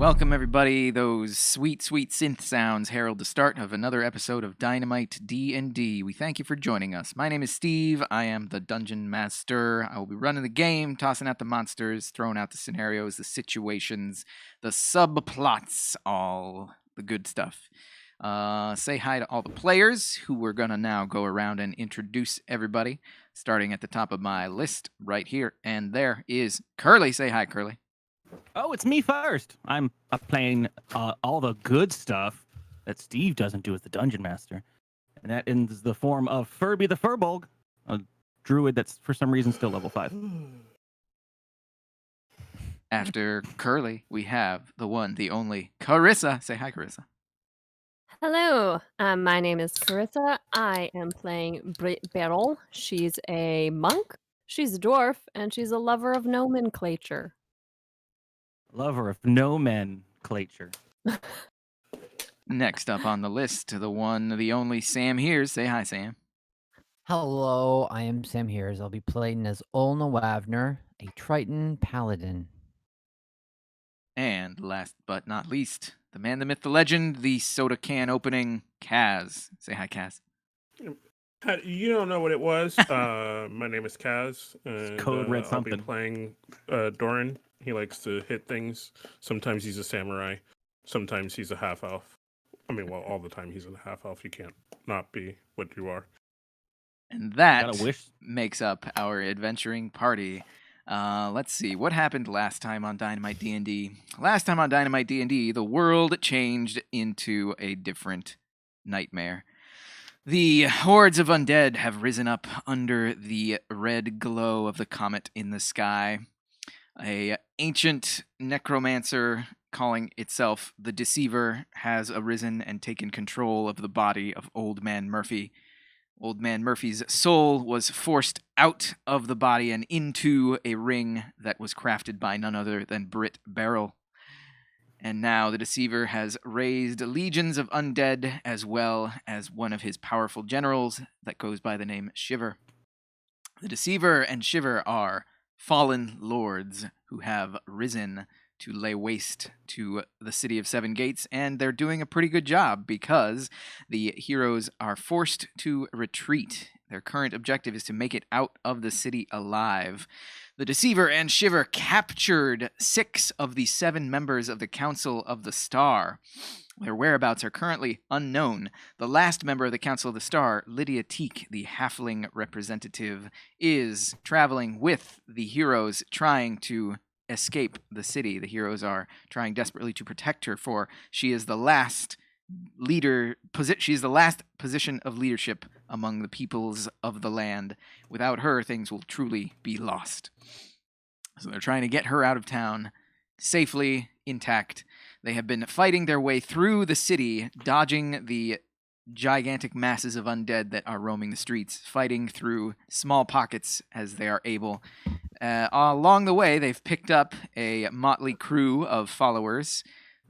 Welcome, everybody. Those sweet, sweet synth sounds herald the start of another episode of Dynamite DnD. We thank you for joining us. My name is Steve. I am the Dungeon Master. I will be running the game, tossing out the monsters, throwing out the scenarios, the situations, the subplots, all the good stuff. Say hi to all the players who we're going to now go around and introduce everybody. Starting at the top of my list right here. And there is Curly. Say hi, Curly. Oh, it's me first. I'm playing all the good stuff that Steve doesn't do as the Dungeon Master. And that is the form of Furby the Furbolg, a druid that's for some reason still level 5. After Curly, we have the one, the only Carissa. Say hi, Carissa. Hello, my name is Carissa. I am playing Brit Beryl. She's a monk, she's a dwarf, and she's a lover of nomenclature. Lover of nomenclature. Next up on the list, the one, the only Sam Hears. Say hi, Sam. Hello, I am Sam Hears. I'll be playing as Olna Wavner, a Triton Paladin. And last but not least, the man, the myth, the legend, the soda can opening, Kaz. Say hi, Kaz. You don't know what it was. My name is Kaz, and Code red I'll something. be playing Doran. He likes to hit things. Sometimes he's a samurai. Sometimes he's a half-elf. I mean, well, all the time he's a half-elf. You can't not be what you are. And that Got a wish? makes up our adventuring party. Let's see, what happened last time on Dynamite D&D? Last time on Dynamite D&D, the world changed into a different nightmare. The hordes of undead have risen up under the red glow of the comet in the sky. A ancient necromancer calling itself the Deceiver has arisen and taken control of the body of Old Man Murphy. Old Man Murphy's soul was forced out of the body and into a ring that was crafted by none other than Brit Beryl. And now the Deceiver has raised legions of undead as well as one of his powerful generals that goes by the name Shiver. The Deceiver and Shiver are fallen lords who have risen to lay waste to the city of Seven Gates, and they're doing a pretty good job because the heroes are forced to retreat. Their current objective is to make it out of the city alive. The Deceiver and Shiver captured 6 of the 7 members of the Council of the Star. Their whereabouts are currently unknown. The last member of the Council of the Star, Lydia Teak, the halfling representative, is traveling with the heroes trying to escape the city. The heroes are trying desperately to protect her, for she is the last she's the last position of leadership among the peoples of the land. Without her, things will truly be lost. So they're trying to get her out of town safely, intact. They have been fighting their way through the city, dodging the gigantic masses of undead that are roaming the streets, fighting through small pockets as they are able. Along the way, they've picked up a motley crew of followers,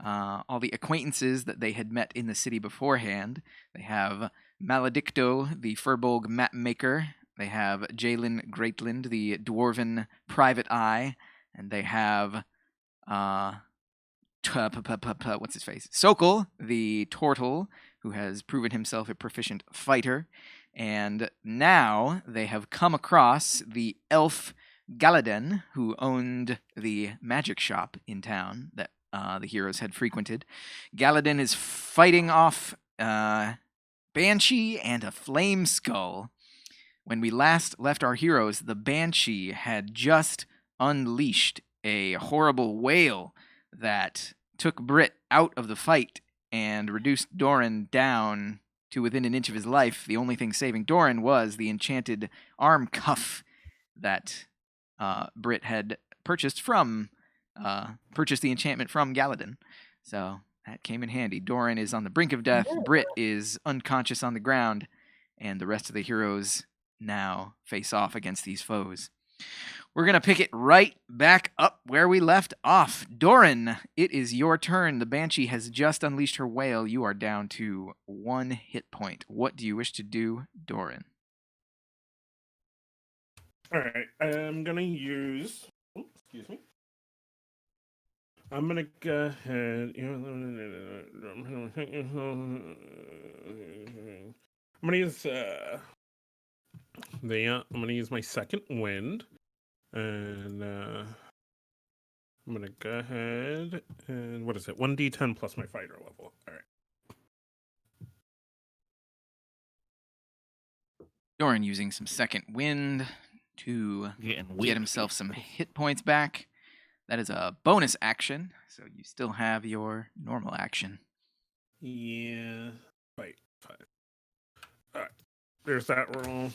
all the acquaintances that they had met in the city beforehand. They have Maledicto, the Furbolg map maker. They have Jalen Greatland, the dwarven private eye. And they have what's his face? Sokol, the turtle, who has proven himself a proficient fighter. And now they have come across the elf Galadin, who owned the magic shop in town that the heroes had frequented. Galadin is fighting off Banshee and a Flame Skull. When we last left our heroes, the Banshee had just unleashed a horrible wail that took Brit out of the fight and reduced Doran down to within an inch of his life. The only thing saving Doran was the enchanted arm cuff that Brit had purchased the enchantment from Galadin. So that came in handy. Doran is on the brink of death. Brit is unconscious on the ground, and the rest of the heroes now face off against these foes. We're going to pick it right back up where we left off. Doran, it is your turn. The Banshee has just unleashed her wail. You are down to 1 hit point. What do you wish to do, Doran? All right, I'm gonna use. Excuse me. I'm gonna go ahead. I'm gonna use I'm gonna use my second wind, and I'm gonna go ahead and what is it? 1d10 plus my fighter level. All right. Doran using some second wind to get himself some hit points back. That is a bonus action, so you still have your normal action. Yeah. Fight. All right. There's that roll.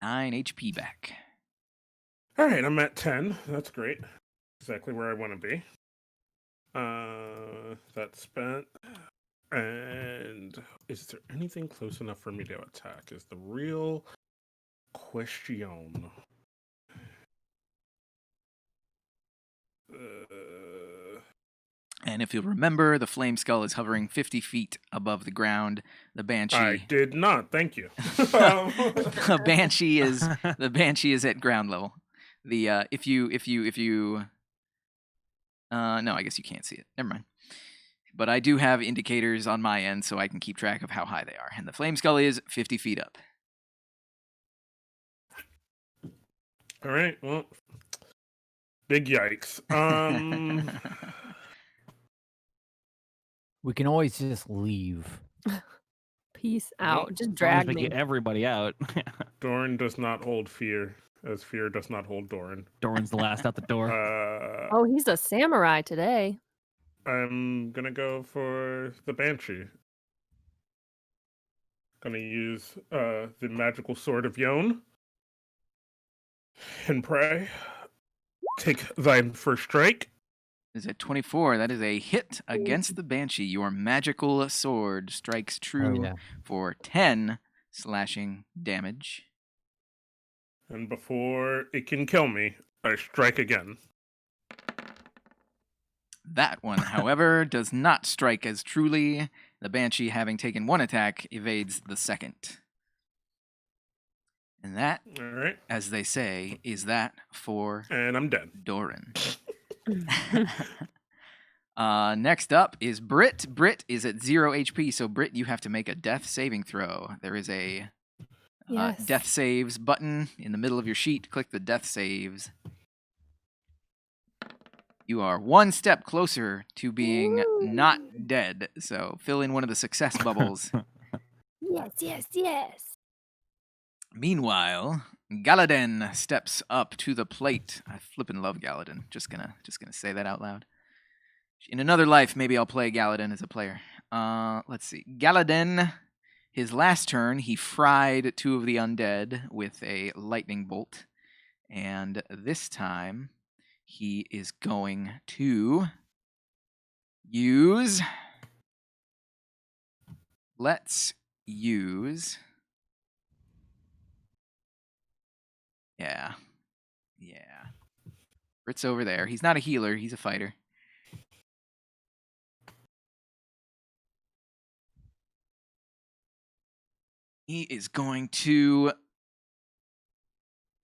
9 HP back. All right, I'm at 10. That's great. Exactly where I want to be. That's spent. And is there anything close enough for me to attack? Is the real question. And if you'll remember, the flame skull is hovering 50 feet above the ground. The banshee. I did not. Thank you. the banshee is at ground level. The if you no, I guess you can't see it. Never mind. But I do have indicators on my end, so I can keep track of how high they are. And the flame skull is 50 feet up. All right. Well, big yikes. We can always just leave. Peace Well, out. Just As long as drag we me. get everybody out. Doran does not hold fear, as fear does not hold Doran. Doran's the last out the door. Oh, he's a samurai today. I'm gonna go for the Banshee. Gonna use the magical sword of Yon and pray. Take thine first strike. Is at 24. That is a hit against the banshee. Your magical sword strikes true Oh, yeah. for 10 slashing damage. And before it can kill me, I strike again. That one, however, does not strike as truly. The banshee, having taken one attack, evades the second. And that, All right. as they say, is that for And I'm dead. Doran. Next up is Brit. Brit is at 0 HP, so Brit, you have to make a death saving throw. There is a Yes. death saves button in the middle of your sheet. Click the death saves. You are one step closer to being Woo. not dead, so fill in one of the success bubbles. Yes. Meanwhile, Galadin steps up to the plate. I flippin' love Galadin. Just gonna say that out loud. In another life, maybe I'll play Galadin as a player. Let's see. Galadin, his last turn, he fried 2 of the undead with a lightning bolt. And this time, he is going to use... Let's use... Yeah. Brit's over there. He's not a healer. He's a fighter. He is going to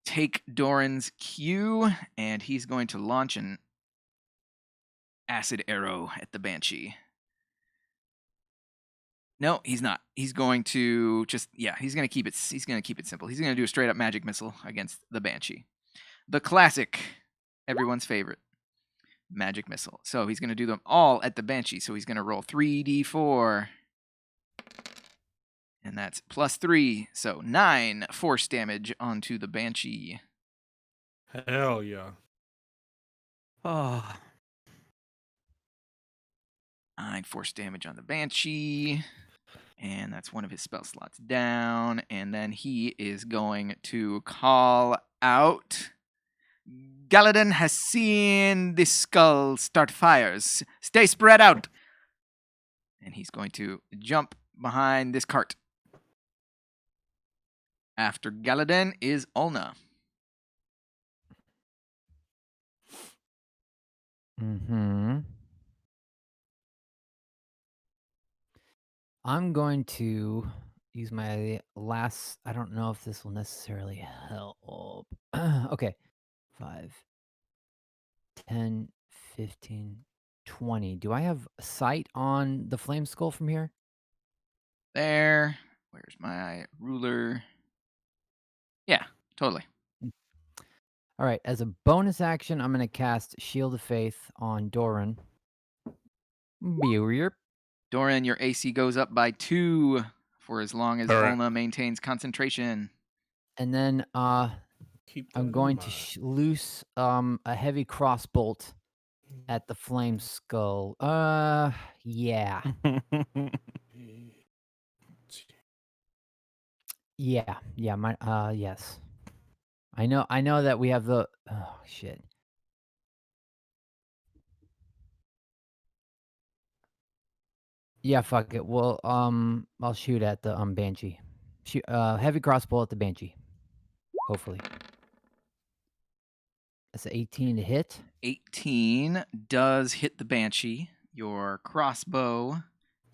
take Doran's Q, and he's going to launch an acid arrow at the Banshee. No, he's not. He's going to he's going to keep it simple. He's going to do a straight up magic missile against the Banshee. The classic, everyone's favorite, magic missile. So he's going to do them all at the Banshee. So he's going to roll 3d4. And that's +3, so 9 force damage onto the Banshee. Hell yeah. Oh, 9 force damage on the Banshee. And that's one of his spell slots down. And then he is going to call out... Galadin has seen this skull start fires. Stay spread out! And he's going to jump behind this cart. After Galadin is Ulna. I'm going to use my last... I don't know if this will necessarily help. Okay. 5, 10, 15, 20. Do I have sight on the flame skull from here? There. Where's my ruler? Yeah, totally. All right. As a bonus action, I'm going to cast Shield of Faith on Doran. Beer. Doran, your AC goes up by 2 for as long as All right. Olna maintains concentration. And then Keep that I'm in going to mind. loose a heavy crossbolt at the flame skull. Yeah. Yeah, my yes. I know that we have the oh shit. Yeah, fuck it. Well, I'll shoot at the Banshee. Shoot heavy crossbow at the Banshee. Hopefully. That's an 18 to hit. 18 does hit the Banshee. Your crossbow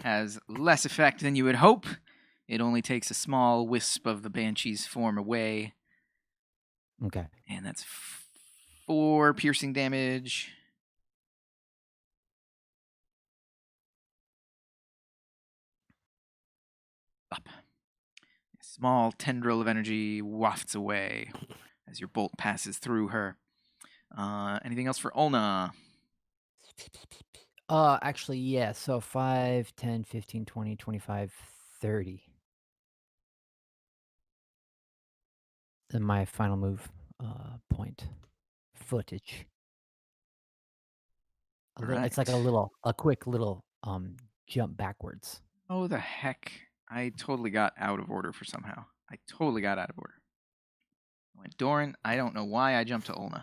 has less effect than you would hope. It only takes a small wisp of the Banshee's form away. Okay. And that's 4 piercing damage. Up. A small tendril of energy wafts away as your bolt passes through her. Anything else for Olna? Actually, yeah. So 5, 10, 15, 20, 25, 30. Then my final move point footage. It's like Right. a quick little jump backwards. Oh, the heck. I totally got out of order for somehow. I totally got out of order. I went Doran. I don't know why I jumped to Olna.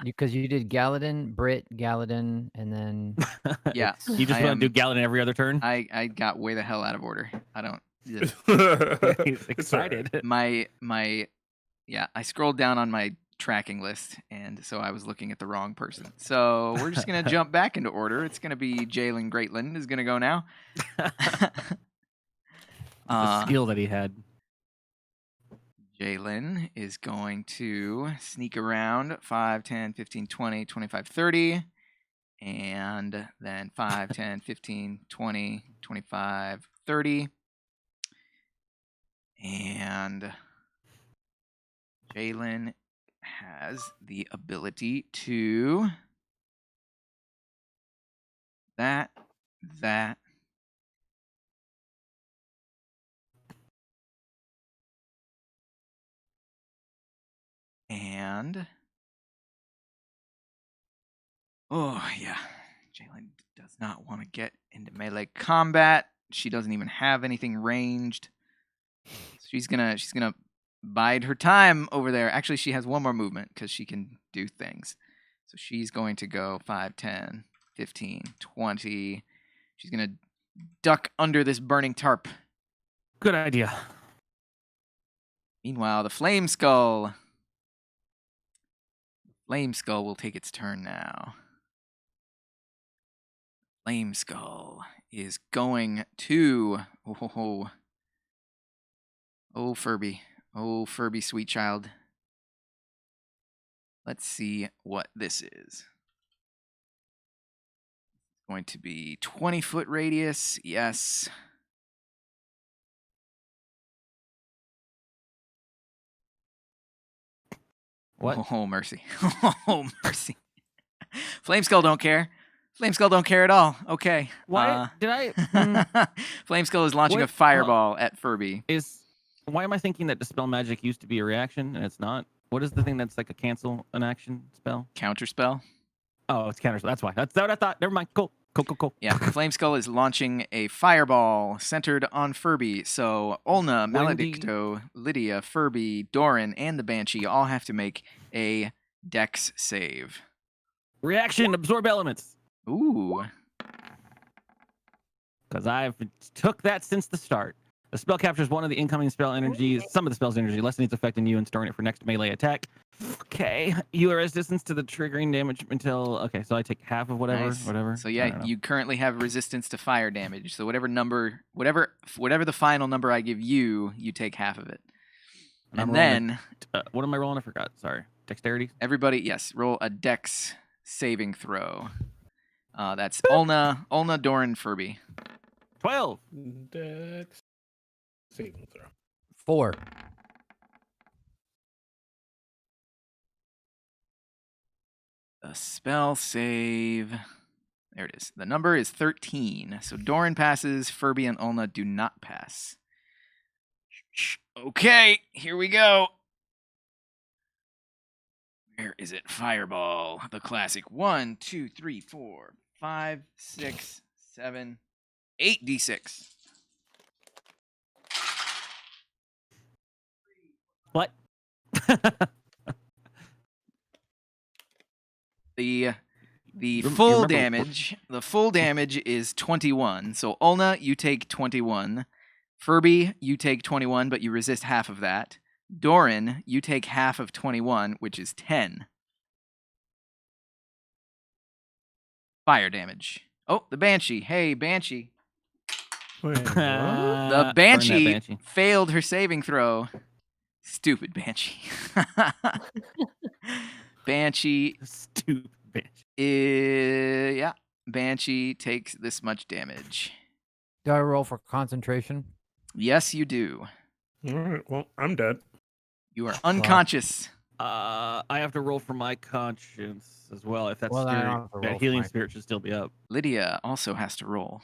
Because you did Galadin, Brit, Galadin, and then Yeah, it's- You just I want to am- do Galadin every other turn? I got way the hell out of order. I don't. He's It's excited. alright. I scrolled down on my tracking list, and so I was looking at the wrong person. So we're just gonna jump back into order. It's gonna be Jalen Greatland is gonna go now. The skill that he had. Jalen is going to sneak around 5, 10, 15, 20, 25, 30. And then 5, 10, 15, 20, 25, 30. And Jalen has the ability to that. And oh yeah, Jalen does not want to get into melee combat. She doesn't even have anything ranged. She's gonna bide her time over there. Actually, she has one more movement because she can do things. So she's going to go 5, 10, 15, 20. She's gonna duck under this burning tarp. Good idea. Meanwhile, the Flame Skull. Flame Skull will take its turn now. Flame Skull is going to. Oh, Furby. Oh, Furby, sweet child. Let's see what this is. It's going to be 20-foot radius. Yes. What? Oh, mercy. Oh, mercy. Flame Skull don't care. Flame Skull don't care at all. Okay. Why did I? Flame Skull is launching a What? fireball at Furby. Why am I thinking that Dispel Magic used to be a reaction and it's not? What is the thing that's like a cancel an action spell? Counter spell. Oh, it's counter spell. That's why. That's what I thought. Never mind. Cool. Yeah, Flame Skull is launching a fireball centered on Furby. So Olna, Wendy. Maledicto, Lydia, Furby, Doran, and the Banshee all have to make a Dex save. Reaction, absorb elements. Ooh. Because I've took that since the start. The spell captures one of the incoming spell energies, some of the spell's energy, lessening its effect on you and storing it for next melee attack. Okay. You are resistance to the triggering damage until. Okay, so I take half of whatever. Nice. Whatever. So I yeah, don't know. you currently have resistance to fire damage. So whatever the final number I give you, you take half of it. And I'm And rolling then what am I rolling? I forgot. Sorry. Dexterity. everybody, yes, roll a Dex saving throw. That's Ulna, Doran, Furby. 12. Dex saving throw. 4. The spell save. There it is. The number is 13. So Doran passes, Furby and Ulna do not pass. Okay, here we go. Where is it? Fireball. The classic. 1, 2, 3, 4, 5, 6, 7, 8d6. What? The You full remember- damage. The full damage is 21. So Ulna, you take 21. Furby, you take 21, but you resist half of that. Doran, you take half of 21, which is 10. Fire damage. Oh, the Banshee. Hey, Banshee. Wait, what? The Burn that Banshee failed her saving throw. Stupid Banshee. Banshee Stupid bitch. yeah. Banshee takes this much damage. Do I roll for concentration? Yes, you do. All right. Well, I'm dead. You are unconscious. I have to roll for my conscience as well. If that's Well, I your, don't have to that roll for healing mine. spirit should still be up. Lydia also has to roll.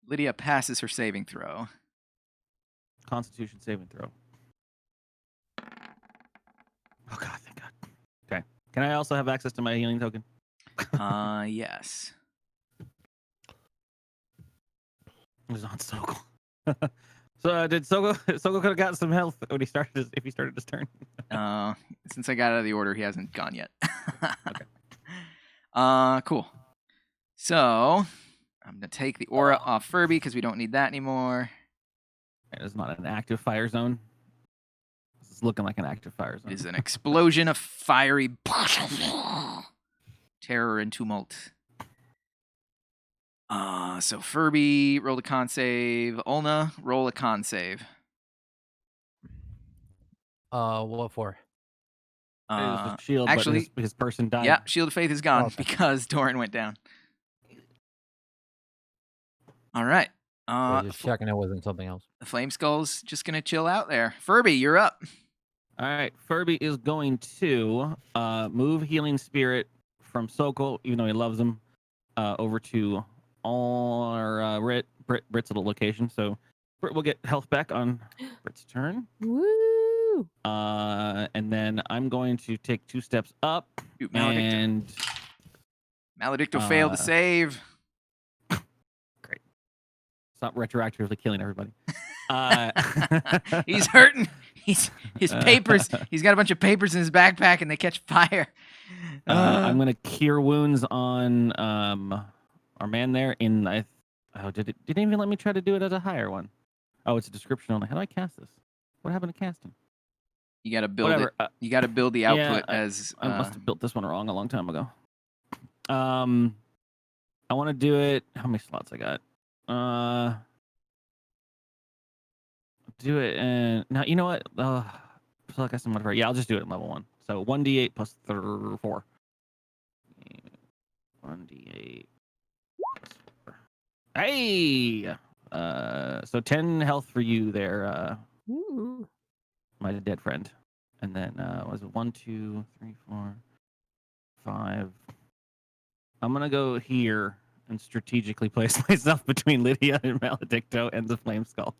Lydia passes her saving throw. Constitution saving throw. Oh god, thank God. Okay. Can I also have access to my healing token? Yes. It was on Sokol. So did Sokol could have gotten some health when he started if he started his turn. Since I got out of the order, he hasn't gone yet. Okay. Cool. So I'm gonna take the aura off Furby because we don't need that anymore. It is not an active fire zone. This is looking like an active fire zone. It is an explosion of fiery terror and tumult. So Furby, roll a con save. Ulna, roll a con save. What for? It was the shield, actually, but his person died. Yeah, Shield of Faith is gone Okay. because Doran went down. All right. Just checking it wasn't something else. The Flame Skull's just gonna chill out there. Furby, you're up. All right, Furby is going to move Healing Spirit from Sokol, even though he loves him, over to Brit's little location. So Brit will get health back on Brit's turn. Woo! And then I'm going to take 2 steps up Shoot, Maledicto. and Maledicto failed to save. stop retroactively killing everybody. He's hurting. His papers. He's got a bunch of papers in his backpack, and they catch fire. I'm gonna cure wounds on our man there. Did it even let me try to do it as a higher one? Oh, it's a description only. How do I cast this? What happened to casting? You got to build Whatever. it. You got to build the yeah, output as. I must have built this one wrong a long time ago. I want to do it. How many slots I got? Do it and now you know what? So I guess I'm gonna. Yeah, I'll just do it at level 1. So 1d8 plus 4. 1d8. Plus 4. Hey. So 10 health for you there, Ooh. my dead friend. And then was it 1, 2, 3, 4, 5? I'm gonna go here and strategically place myself between Lydia and Maledicto and the Flame Skull.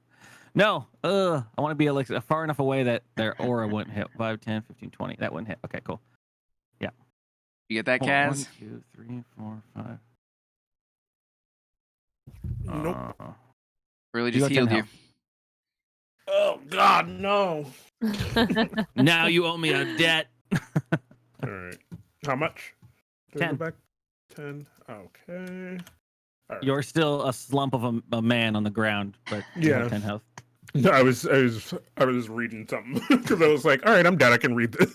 No, I want to be like far enough away that their aura wouldn't hit. 5, 10, 15, 20. That wouldn't hit. Okay, cool. Yeah. You get that, 1, Kaz? 2, 3, 4, 5. Nope. Really You just got 10 healed you. health. Oh God, no! Now you owe me a debt. All right. How much? Do I go 10. back? 10. Okay. All right. You're still a slump of a man on the ground, but you have Yeah. 10 health. No, I was reading something because I was like, all right, I'm dead. I can read this.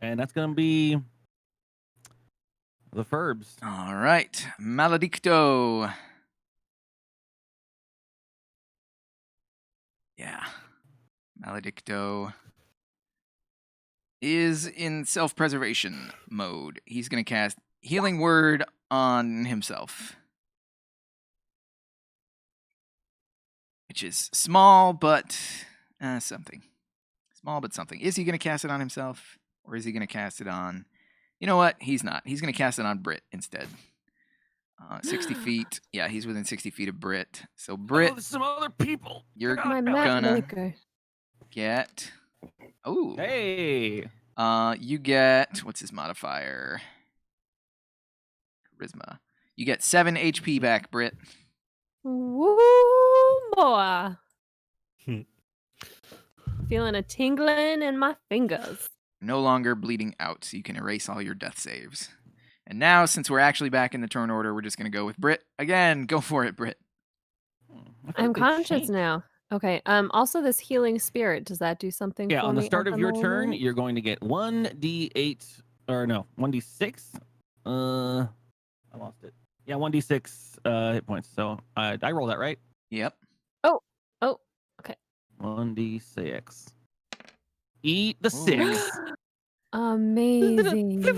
And that's gonna be the Furbs. All right, Maledicto. Yeah, Maledicto is in self-preservation mode. He's going to cast Healing Word on himself, which is small but something. Small but something. Is he going to cast it on himself, or is he going to cast it on... You know what? He's not. He's going to cast it on Brit instead. 60 feet. Yeah, he's within 60 feet of Brit. So Brit, Oh, some other people. you're My gonna matchmaker. get... Oh. Hey. You get... What's his modifier? Charisma. You get 7 HP back, Brit. Woo boy. Hmm. Feeling a tingling in my fingers. No longer bleeding out, so you can erase all your death saves. And now, since we're actually back in the turn order, we're just going to go with Brit. Again, go for it, Brit. I thought I'm they conscious changed. now. Okay. Also, this healing spirit, does that do something Yeah, for on the me start at of the your turn, moment? you're going to get 1d8, or no, 1d6. I lost it. Yeah, 1d6 hit points. So I roll that right. Yep. Oh, okay. 1d6. Eat the Ooh. 6. Amazing. Take,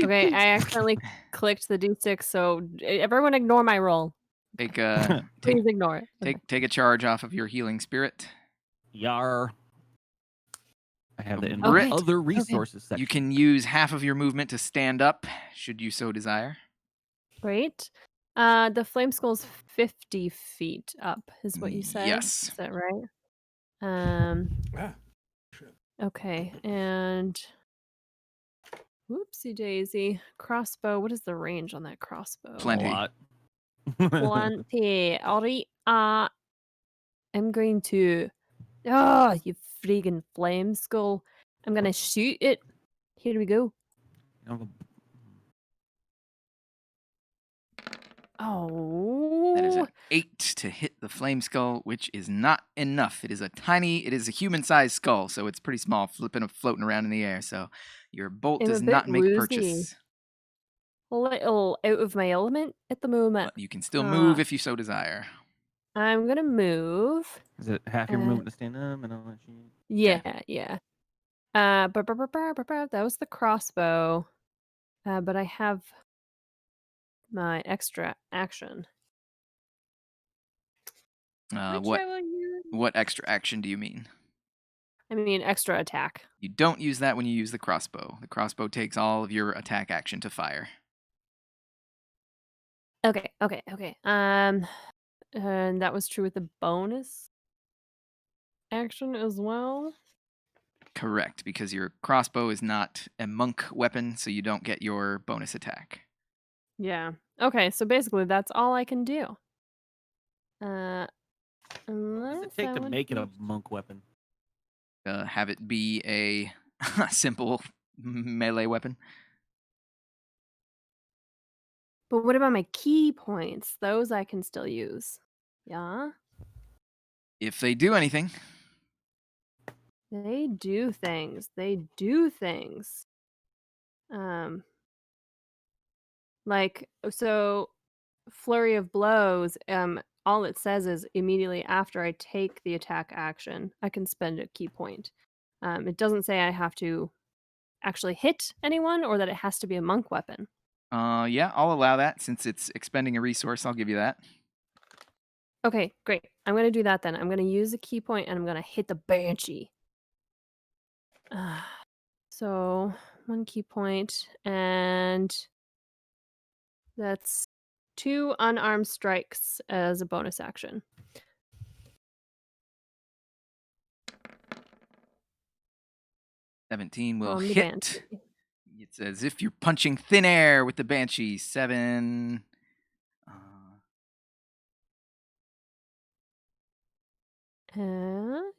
Okay, I accidentally clicked the D6, so everyone ignore my roll. take, Please ignore it. Okay. take a charge off of your healing spirit. Yar. I have that in Brit, my other resources section. you can use half of your movement to stand up, should you so desire. Great. The flame skull's 50 feet up, is what you said? Yes. Is that right? Ah, Okay, and whoopsie daisy. Crossbow. What is the range on that crossbow? A Plenty. lot. 20. Alright. I'm going to. Oh, you freaking flame skull. I'm gonna shoot it. Here we go. That is Oh. an 8 to hit the flame skull, which is not enough. It is a human-sized skull, so it's pretty small, floating around in the air. So your bolt I'm does a bit not make woozy. purchase. A little out of my element at the moment. But you can still move if you so desire. I'm gonna move. Is it half your movement to stand up and all that shit? Yeah. That was the crossbow. But I have my extra action. Which I will use. What extra action do you mean? I mean, extra attack. You don't use that when you use the crossbow. The crossbow takes all of your attack action to fire. Okay. And that was true with the bonus action as well. Correct, because your crossbow is not a monk weapon, so you don't get your bonus attack. Yeah. Okay, so basically that's all I can do. What does Unless it take I to would make it be- a monk weapon? Have it be a simple melee weapon. But what about my key points? Those I can still use. Yeah. If they do anything, They do things. Like, so flurry of blows, all it says is immediately after I take the attack action, I can spend a key point. It doesn't say I have to actually hit anyone or that it has to be a monk weapon. yeah, I'll allow that. Since it's expending a resource, I'll give you that. Okay, great. I'm going to do that then. I'm going to use a key point and I'm going to hit the banshee. So, 1 key point, and that's 2 unarmed strikes as a bonus action. $17 will On the hit. banshee. It's as if you're punching thin air with the banshee. 7.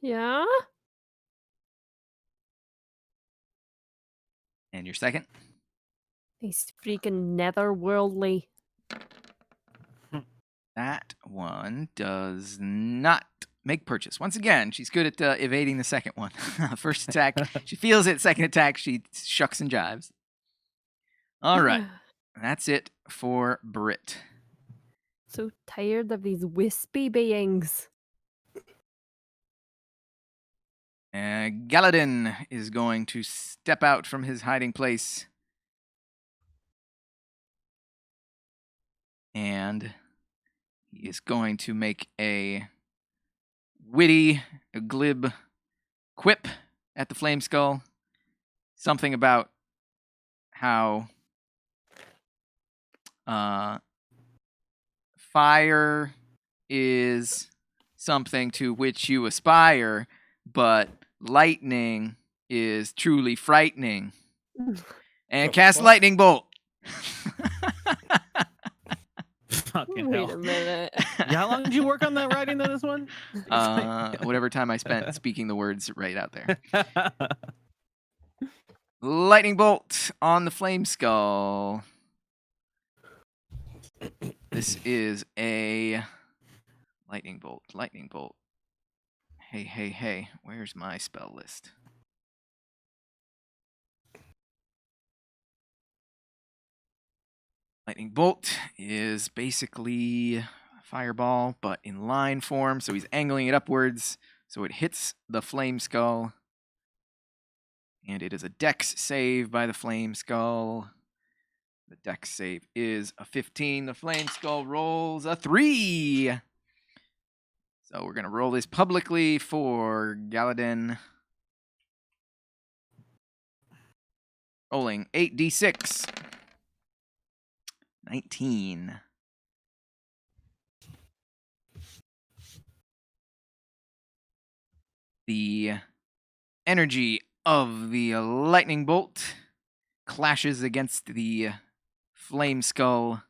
Yeah. And your second. He's freaking netherworldly. That one does not make purchase. Once again, she's good at evading the second one. First attack, she feels it. Second attack, she shucks and jives. All right. That's it for Brit. So tired of these wispy beings. Galadin is going to step out from his hiding place. And he is going to make a witty, a glib quip at the Flame Skull. Something about how fire is something to which you aspire, but lightning is truly frightening. And The cast fuck? lightning bolt. Fucking Wait a hell. minute. Yeah, how long did you work on that writing of this one? Whatever time I spent speaking the words right out there. Lightning bolt on the Flame Skull. This is a lightning bolt. Lightning bolt. Hey, hey, hey. Where's my spell list? Lightning bolt is basically a fireball, but in line form. So he's angling it upwards. So it hits the Flame Skull. And it is a dex save by the Flame Skull. The dex save is a 15. The Flame Skull rolls a 3. So we're going to roll this publicly for Galadin. Rolling 8d6. 19. The energy of the lightning bolt clashes against the Flame Skull.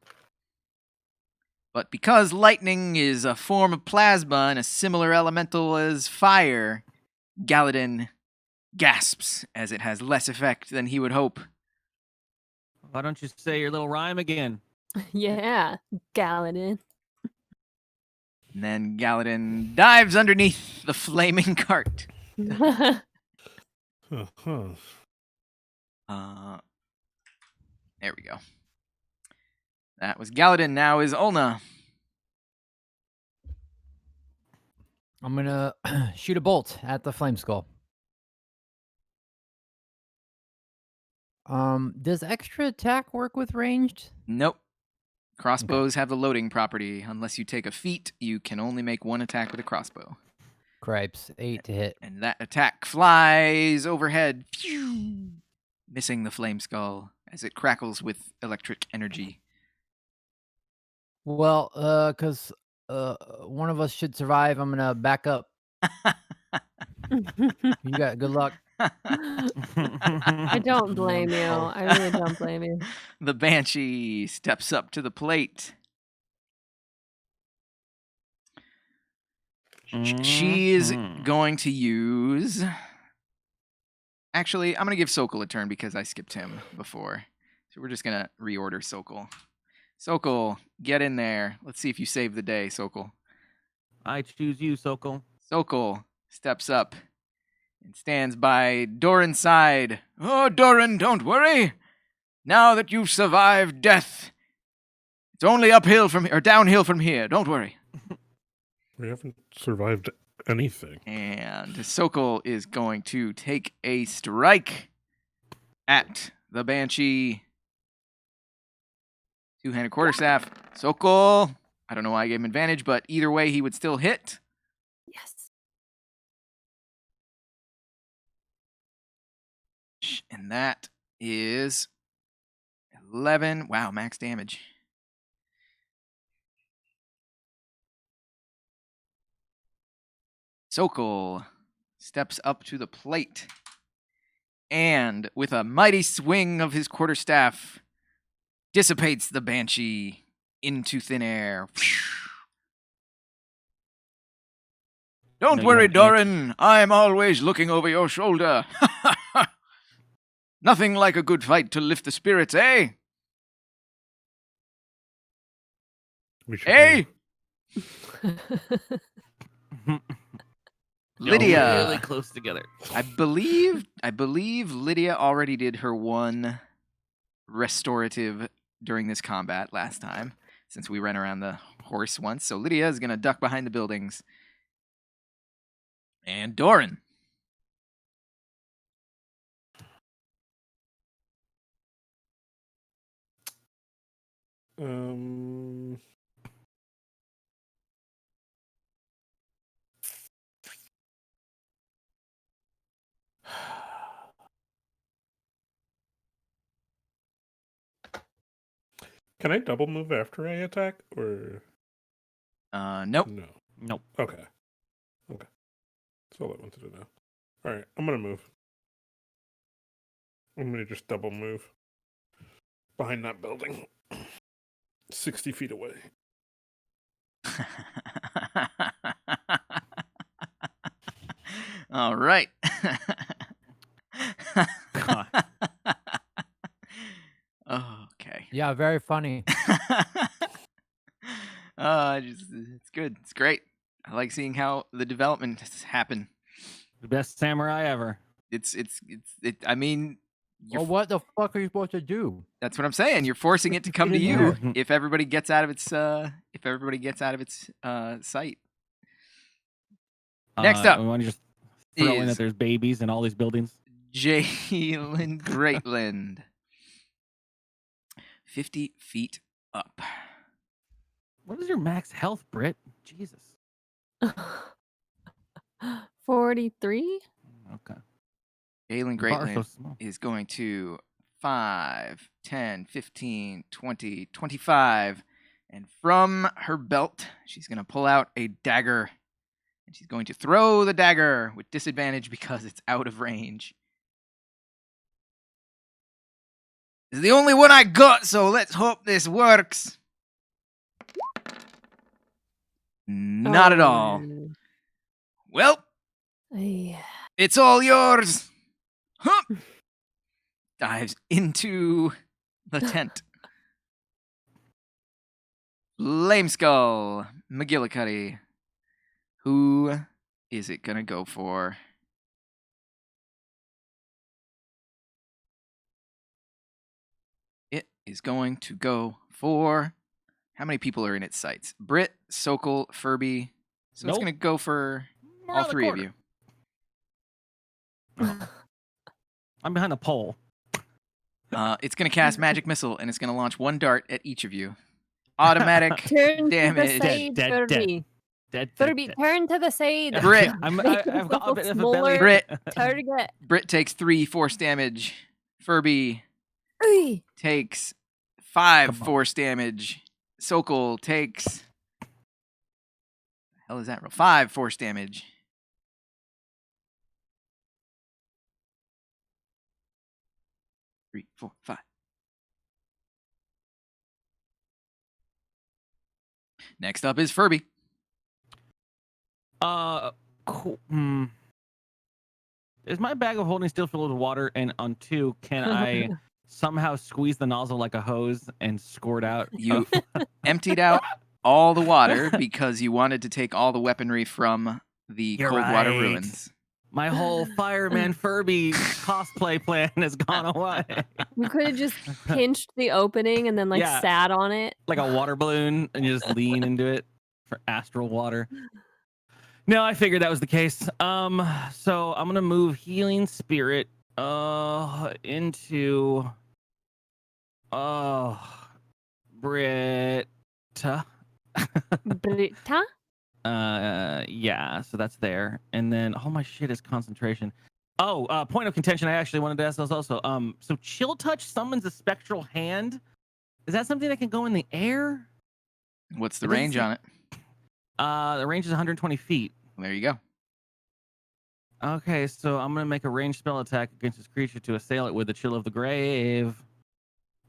But because lightning is a form of plasma and a similar elemental as fire, Galadin gasps as it has less effect than he would hope. Why don't you say your little rhyme again? Yeah, Galadin. And then Galadin dives underneath the flaming cart. Uh-huh. There we go. That was Galadin. Now is Ulna. I'm gonna shoot a bolt at the Flame Skull. Does extra attack work with ranged? Nope. Crossbows have the loading property. Unless you take a feat, you can only make one attack with a crossbow. Cripes, 8 to hit. And that attack flies overhead, missing the Flame Skull as it crackles with electric energy. Well, cause one of us should survive. I'm gonna back up. You got good luck. I don't blame you. I really don't blame you. The Banshee steps up to the plate. She is going to use... Actually, I'm going to give Sokol a turn because I skipped him before. So we're just going to reorder Sokol. Sokol, get in there. Let's see if you save the day, Sokol. I choose you, Sokol. Sokol steps up and stands by Doran's side. Oh, Doran, don't worry. Now that you've survived death, it's only uphill from or downhill from here. Don't worry. We haven't survived anything. And Sokol is going to take a strike at the Banshee. Two-handed quarterstaff. Sokol. I don't know why I gave him advantage, but either way, he would still hit. Yes. And that is 11. Wow, max damage. Sokol steps up to the plate and, with a mighty swing of his quarterstaff, dissipates the Banshee into thin air. Don't No, you worry, have ants. Doran. I'm always looking over your shoulder. Nothing like a good fight to lift the spirits, eh? We should Hey! Y'all Lydia. really close together. I believe Lydia already did her one restorative during this combat last time, since we ran around the horse once. So Lydia is going to duck behind the buildings. And Doran. Um. Can I double move after I attack, or Nope. no? Nope. Okay. Okay. That's all I wanted to know. All right, I'm gonna move. I'm gonna just double move behind that building, 60 feet away. All right. God. Okay. Yeah, very funny. It's good. It's great. I like seeing how the development has happened. The best samurai ever. I mean, Well, what the fuck are you supposed to do? that's what I'm saying. You're forcing it to come to in you there. if everybody gets out of its sight. Next up We want to just throw in is that there's babies in all these buildings. Jalen Greatland. 50 feet up. What is your max health, Britt? Jesus. 43? Okay. Jalen The bar is so Greatland small. is going to 5, 10, 15, 20, 25. And from her belt, she's going to pull out a dagger. And she's going to throw the dagger with disadvantage because it's out of range. It's the only one I got, so let's hope this works. Not at all. Oh. Well, Yeah. it's all yours. Huh. Dives into the tent. Flameskull, McGillicuddy. Who is it gonna go for? It is going to go for. How many people are in its sights? Britt, Sokol, Furby. So it's Nope. gonna go for all Around the three of corner. you. I'm behind a pole. It's gonna cast Magic Missile and it's gonna launch one dart at each of you. Automatic Turn damage. to the side, Dead, Furby. Dead. Furby, turn to the side. Brit. I've got a bit of a Smaller. belly. Brit. Target. Britt takes 3 force damage. Furby Oy. takes 5 Come on. force damage. Sokol takes. The hell is that roll? 5 force damage. Three, 4, 5. Next up is Furby. Cool. Is my bag of holding still filled with water? And on 2, can I somehow squeeze the nozzle like a hose and squirt out? You emptied out all the water because you wanted to take all the weaponry from the You're Coldwater right. Ruins. My whole Fireman Furby cosplay plan has gone away. You could have just pinched the opening and then Yeah. sat on it. Like a water balloon, and you just lean into it for astral water. No, I figured that was the case. So I'm gonna move Healing Spirit into Britta. Britta? Yeah, so that's there. And then all my shit is concentration. Point of contention, I actually wanted to ask those also. So Chill Touch summons a spectral hand. Is that something that can go in the air? What's the It doesn't range say- on it? The range is 120 feet. There you go. Okay, so I'm gonna make a ranged spell attack against this creature to assail it with the Chill of the Grave.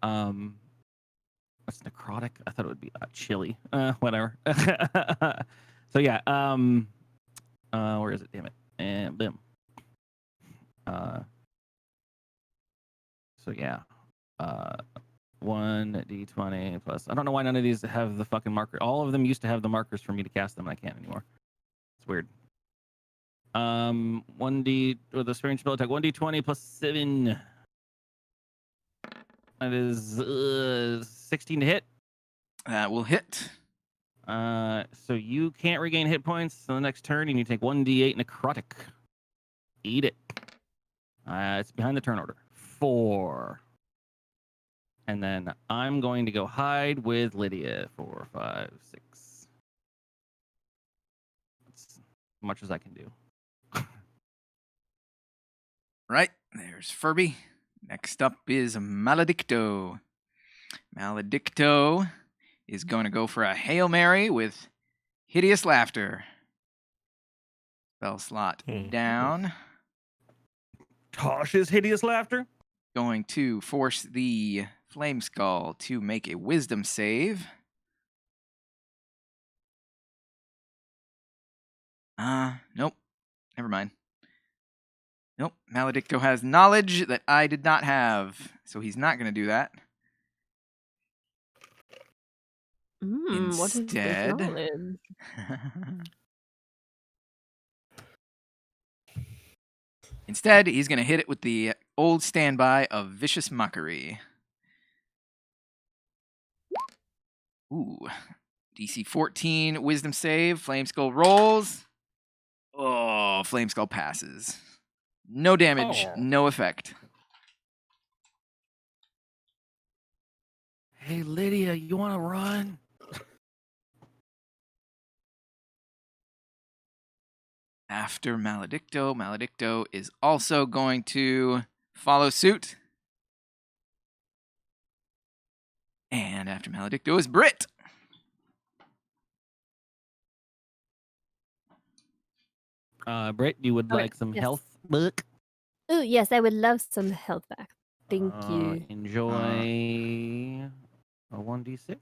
That's necrotic. I thought it would be chilly. Whatever. So yeah. Where is it? Damn it. And bim. So yeah. 1d20 plus. I don't know why none of these have the fucking marker. All of them used to have the markers for me to cast them, and I can't anymore. It's weird. 1d with a strange spell attack. 1d20 plus 7. That is 16 to hit. That will hit. So you can't regain hit points on the next turn, and you take 1d8 necrotic. Eat it. It's behind the turn order. 4. And then I'm going to go hide with Lydia. 4, 5, 6. That's as much as I can do. Right, there's Furby. Next up is Maledicto. Maledicto is going to go for a Hail Mary with Hideous Laughter. Spell slot down. Tosh's hideous laughter. Going to force the Flame Skull to make a Wisdom save. Nope. Never mind. Nope. Maledicto has knowledge that I did not have, so he's not going to do that. What is this Instead- knowledge? Instead, he's going to hit it with the old standby of Vicious Mockery. Ooh. DC 14 Wisdom save. Flame Skull rolls. Oh, Flame Skull passes. No damage, Oh. no effect. Hey, Lydia, you want to run? After Maledicto, Maledicto is also going to follow suit. And after Maledicto is Brit. Britt, you would Okay, like some yes. health book? Oh, yes, I would love some health back. Thank you. Enjoy a 1d6.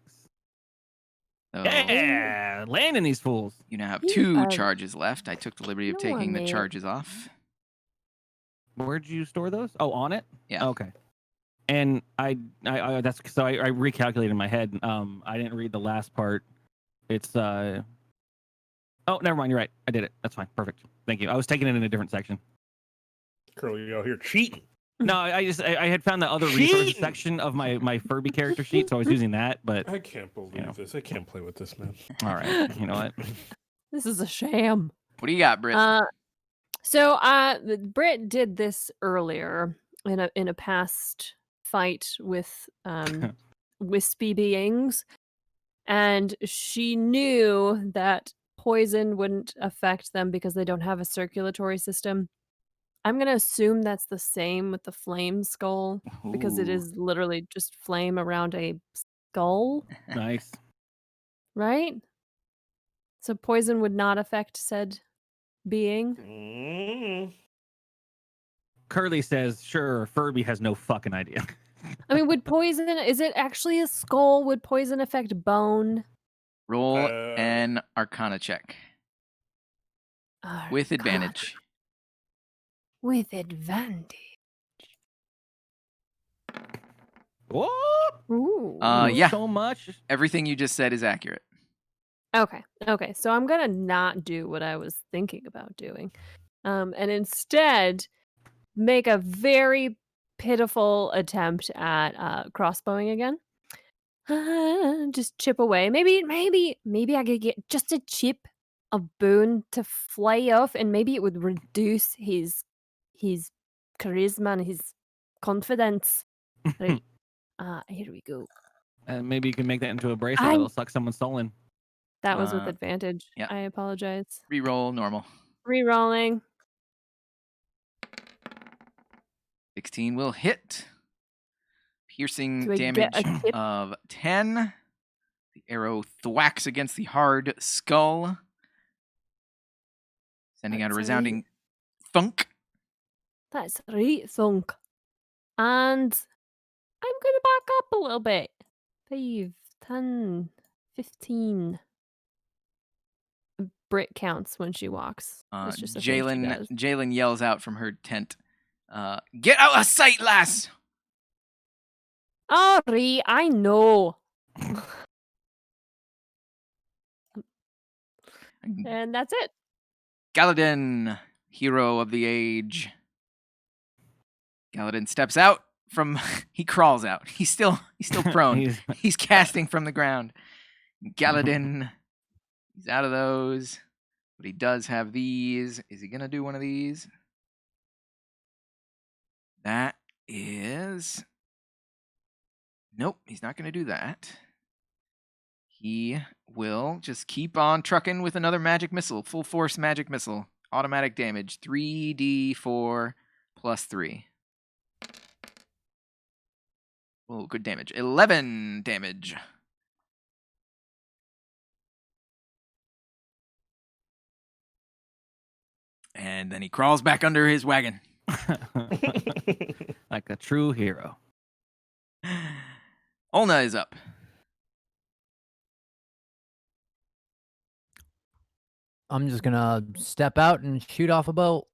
So Yeah, landing these fools. you now have You 2 are- charges left. I took the liberty of No, taking the man. charges off. Where'd you store those? Oh, on it. Yeah. Okay. And I that's so I recalculated in my head. I didn't read the last part. It's Oh, never mind. You're right. I did it. That's fine. Perfect. Thank you. I was taking it in a different section. Curly out here cheating. No, I had found the other resources Cheating! section of my Furby character sheet, so I was using that. But I can't believe this. I can't play with this, man. all right, you know what? This is a sham. What do you got, Brit? So Britt did this earlier in a past fight with wispy beings, and she knew that poison wouldn't affect them because they don't have a circulatory system. I'm gonna assume that's the same with the flame skull because it Ooh. is literally just flame around a skull, Nice. right? So poison would not affect said being. Mm. Curly says, "Sure, Furby has no fucking idea." I mean, would poison, is it actually a skull? Would poison affect bone? Roll an Arcana check with God. advantage. With advantage. Whoop! Ooh. Yeah. So much. Everything you just said is accurate. Okay. Okay. So I'm gonna not do what I was thinking about doing, and instead make a very pitiful attempt at crossbowing again. Just chip away. Maybe I could get just a chip of bone to fly off, and maybe it would reduce his charisma and his confidence. Right. Here we go. And maybe you can make that into a bracelet I'm- that'll suck someone's soul in. That was with Uh, advantage. yeah. I apologize. Reroll normal. Rerolling. 16 will hit. Piercing Do I get damage a tip? of 10. The arrow thwacks against the hard skull, sending out a That's resounding thunk. That's right, thunk. And I'm going to back up a little bit. 5, 10, 15. Brit counts when she walks. It's just a thing she does. Jalen yells out from her tent, "Get out of sight, lass!" Alright, I know. And that's it. Galadin, hero of the age. Galadin steps out from. He crawls out. He's still prone. He's casting from the ground. Galadin, he's out of those, but he does have these. Is he gonna do one of these? That is Nope, he's not going to do that. He will just keep on trucking with another magic missile. Full force magic missile. Automatic damage. 3d4 plus 3. Oh, good damage. 11 damage. And then he crawls back under his wagon. Like a true hero. Olna is up. I'm just gonna step out and shoot off a bolt.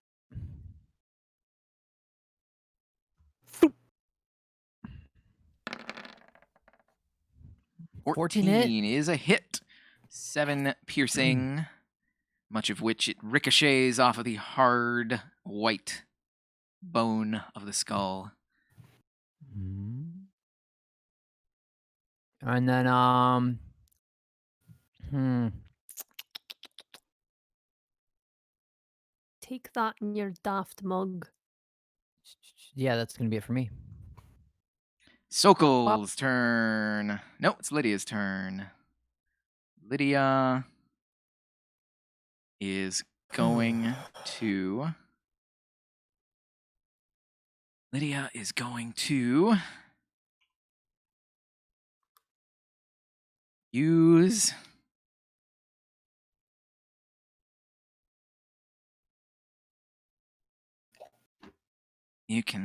Fourteen 14 hit? is a hit. 7 piercing, much of which it ricochets off of the hard white bone of the skull. And then Take that in your daft mug. yeah, that's gonna be it for me. Sokol's turn. No, it's Lydia's turn. Lydia is going to. Lydia is going to use. You can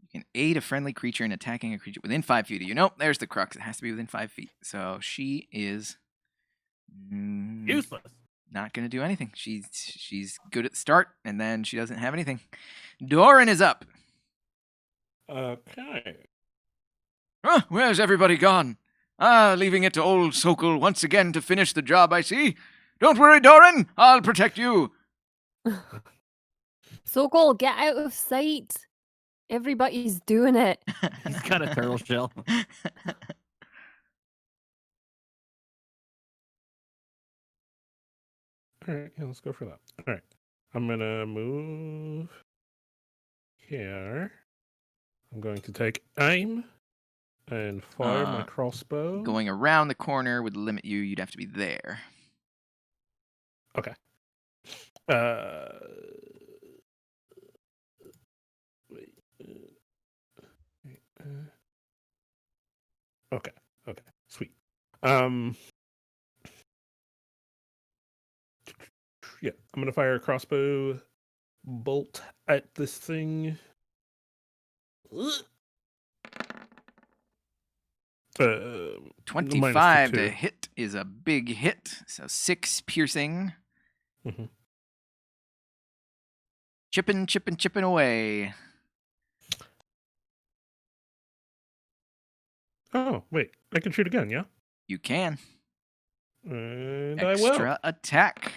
You can aid a friendly creature in attacking a creature within 5 feet of you. Nope, there's the crux. It has to be within 5 feet. So she is Useless. not going to do anything. She's good at the start, and then she doesn't have anything. Doran is up. Okay. Where's everybody gone? Leaving it to old Sokol once again to finish the job, I see. Don't worry, Doran. I'll protect you. Sokol, get out of sight. Everybody's doing it. He's got a turtle shell. All right, yeah, let's go for that. All right, I'm gonna move here. I'm going to take aim and fire my crossbow. Going around the corner would limit you. You'd have to be there. Okay. Wait. Okay. Okay. Sweet. Yeah, I'm gonna fire a crossbow bolt at this thing. 25 -2. to hit is a big hit. So 6 piercing. Mm-hmm. Chipping away. Oh, wait. I can shoot again, yeah? You can. And I will. Extra attack.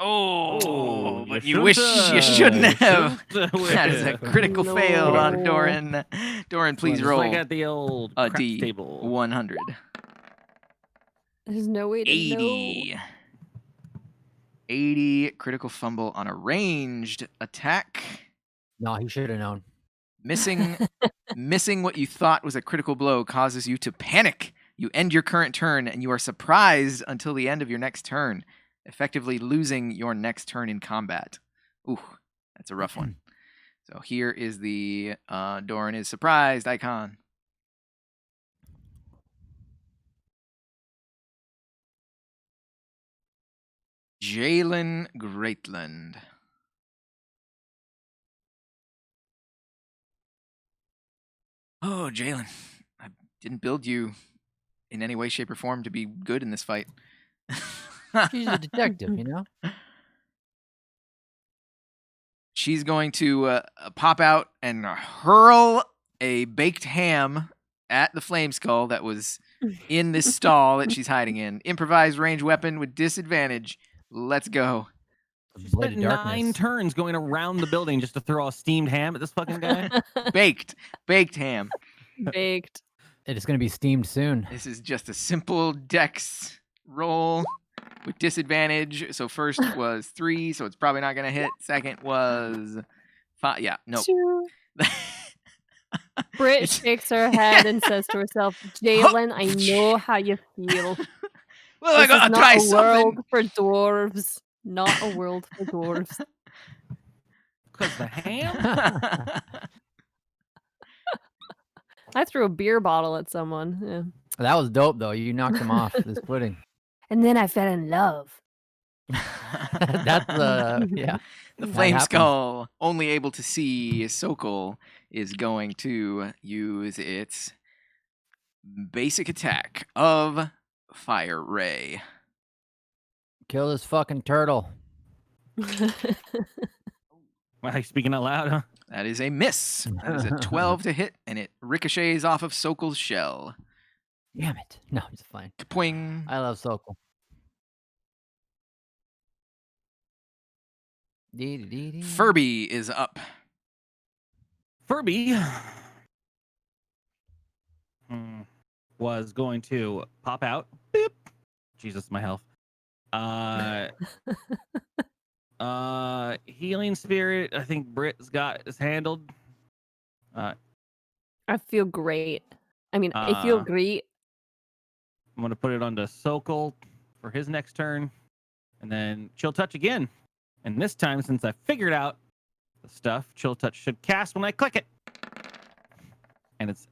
Oh, but you shoulda, wish you shouldn't have. shoulda, That is a woulda. critical fail on No. Doran. Doran, please Just roll like at the old a craps D. table. 100. There's no way to 80. 80 critical fumble on a ranged attack. No, he should have known. Missing what you thought was a critical blow causes you to panic. You end your current turn and you are surprised until the end of your next turn, effectively losing your next turn in combat. Ooh, that's a rough one. So here is the Doran is surprised icon. Jalen Greatland. Oh, Jalen, I didn't build you in any way, shape, or form to be good in this fight. She's a detective, you know? She's going to pop out and hurl a baked ham at the flame skull that was in this stall that she's hiding in. Improvised range weapon with disadvantage. Let's go. She Blade spent of 9 darkness. turns going around the building just to throw a steamed ham at this fucking guy. Baked ham. Baked. It is gonna be steamed soon. This is just a simple dex roll with disadvantage. So first was 3, so it's probably not going to hit. Second was 5. Yeah, nope. True. Brit It's- shakes her head and says to herself, Jalen, I know how you feel. Well, I This is gotta not try a world something. for dwarves. Not a world for dwarves. Because the ham? I threw a beer bottle at someone. Yeah. That was dope, though. You knocked him off this pudding. And then I fell in love. That's yeah. The That flame happens. skull, only able to see Sokol, is going to use its basic attack of Fire Ray. Kill this fucking turtle. Are you speaking out loud, huh? That is a miss. That is a 12 to hit, and it ricochets off of Sokol's shell. Damn it. No, it's fine. Kapoing. I love Sokol. Dee-dee-dee-dee. Furby is up. Furby was going to pop out. Beep. Jesus, my health. Healing spirit. I think Britt's got is handled. I feel great. I mean, I feel great. I'm gonna put it onto Sokol for his next turn, and then Chill Touch again. And this time, since I figured out the stuff, Chill Touch should cast when I click it. And it's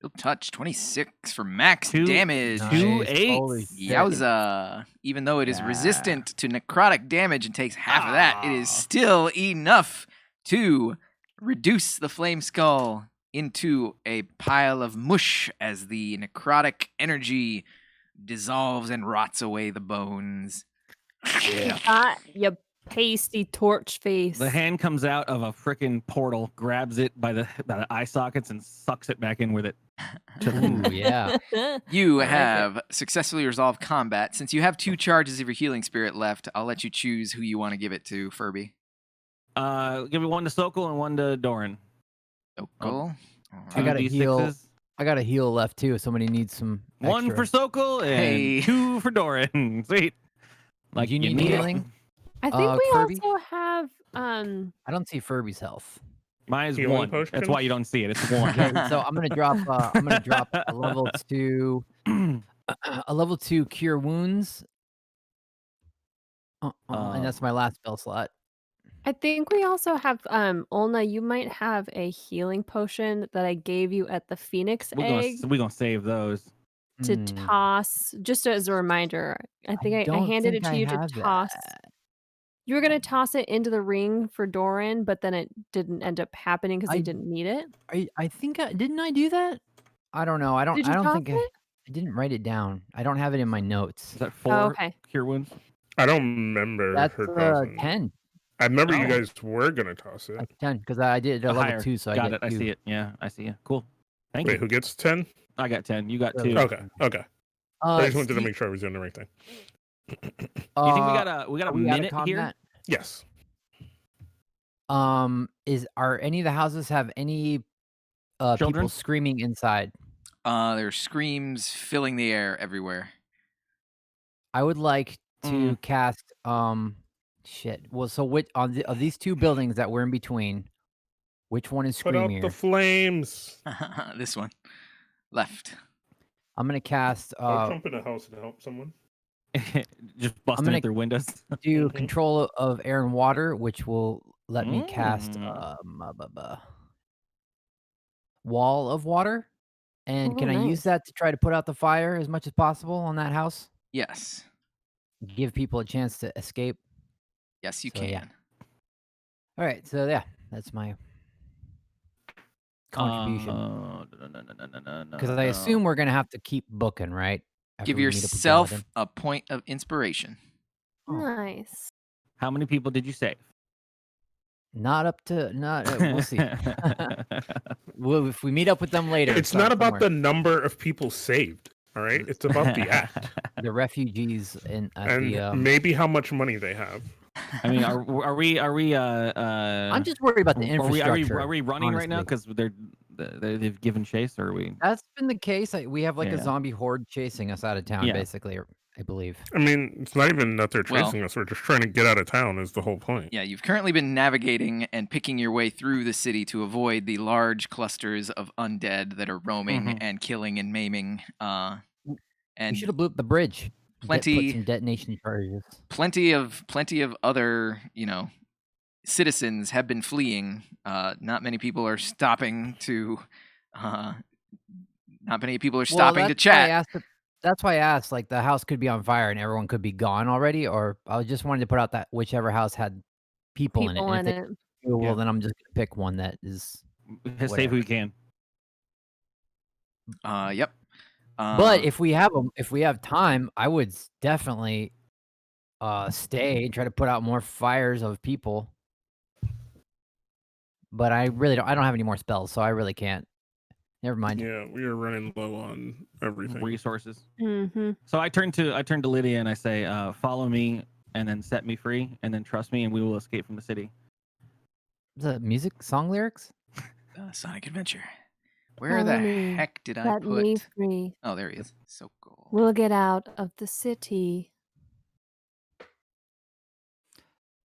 He'll touch 26 for max Two- damage. Nice. two eights. Holy shit. Yowza. Even though it is Yeah. resistant to necrotic damage and takes half of that, it is Ah. still enough to reduce the flame skull into a pile of mush as the necrotic energy dissolves and rots away the bones. Ah, you pasty torch face. The hand comes out of a freaking portal, grabs it by the eye sockets, and sucks it back in with it. Ooh, yeah. You I like it. have successfully resolved combat. Since you have 2 charges of your healing spirit left, I'll let you choose who you want to give it to, Furby. Give me one to Sokol and one to Doran. Sokol. I gotta 2d6s. heal. I got a heal left too. If somebody needs some. One extra. for Sokol and Hey. 2 for Doran. Sweet. Like Do you need need it. healing? I think we Kirby? also have I don't see Furby's health. Mine is Healing 1. That's potion? why you don't see it. It's 1. Okay, so I'm gonna drop. A level 2. A level 2 cure wounds. And that's my last spell slot. I think we also have Olna, you might have a healing potion that I gave you at the Phoenix egg We're gonna save those. to Hmm. toss just as a reminder. I think I don't handed it think to I you to have toss. that. You were gonna toss it into the ring for Doran, but then it didn't end up happening because I- he didn't need it. I think didn't I do that? I don't know. I don't. Did you I don't toss think it? I didn't write it down. I don't have it in my notes. Is that 4 Oh, okay. cure wounds? I don't remember That's her tossing. 10. I remember you Oh. guys were gonna toss it. That's 10 because I did a level Higher. 2, so I got get it. I 2. see it. Yeah, I see it. Cool. Thank Wait, you. who gets 10? I got 10. You got Oh, 2. Okay, okay. I just wanted to Steve, make sure I was doing the right thing. You think we got a are we out of minute here? combat? Yes. Are any of the houses have any people Children? screaming inside? There's screams filling the air everywhere. I would like to cast shit. Well, so which of these 2 buildings that we're in between, which one is Put out screamier? the flames. This one. Left. I'm gonna cast I'll jump in a house and help someone. Just busting gonna- it through windows. do Mhm. control of air and water, which will let me cast wall of water. And Oh, can I use nice. that to try to put out the fire as much as possible on that house? Yes. Give people a chance to escape. Yes, you So, can. yeah. All right, so yeah, that's my contribution. Because I assume we're gonna have to keep booking, right? After Give we meet up with yourself Paladin. a point of inspiration. Oh. Nice. How many people did you save? Not up to we'll see. If we meet up with them later, It's not about the number of people saved. All right, it's about the act the refugees at and the. maybe how much money they have. I mean, are we? I'm just worried about the Are we infrastructure. running right now honestly. because they've given chase, or are we? That's been the case. We have like a Yeah. zombie horde chasing us out of town, Yeah. basically, I believe. I mean, it's not even that they're Well- chasing us. We're just trying to get out of town is the whole point. Yeah, you've currently been navigating and picking your way through the city to avoid the large clusters of undead that are roaming Mhm. and killing and maiming. We And should have blew up the bridge. Put plenty, some detonation charges. plenty of other, citizens have been fleeing. Not many people are stopping to. Not many people are stopping to chat. That's why I asked. Like the house could be on fire and everyone could be gone already, or I just wanted to put out that whichever house had people in it. People And in if it. they, well, Yeah. then I'm just gonna pick one that is. As safe as we can. Yep. But if we have time, I would definitely stay and try to put out more fires of people. But I really don't. I don't have any more spells, so I really can't. Never mind. Yeah, we are running low on everything. Resources. Mm-hmm. So I turn to Lydia and I say, "Follow me, and then set me free, and then trust me, and we will escape from the city." The music song lyrics. Sonic Adventure. Where Follow the me. heck did I Set me put? free. Oh, there he is. So cool. We'll get out of the city.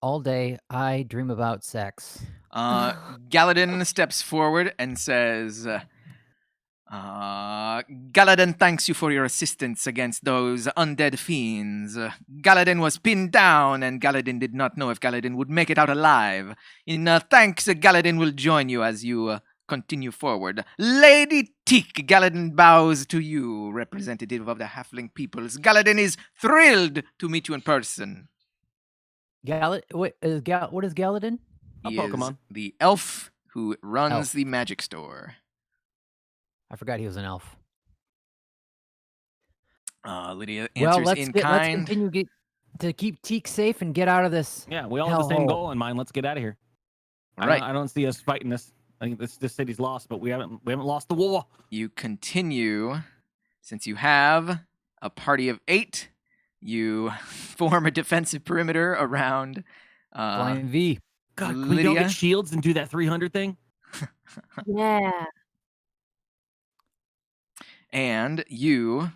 All day, I dream about sex. Galadin steps forward and says, Galadin thanks you for your assistance against those undead fiends. Galadin was pinned down, and Galadin did not know if Galadin would make it out alive. In thanks, Galadin will join you as you continue forward. Lady Teak, Galadin bows to you, representative of the halfling peoples. Galadin is thrilled to meet you in person. What is Galadin? A He Pokemon. is the elf who runs Elf. the magic store. I forgot he was an elf. Lydia Well, answers in let's kind. continue to keep Teak safe and get out of this. Yeah, we all have the same hellhole. goal in mind. Let's get out of here. All right. I don't see us fighting this. I think this city's lost, but we haven't lost the war. You continue, since you have a party of 8, you form a defensive perimeter around Flying V. God, can we go Lydia. get shields and do that 300 thing? Yeah. and you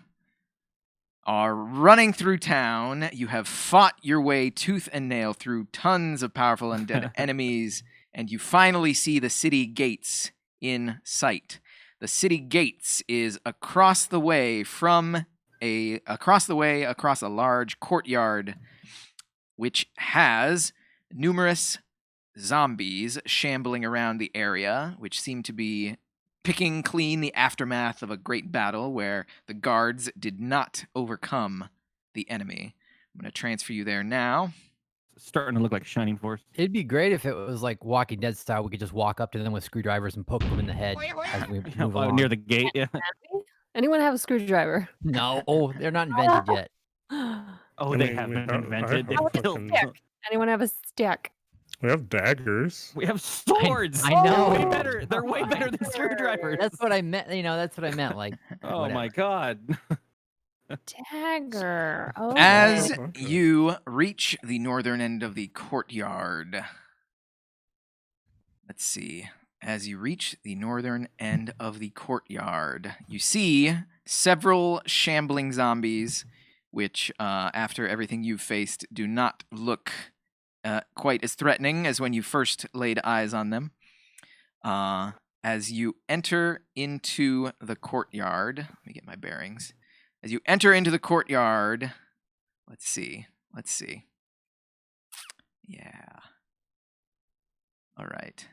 are running through town. You have fought your way tooth and nail through tons of powerful undead enemies, and you finally see the city gates in sight. The city gates is across the way across a large courtyard, which has numerous zombies shambling around the area, which seem to be picking clean the aftermath of a great battle where the guards did not overcome the enemy. I'm going to transfer you there now. It's starting to look like Shining Force. It'd be great if it was like Walking Dead style. We could just walk up to them with screwdrivers and poke them in the head as we move along. Near the gate. Yeah. Anyone have a screwdriver? No, they're not invented yet. Oh, I they mean, have we been have- invented. I They have killed. fucking- Anyone have a stick? We have daggers. We have swords. I know. They're way better. They're way better than screwdrivers. That's what I meant. That's what I meant. Like, Oh whatever. my god. Dagger. Oh. As Okay. you reach the northern end of the courtyard, let's see. As you reach the northern end of the courtyard, you see several shambling zombies, which, after everything you've faced, do not look quite as threatening as when you first laid eyes on them. As you enter into the courtyard, let me get my bearings. As you enter into the courtyard, let's see. Yeah. All right.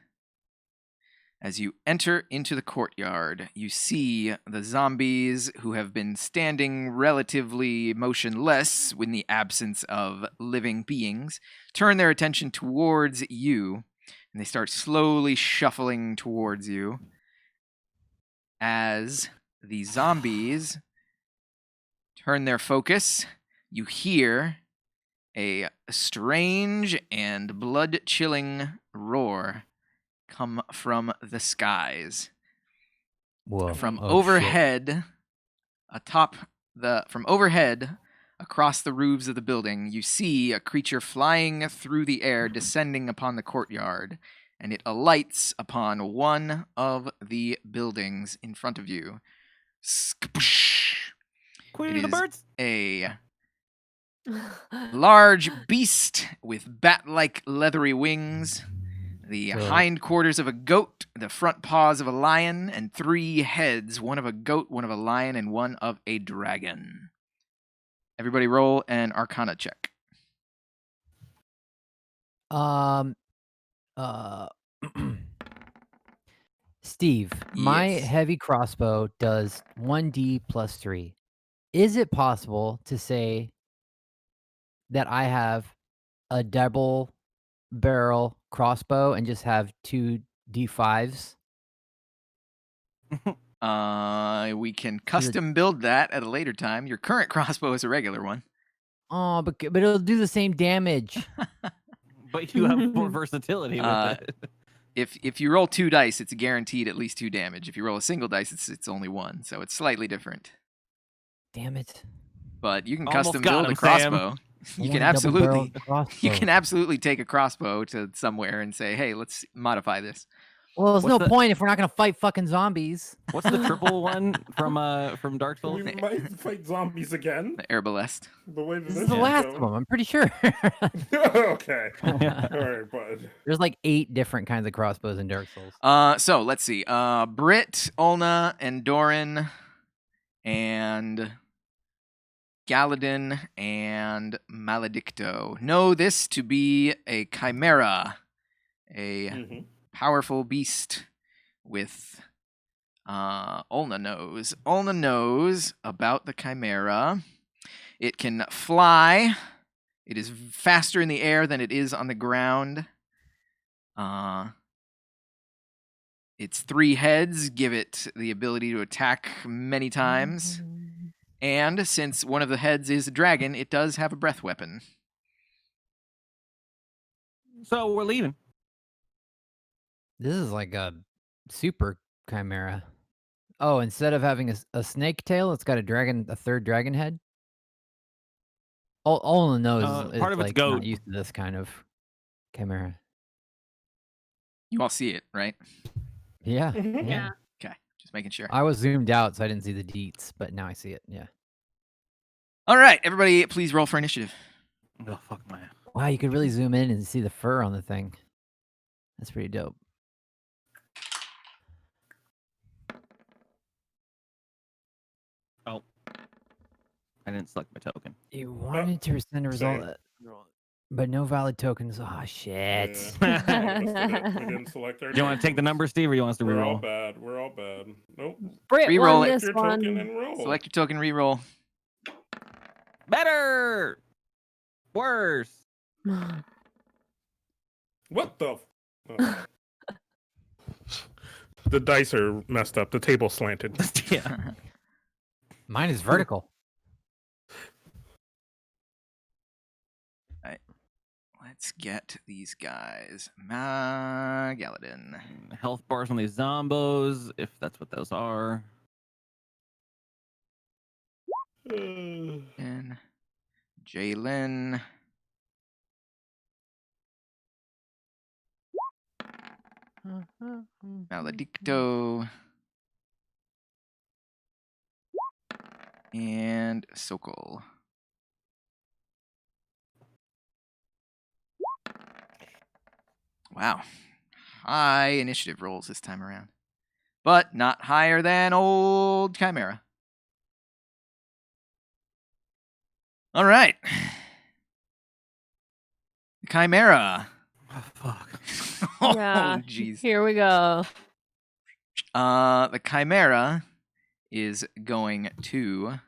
As you enter into the courtyard, you see the zombies who have been standing relatively motionless in the absence of living beings turn their attention towards you, and they start slowly shuffling towards you. As the zombies turn their focus, you hear a strange and blood-chilling roar come from the skies. Whoa. From Oh, overhead, from overhead, across the roofs of the building, you see a creature flying through the air, descending upon the courtyard, and it alights upon one of the buildings in front of you. Skapoosh. Queen It of the is birds. a Large beast with bat-like leathery wings, the Dope. hindquarters of a goat, the front paws of a lion, and 3 heads, one of a goat, one of a lion, and one of a dragon. Everybody roll an Arcana check. Uh, Steve, my Yes. heavy crossbow does 1d plus 3. Is it possible to say that I have a double barrel crossbow and just have 2 d5s? We can custom build that at a later time. Your current crossbow is a regular one. Oh, but it'll do the same damage. But you have more versatility with it. If you roll 2 dice, it's guaranteed at least 2 damage. If you roll a single dice, it's only 1, so it's slightly different. Damn it. But you can Almost custom got build him, a Sam. crossbow. I You want can a double-barreled you crossbow. can absolutely take a crossbow to somewhere and say, "Hey, let's modify this." Well, there's What's no the- point if we're not gonna fight fucking zombies. What's the triple one from Dark Souls? We might fight zombies again. The Herbalest. The way This this is the is last going. of them. I'm pretty sure. Okay. All right, bud. There's like 8 different kinds of crossbows in Dark Souls. So let's see. Britt, Ulna, and Doran, and Galadin, and Maledicto know this to be a chimera, a Mm-hmm. powerful beast with Ulna knows. Ulna knows about the chimera. It can fly. It is faster in the air than it is on the ground. Its 3 heads give it the ability to attack many times. And since one of the heads is a dragon, it does have a breath weapon. So we're leaving. This is like a super chimera. Oh, instead of having a snake tail, it's got a third dragon head. All in knows is part of it's like goat. not used to this kind of chimera. You all see it, right? Yeah. Mhm. Yeah. Okay, just making sure. I was zoomed out, so I didn't see the deets, but now I see it. Yeah. All right, everybody, please roll for initiative. Oh fuck my. Wow, you could really zoom in and see the fur on the thing. That's pretty dope. Oh. I didn't select my token. You wanted to send a result, same. but no valid tokens. Oh shit. Yeah. All of us did it. We didn't select our Do you want to take the number, Steve, or you want us to We're all reroll? bad. We're all bad. Nope. Brit Reroll won it. this Your one. token and roll. Select your token, reroll. Better. Worse. What the? Oh. The dice are messed up. The table's slanted. Yeah. Mine is vertical. Let's get these guys. Galadin. Health bars on these zombos, if that's what those are. And Jalen. Maledicto. And Sokol. Wow. High initiative rolls this time around. But not higher than old Chimera. All right. The Chimera. Oh, fuck. Oh, Yeah. jeez. Here we go. The Chimera is going to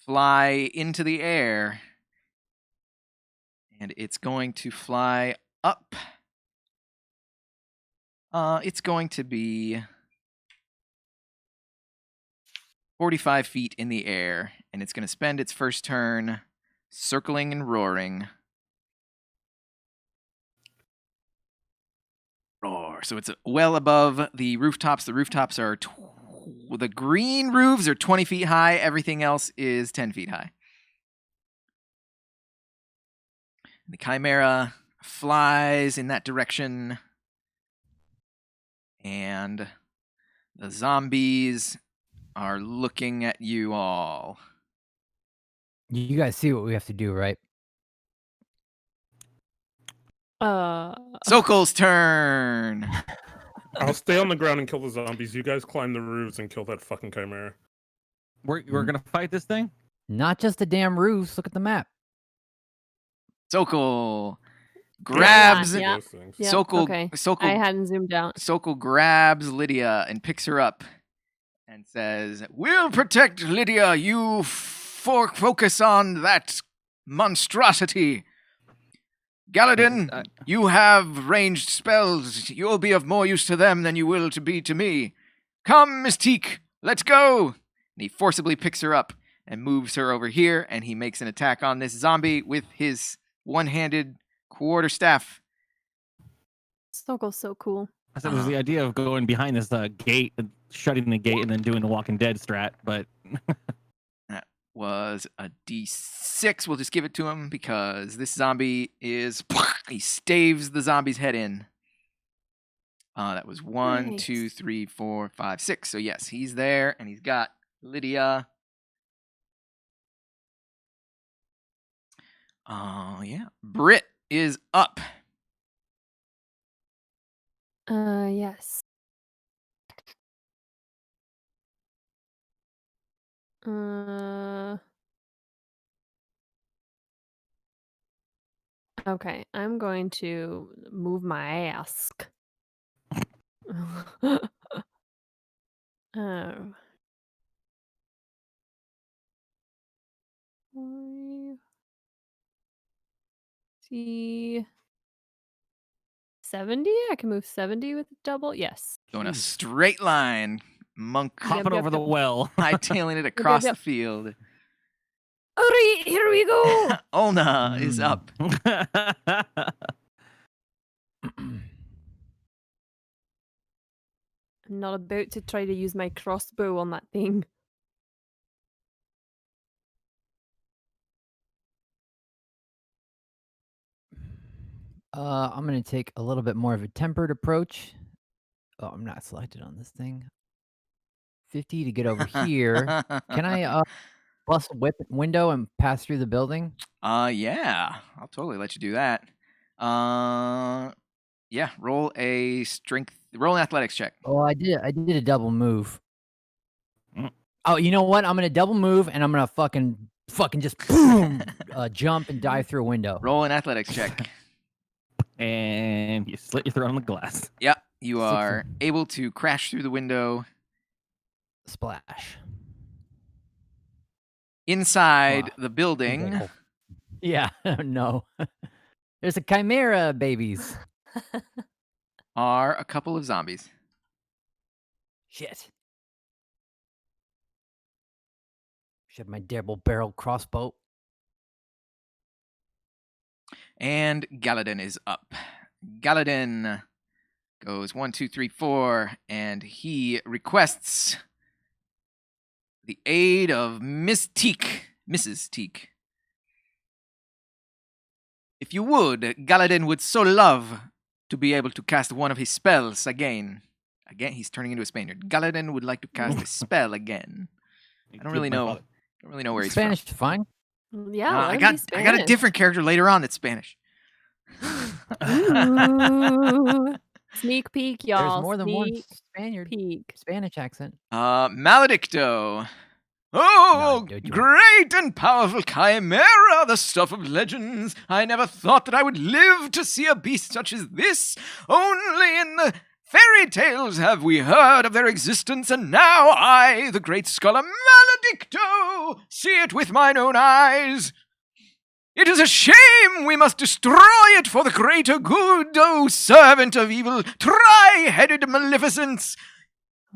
fly into the air. And it's going to fly up. It's going to be 45 feet in the air. And it's going to spend its first turn circling and roaring. Roar. So it's well above the rooftops. The rooftops are... the green roofs are 20 feet high. Everything else is 10 feet high. The Chimera flies in that direction. And the zombies are looking at you all. You guys see what we have to do, right? Sokol's turn. I'll stay on the ground and kill the zombies. You guys climb the roofs and kill that fucking chimera. We're gonna fight this thing. Not just the damn roofs. Look at the map. Sokol grabs. Yeah. Those things. Yep, Sokol. okay. I Sokol. hadn't zoomed out. Sokol grabs Lydia and picks her up and says, "We'll protect Lydia. You focus on that monstrosity. Galadin, you have ranged spells. You'll be of more use to them than you will to be to me. Come, Mystique, let's go." And he forcibly picks her up and moves her over here, and he makes an attack on this zombie with his one-handed quarterstaff. Sokol's so cool. I said it was the idea of going behind this gate, shutting the gate, and then doing the Walking Dead strat. But That was a D6. We'll just give it to him because this zombie is... He staves the zombie's head in. That was 1, Nice. 2, 3, 4, 5, 6. So yes, he's there, and he's got Lydia. Yeah. Brit is up. Yes. Okay, I'm going to move my ass. Oh. 5, see 70? I can move 70 with double. Yes. Going a Jeez. straight line. Monk hopping yep, over the yep. well. hightailing it across yep. the field. Alright, here we go. Olna is up. I'm not about to try to use my crossbow on that thing. I'm gonna take a little bit more of a tempered approach. Oh, I'm not selected on this thing. 50 to get over here. Can I bust a window and pass through the building? Yeah, I'll totally let you do that. Yeah, roll an athletics check. Oh, I did a double move. Mm. Oh, you know what? I'm gonna double move and I'm gonna fucking just boom, jump and dive through a window. Roll an athletics check. And you slit your throat on the glass. Yep, you 6 are able to crash through the window. Splash. Inside Wow. the building Yeah, no. There's a chimera, babies. are a couple of zombies. Shit. Should have my double barrel crossbow. And Galadin is up. Galadin goes 1, 2, 3, 4, and he requests the aid of Mrs. Teak. If you would, Galadin would so love to be able to cast one of his spells again. Again, he's turning into a Spaniard. Galadin would like to cast a spell again. I don't really know. Don't really know where he's Spanish is fine. Yeah, I let got him be I got a Spanish. different character later on that's Spanish. Ooh. Sneak peek, y'all. There's more than one Sneak Spaniard. peek. Spanish accent. Maledicto. Oh, don't you- great and powerful chimera, the stuff of legends. I never thought that I would live to see a beast such as this. Only in the fairy tales have we heard of their existence, and now I, the great scholar Maledicto, see it with mine own eyes. It is a shame we must destroy it for the greater good, O servant of evil, tri-headed maleficence.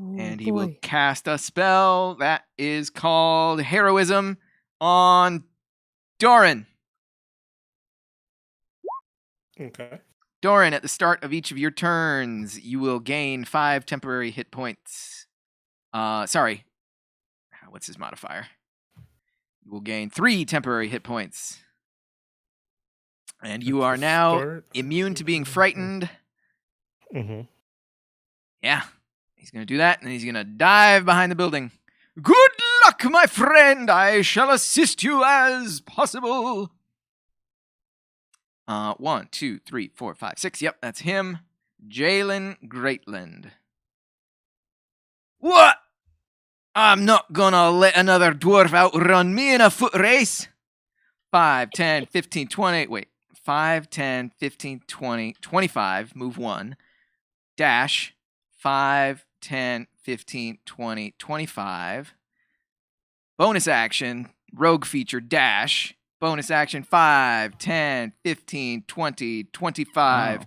Oh, And he will boy. cast a spell that is called Heroism on Doran. Okay. Doran, at the start of each of your turns, you will gain 5 temporary hit points. Sorry. What's his modifier? You will gain 3 temporary hit points. And you are now immune to being frightened. Mm-hmm. Yeah. He's going to do that, and he's going to dive behind the building. Good luck, luck, my friend. I shall assist you as possible. 1, 2, 3, 4, 5, 6. Yep, that's him. Jalen Greatland. What? I'm not gonna let another dwarf outrun me in a foot race. 5, 10, 15, 20. Wait. 5, 10, 15, 20, 25. Move 1. Dash. 5, 10, 15, 20, 25. Bonus action. Rogue feature. Dash. Bonus action. 5, 10, 15, 20, 25. Wow.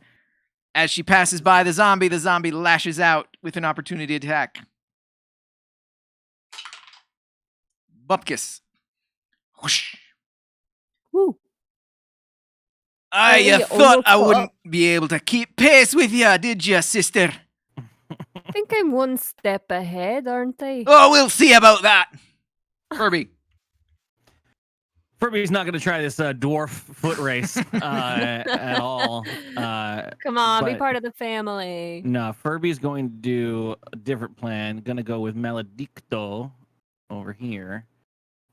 As she passes by the zombie lashes out with an opportunity attack. Bupkis. Whoosh. Woo. You Hey, thought I almost wouldn't be able to keep pace with you, did you, sister? I think I'm one step ahead, aren't I? Oh, we'll see about that. Furby. Furby's not going to try this dwarf foot race at all. Come on, be but- part of the family. No, Furby's going to do a different plan. Going to go with Maledicto over here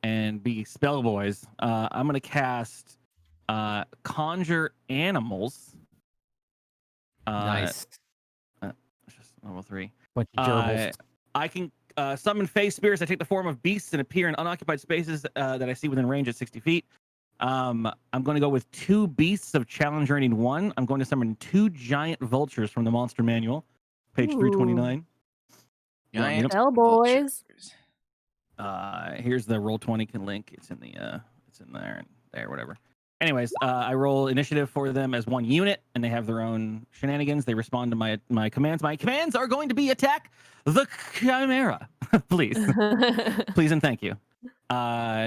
and be spell boys. I'm going to cast Conjure Animals. Nice. Just level 3. Bunch of gerbils. I can summon face spirits that take the form of beasts and appear in unoccupied spaces that I see within range at 60 feet. I'm going to go with 2 beasts of challenge rating 1. I'm going to summon 2 giant vultures from the monster manual, page 329. Giant Bell boys. vultures. Here's the Roll20 link. It's in the it's in there and there, whatever. Anyways, I roll initiative for them as 1 unit, and they have their own shenanigans. They respond to my commands. My commands are going to be attack the Chimera. Please. Please and thank you.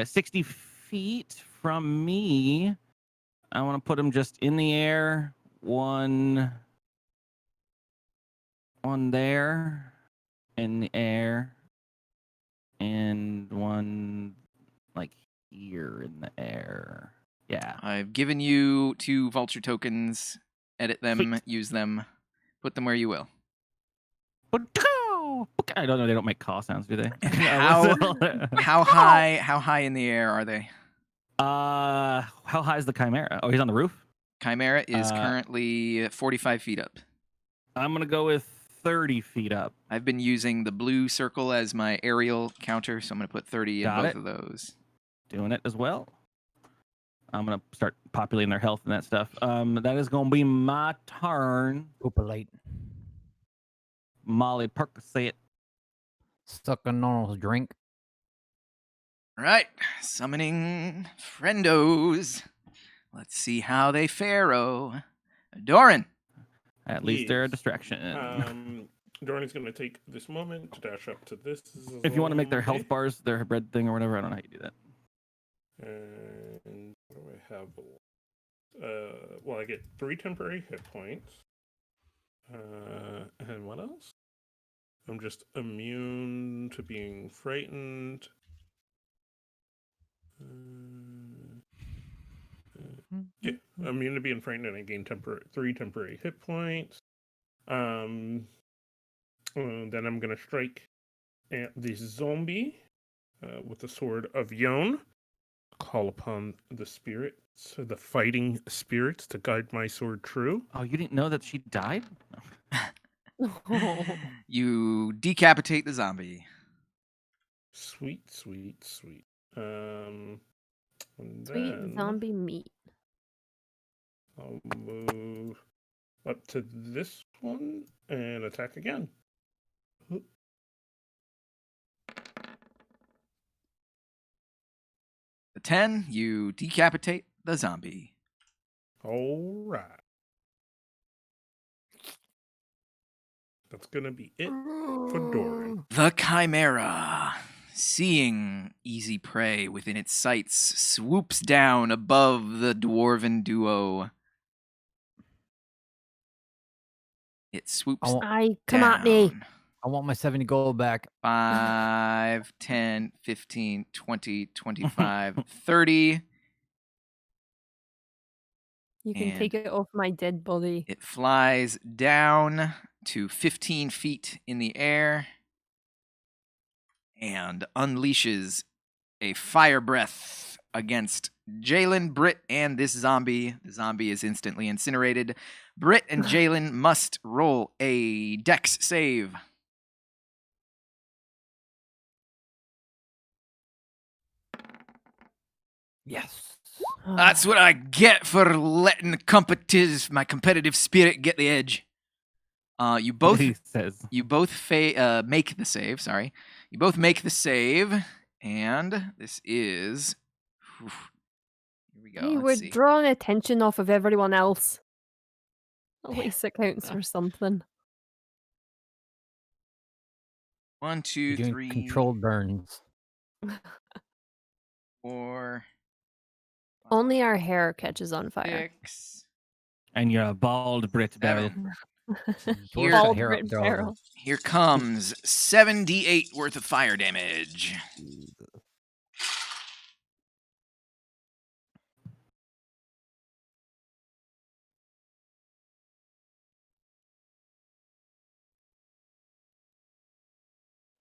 60 feet from me. I want to put them just in the air. One there, in the air, and one like here in the air. Yeah. I've given you 2 vulture tokens. Edit them, Sweet. use them, put them where you will. I don't know. They don't make caw sounds, do they? How high in the air are they? How high is the Chimera? Oh, he's on the roof. Chimera is Uh, currently 45 feet up. I'm gonna go with 30 feet up. I've been using the blue circle as my aerial counter, so I'm going to put 30 in Got both it. of those. Doing it as well. I'm gonna start populating their health and that stuff. That is gonna be my turn. Populate. Molly Percocet. Sucking on his drink. Right, summoning friendos. Let's see how they faro. Doran. At least they're a Yes. distraction. Doran's going to take this moment to dash up to this. If you want to make their health zombie. bars, their red thing or whatever, I don't know how you do that. And what do I have? Well, I get 3 temporary hit points. And what else? I'm just immune to being frightened. Yeah, immune to being frightened, and I gain 3 temporary hit points. Then I'm gonna strike at the zombie with the sword of Yon. Call upon the spirits, the fighting spirits, to guide my sword true. Oh, you didn't know that she died? You decapitate the zombie. Sweet, sweet, sweet. And Sweet then zombie meat. I'll move up to this one and attack again. The 10, you decapitate the zombie. All right. That's gonna be it for Doran. The Chimera, seeing easy prey within its sights, swoops down above the dwarven duo. It swoops Come at me. down. I want my 70 gold back. 5, 10, 15, 20, 25, 30. You can And- take it off my dead body. It flies down to 15 feet in the air. and unleashes a fire breath against Jalen, Britt, and this zombie. The zombie is instantly incinerated. Britt and Jalen must roll a dex save. Yes. That's what I get for letting my competitive spirit get the edge. You both He says. make the save. Sorry, you both make the save, and this is. Here we go. Hey, we're Let's see. drawing attention off of everyone else. At Yeah. least it counts for something. 1, 2, You're doing 3, controlled burns. 4, Only our hair catches on fire. 6. And you're a bald Brit barrel. Here- Got Bald hair up Brit there all over. barrel. Here comes 7d8 worth of fire damage.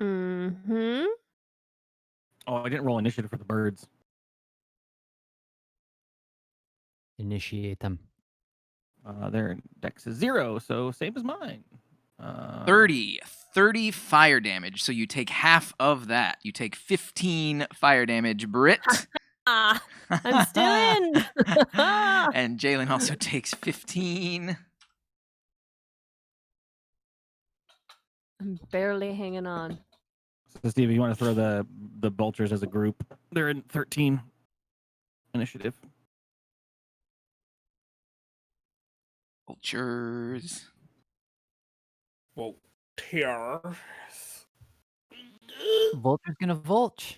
Mm-hmm. Oh, I didn't roll initiative for the birds. Initiate them. Their dex is 0, so same as mine. 30 fire damage. So you take half of that. You take 15 fire damage, Britt. Ah, I'm still in. And Jalen also takes 15. I'm barely hanging on. So Steve, if you want to throw the vultures as a group, they're in 13 initiative. Vultures. Well, terror. Vulture's gonna vulture.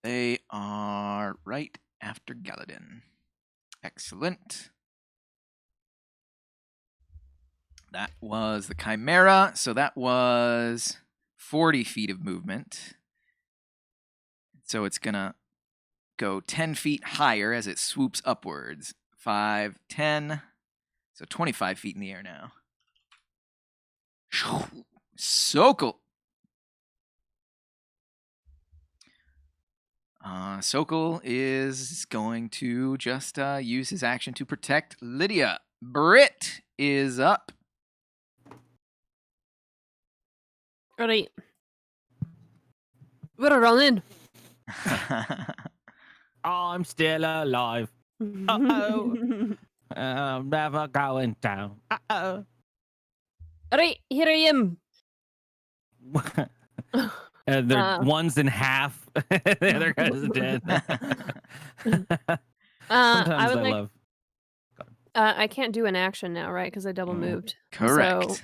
They are right after Galadin. Excellent. That was the Chimera, so that was 40 feet of movement. So it's going to go 10 feet higher as it swoops upwards. 5, 10, so 25 feet in the air now. So cool. Sokol is going to just use his action to protect Lydia. Britt is up. All right. We're running. I'm still alive. Uh-oh. I'm never going down. Uh-oh. All right, here I am. And they're Uh. one's in half. The other guy's dead. I Sometimes would I like. love. I can't do an action now, right? Because I double moved. Correct.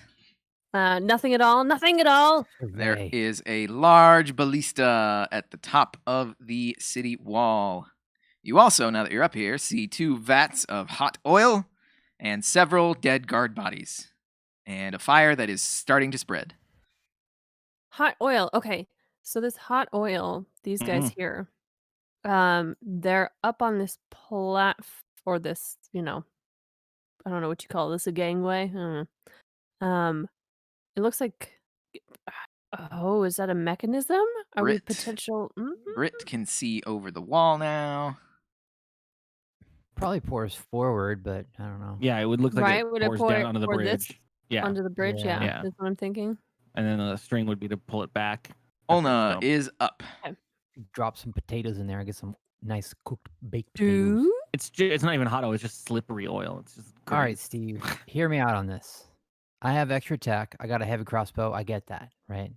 So, nothing at all. Nothing at all. There Hooray. is a large ballista at the top of the city wall. You also, now that you're up here, see 2 vats of hot oil and several dead guard bodies, and a fire that is starting to spread. Hot oil. Okay. So this hot oil, these guys here, they're up on this or this, I don't know what you call this, a gangway. I don't know. It looks like. Oh, is that a mechanism? Are we Brit. potential? Britt can see over the wall now. Probably pours forward, but I don't know. Yeah, it would look like Right, it would it pours pour- down onto the pour this bridge. Yeah, Onto the bridge? Yeah. Yeah, that's what I'm thinking. and then the string would be to pull it back. after it's Olna dumped. is up. Drop some potatoes in there and get some nice cooked baked potatoes. Dude. It's not even hot oil. It's just slippery oil. It's just All right, great. Steve, hear me out on this. I have extra attack. I got a heavy crossbow. I get that, right?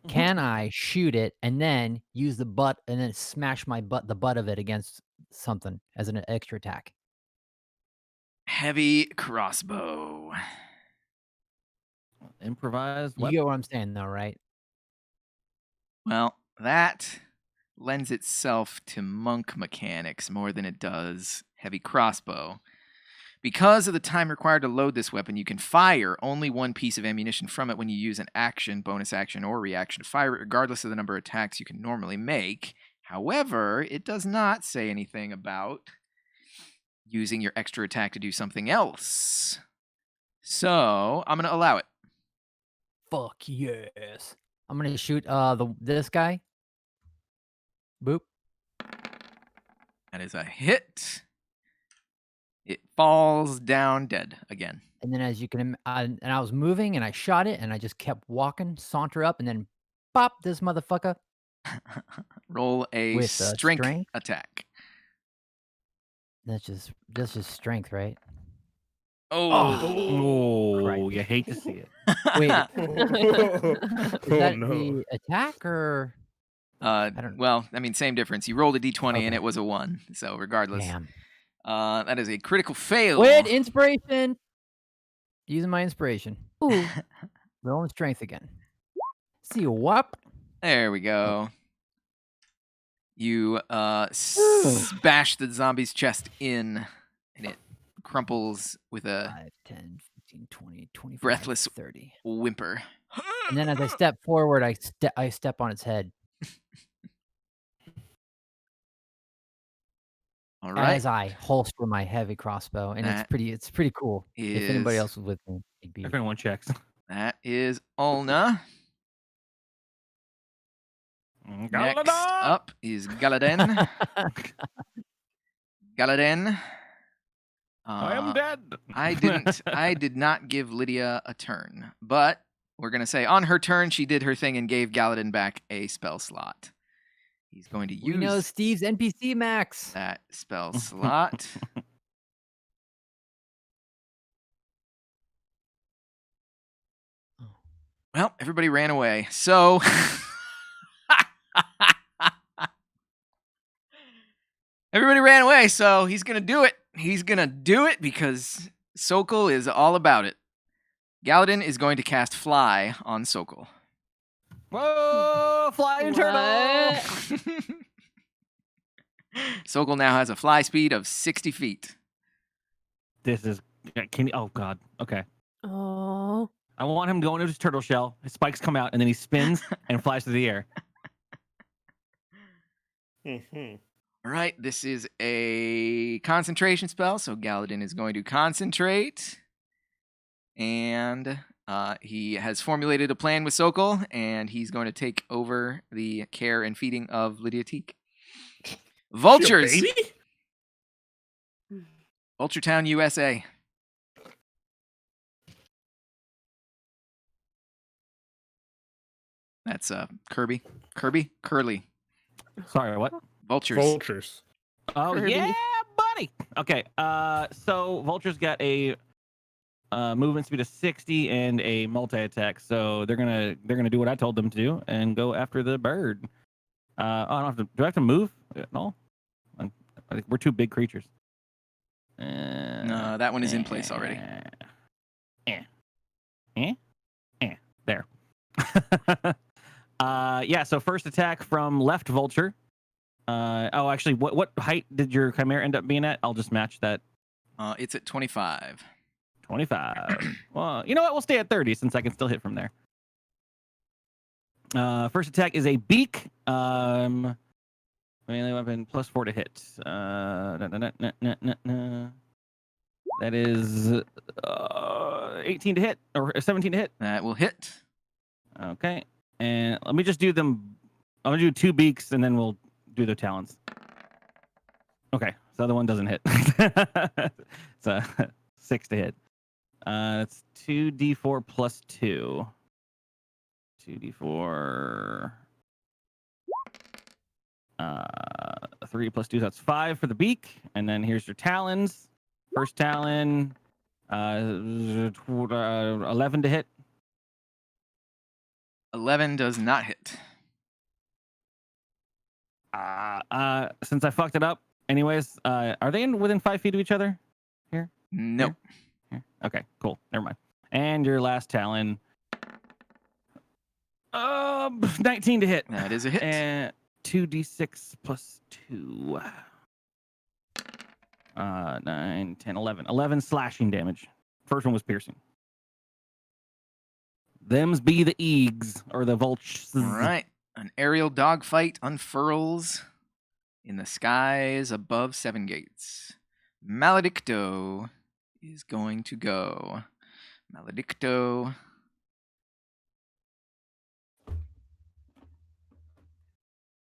Can I shoot it and then use the butt and then smash the butt of it against something as an extra attack? Heavy crossbow. Improvised You weapon. get what I'm saying, though, right? Well, that lends itself to monk mechanics more than it does heavy crossbow. Because of the time required to load this weapon, you can fire only one piece of ammunition from it when you use an action, bonus action, or reaction to fire it, regardless of the number of attacks you can normally make. However, it does not say anything about using your extra attack to do something else. So, I'm going to allow it. Fuck yes. I'm gonna shoot this guy. Boop. That is a hit. It falls down dead again. And then as you can, and I was moving and I shot it and I just kept walking, saunter up, and then pop this motherfucker Roll a with strength strength. attack. That's just strength, right? Oh, Oh, you hate to see it. Wait, Oh, is that no. the attack or? I don't- well, I mean, same difference. You rolled a d20 and Okay. it was a 1. So regardless, Damn. that is a critical fail. Wait, inspiration. Using my inspiration. Ooh. Rolling strength again. See what? There we go. You bash the zombie's chest in, and it crumples with a 5, 10, 15, 20, 25, breathless 30. whimper. And then as I step forward, I step on its head. All right. As I holster my heavy crossbow, and That it's pretty cool. If anybody is- else was with me, it'd be Everyone checks. That is Ulna. Next up is Galadin. Galadin. I am dead. I did not give Lydia a turn, but we're gonna say on her turn she did her thing and gave Galadin back a spell slot. He's going to we know use Steve's NPC max. that spell slot. Well, everybody ran away, so everybody ran away, so he's gonna do it. He's gonna do it because Sokol is all about it. Galadin is going to cast Fly on Sokol. Whoa, flying turtle! What? Sokol now has a fly speed of 60 feet. This is. Can you? Oh God. Okay. Oh. I want him to go into his turtle shell. His spikes come out, and then he spins and flies through the air. Mhm. All right, this is a concentration spell, so Galadin is going to concentrate. And he has formulated a plan with Sokol, and he's going to take over the care and feeding of Lydia Teak. Vultures! Baby? Vulture Town, USA. That's Kirby. Curly. Sorry, what? Vultures. Vultures. Oh Kirby. yeah, buddy. Okay. So Vulture's got a movement speed of 60 and a multi attack. So they're gonna do what I told them to do and go after the bird. I don't have to. Do I have to move at all? I think we're two big creatures. No, that one is in place already. There. Yeah. So first attack from left vulture. Oh, actually, what height did your chimera end up being at? I'll just match that. It's at 25. 25. Well, you know what? We'll stay at 30 since I can still hit from there. First attack is a beak. Melee weapon plus 4 to hit. That is 18 to hit or 17 to hit. That will hit. Okay. And let me just do them. I'm gonna do 2 beaks and then we'll do the talons. Okay. So the other one doesn't hit. It's a 6 to hit. That's 2d4 plus 2. 2d4. 3 plus 2, that's 5 for the beak. And then here's your talons. First talon, 11 to hit. 11 does not hit. Since I fucked it up, anyways, are they within 5 feet of each other? Nope. Here? Okay, cool. Never mind. And your last talon, 19 to hit. That is a hit. And 2d6 plus 2. 9, 10, 11. 11 slashing damage. First one was piercing. Them's be the eags, or the vultures. All right. An aerial dogfight unfurls in the skies above Seven Gates. Maledicto is going to go. Maledicto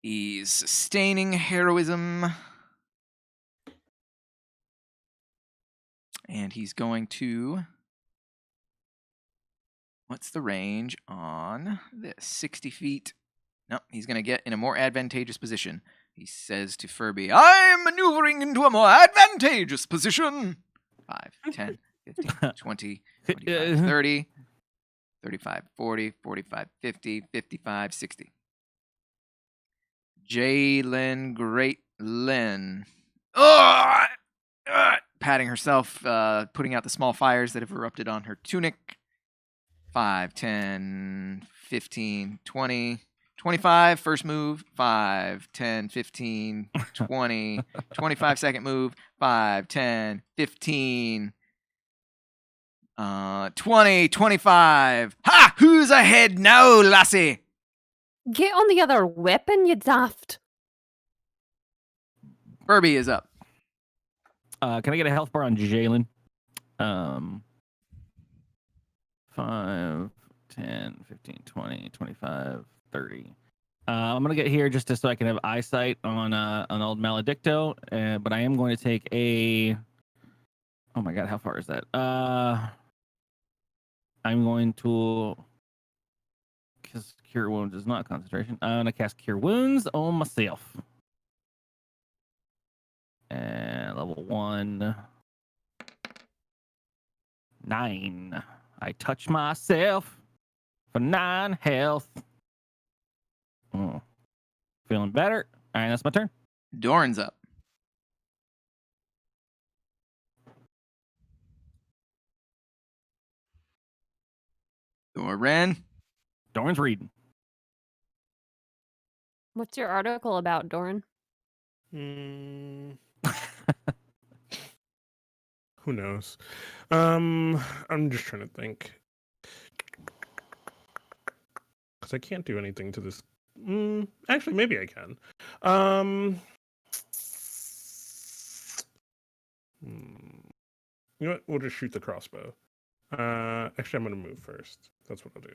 He's sustaining heroism. And he's going to... What's the range on this? 60 feet. No, he's going to get in a more advantageous position. He says to Furby, I'm maneuvering into a more advantageous position. 5, 10, 15, 20, 25, 30, 35, 40, 45, 50, 55, 60. Jalen Great Lynn. Patting herself, putting out the small fires that have erupted on her tunic. 5, 10, 15, 20, 25, first move. 5, 10, 15, 20, 25, second move. 5, 10, 15, 20, 25. Ha! Who's ahead now, lassie? Get on the other weapon, you daft. Furby is up. Can I get a health bar on Jalen? 5, 10, 15, 20, 25, 30. I'm going to get here just so I can have eyesight on old Maledicto, but I am going to take a... Oh my god, how far is that? I'm going to... Because Cure Wounds is not concentration. I'm going to cast Cure Wounds on myself. And level 1. 9. I touch myself for 9 health. Oh. Feeling better. All right, that's my turn. Doran's up. Doran. Doran's reading. What's your article about, Doran? Who knows? I'm just trying to think. Because I can't do anything to this. Actually, maybe I can. You know what? We'll just shoot the crossbow. Actually, I'm going to move first. That's what I'll do.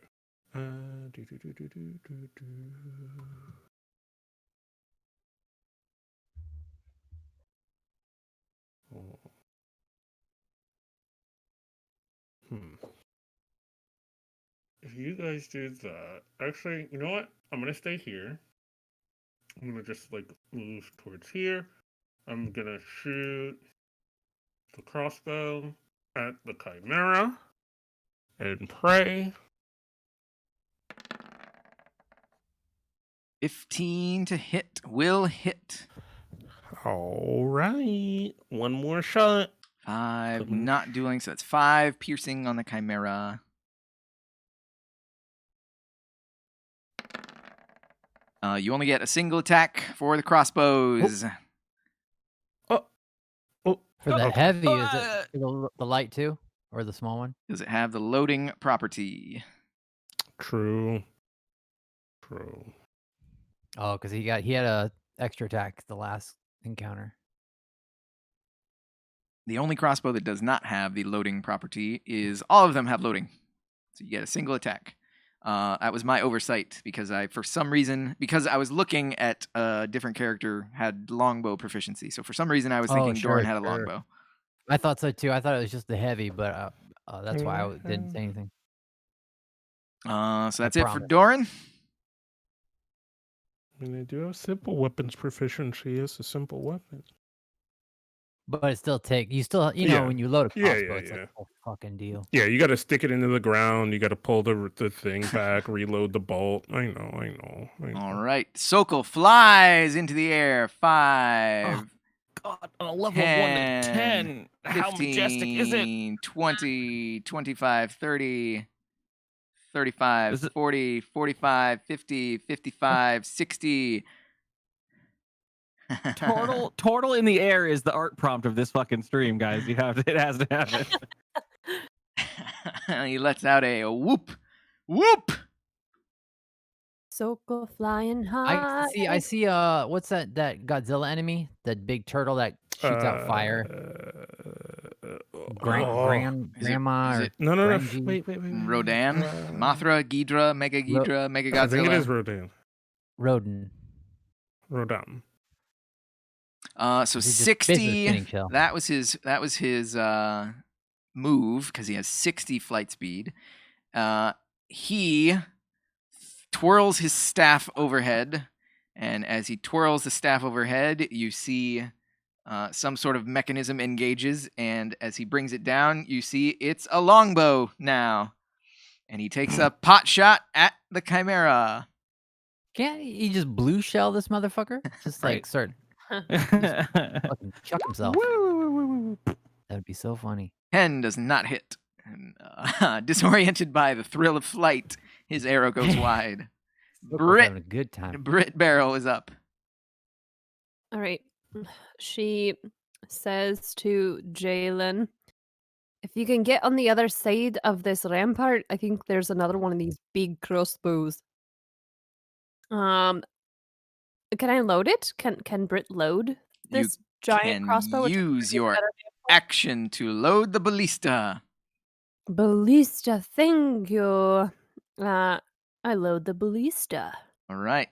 Oh. If you guys do that, actually, you know what? I'm gonna stay here. I'm gonna just like move towards here. I'm gonna shoot the crossbow at the Chimera and pray. 15 to hit. Will hit. All right, one more shot. 5 not dueling, so that's 5 piercing on the Chimera. You only get a single attack for the crossbows. Oh. For the okay. heavy, is it for the light too? Or the small one? Does it have the loading property? True. Oh, because he had a extra attack the last encounter. The only crossbow that does not have the loading property is all of them have loading. So you get a single attack. That was my oversight because I was looking at a different character had longbow proficiency. So for some reason I was thinking Doran had a longbow. I thought so too. I thought it was just the heavy, but that's why I didn't say anything. So that's it for Doran. I mean, I do have simple weapons proficiency. It's a simple weapon. But it still you know, when you load a crossbow, it's like a whole fucking deal. Yeah, you got to stick it into the ground. You got to pull the thing back, reload the bolt. I know. All right. Sokol flies into the air. 5. Oh, God, on a level 10, 1 to 10. 15, How majestic is it? 20, 25, 30, 35, 40, 45, 50, 55, 60. Turtle in the air is the art prompt of this fucking stream, guys. It has to happen. He lets out a whoop. Whoop! Sokol flying high. I see what's that Godzilla enemy? That big turtle that shoots out fire. Grandma. No. Grangy? Wait. Rodan? Mothra, Ghidra, Mega Godzilla. I think it is Rodan. Rodin. Rodam. So This is just business 60. spinning shell. That was his move because he has 60 flight speed. He twirls his staff overhead, and as he twirls the staff overhead, you see some sort of mechanism engages, and as he brings it down, you see it's a longbow now, and he takes a pot shot at the Chimera. Can't he just blue shell this motherfucker? Just like Right. start fucking chuck himself. That would be so funny. 10 does not hit. And, disoriented by the thrill of flight, his arrow goes wide. Circle's having a good time. Brit Barrel is up. All right. She says to Jalen, if you can get on the other side of this rampart, I think there's another one of these big crossbows. Can I load it? Can Brit load this giant Can crossbow? which is use maybe your better action to load the ballista. ballista, thank you. I load the ballista. All right.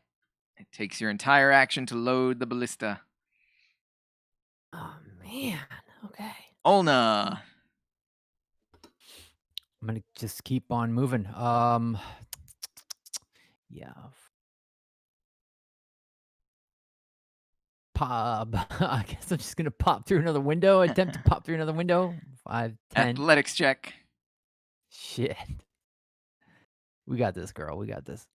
It takes your entire action to load the ballista. Oh man. Okay. Olna. I'm gonna just keep on moving. Yeah. Pop. I guess I'm just gonna pop through another window. Attempt to pop through another window. 5, 10. Athletics check. Shit. We got this, girl. We got this.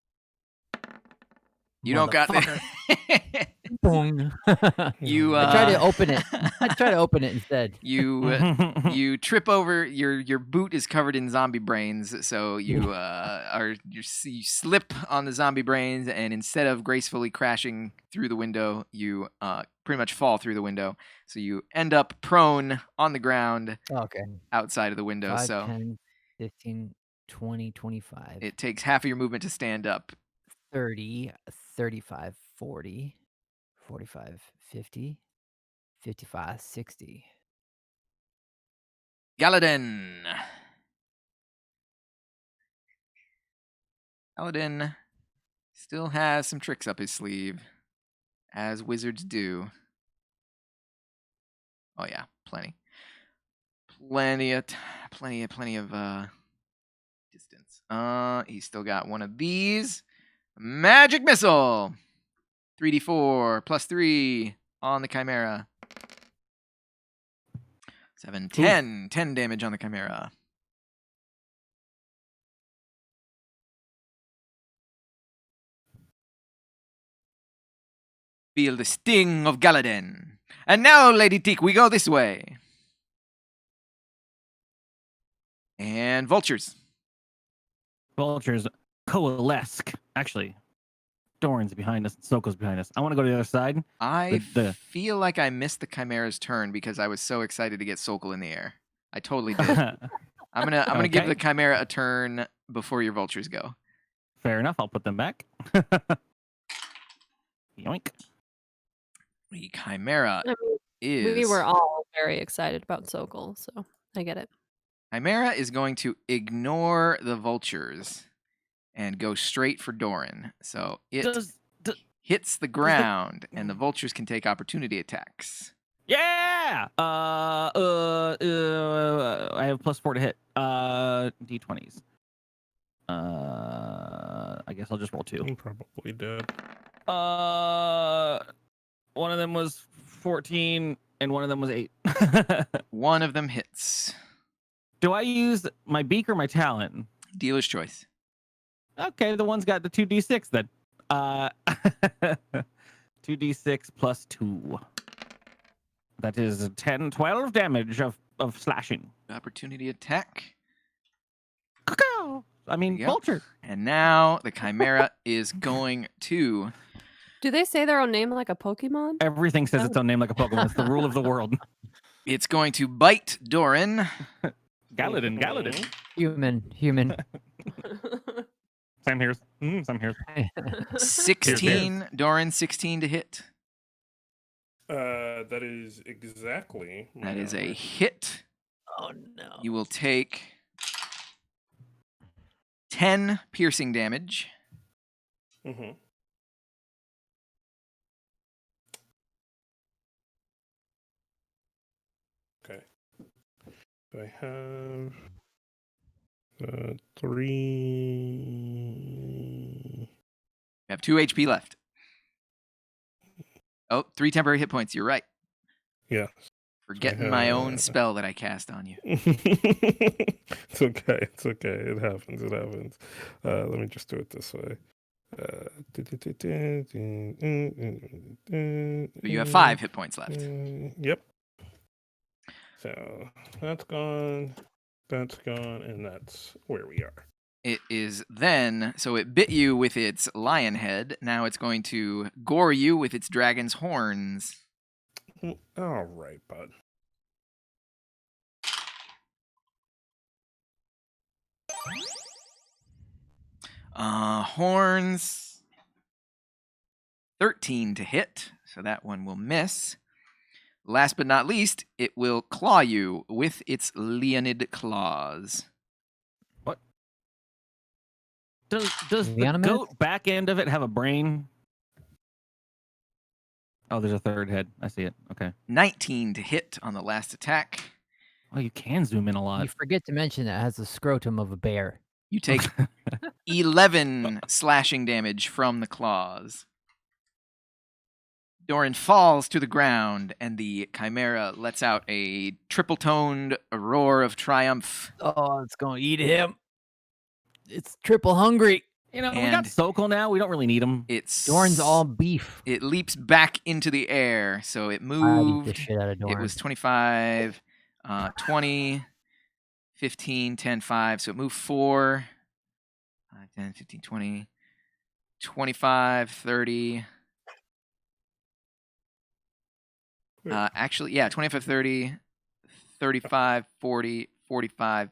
You don't got Motherfucker. it. Boing. You I tried to open it. I tried to open it instead. you trip over. Your boot is covered in zombie brains, so you you slip on the zombie brains, and instead of gracefully crashing through the window, you pretty much fall through the window. So you end up prone on the ground Okay. outside of the window. 5, So 10, 15, 20, 25, it takes half of your movement to stand up. 30, 35, 40, 45, 50, 55, 60. Galadin. Galadin still has some tricks up his sleeve, as wizards do. Oh yeah, plenty of distance. He's still got one of these. Magic missile. 3d4 plus 3 on the Chimera. 7, 10. 10 damage on the Chimera. Feel the sting of Galadin. And now, Lady Teak, we go this way. And vultures. Vultures coalesce. Actually, Doran's behind us. Soko's behind us. I want to go to the other side. I The- feel like I missed the Chimera's turn because I was so excited to get Sokol in the air. I totally did. I'm gonna give the Okay. Chimera a turn before your vultures go. Fair enough. I'll put them back. Yoink. The Chimera I mean, is we were all very excited about Sokol, so I get it. Chimera is going to ignore the vultures and go straight for Doran. So it Does hits the ground, and the vultures can take opportunity attacks. yeah. I have +4 to hit. D20s. I guess I'll just roll 2. I'm probably dead. One of them was 14 and one of them was 8. One of them hits. Do I use my beak or my talon? Dealer's choice. Okay, the one's got the 2d6 then. 2d6 plus 2. That is 10, 12 damage of slashing. Opportunity attack. Caw-caw. I mean, Yep. vulture. And now the Chimera is going to... Do they say their own name like a Pokemon? Everything says its own name like a Pokemon. It's the rule of the world. It's going to bite Doran. Galadin. Human. Same here. Same here. 16. Doran, 16 to hit. That is exactly. That is a my- hit. Oh no. You will take 10 piercing damage. Mhm. I have 3. You have 2 HP left. Oh, 3 temporary hit points. You're right. Yeah. Forgetting my own spell that I cast on you. It's okay. It's okay. It happens. It happens. Let me just do it this way. But you have 5 hit points left. Yep. So that's gone. That's gone, and that's where we are. It is then, so it bit you with its lion head. Now it's going to gore you with its dragon's horns. All right, bud. Horns. 13 to hit, so that one will miss. Last but not least, it will claw you with its leonid claws. What? Does the Leonimus? goat back end of it have a brain? Oh, there's a third head. I see it. Okay. 19 to hit on the last attack. Oh, you can zoom in a lot. You forget to mention that it has the scrotum of a bear. You take 11 slashing damage from the claws. Doran falls to the ground, and the Chimera lets out a triple-toned roar of triumph. Oh, it's going to eat him. It's triple hungry. You know, we And got Sokol now. We don't really need him. Doran's all beef. It leaps back into the air, so it I'd eat the moved. shit out of Doran. It was 25, 20, 15, 10, 5. So it moved 4, 5, 10, 15, 20, 25, 30. Actually, yeah, 25, 30, 35, 40, 45,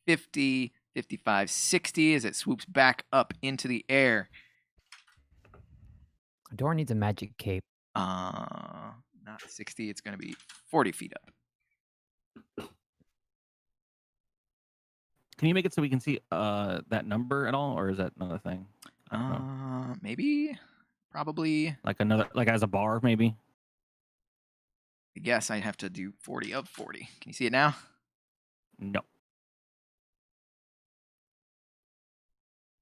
50, 55, 60 as it swoops back up into the air. Doran needs a magic cape. Not 60, it's going to be 40 feet up. Can you make it so we can see that number at all, or is that another thing? I don't know. Maybe, probably. Like another, like as a bar, maybe. I guess I'd have to do 40 of 40. Can you see it now? No.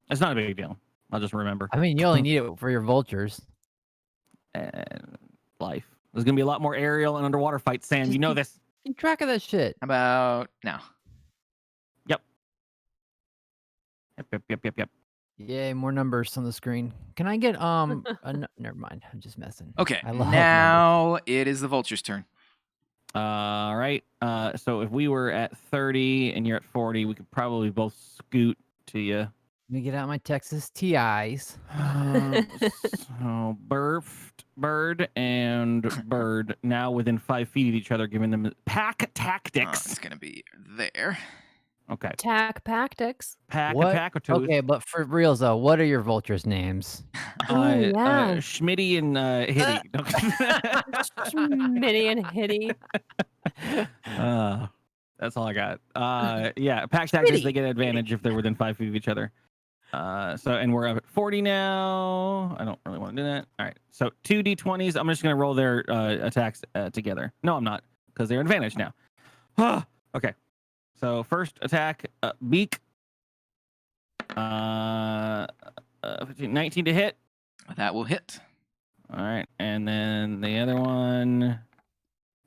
It's not a big deal. I'll just remember. I mean, you only need it for your vultures. And life. There's gonna be a lot more aerial and underwater fights, Sam. You know this. Keep track of that shit. How about now? Yep. Yay, more numbers on the screen. Can I get never mind. I'm just messing. Okay, I love now it is the vulture's turn. All right. So if we were at 30 and you're at 40, we could probably both scoot to you. Let me get out my Texas TIs. So bird and bird now within 5 feet of each other, giving them pack tactics. It's gonna be there. Okay. Attack tactics. Pack What? attack or two. Okay, but for reals though, what are your vultures' names? Yeah. Schmitty and Hitty. Schmitty and Hitty. That's all I got. Yeah, pack tactics, they get advantage if they're within 5 feet of each other. And we're up at 40 now. I don't really want to do that. All right. So 2 d20s. I'm just going to roll their attacks together. No, I'm not, because they're advantage now. Okay. So first attack, beak. 19 to hit. That will hit. All right. And then the other one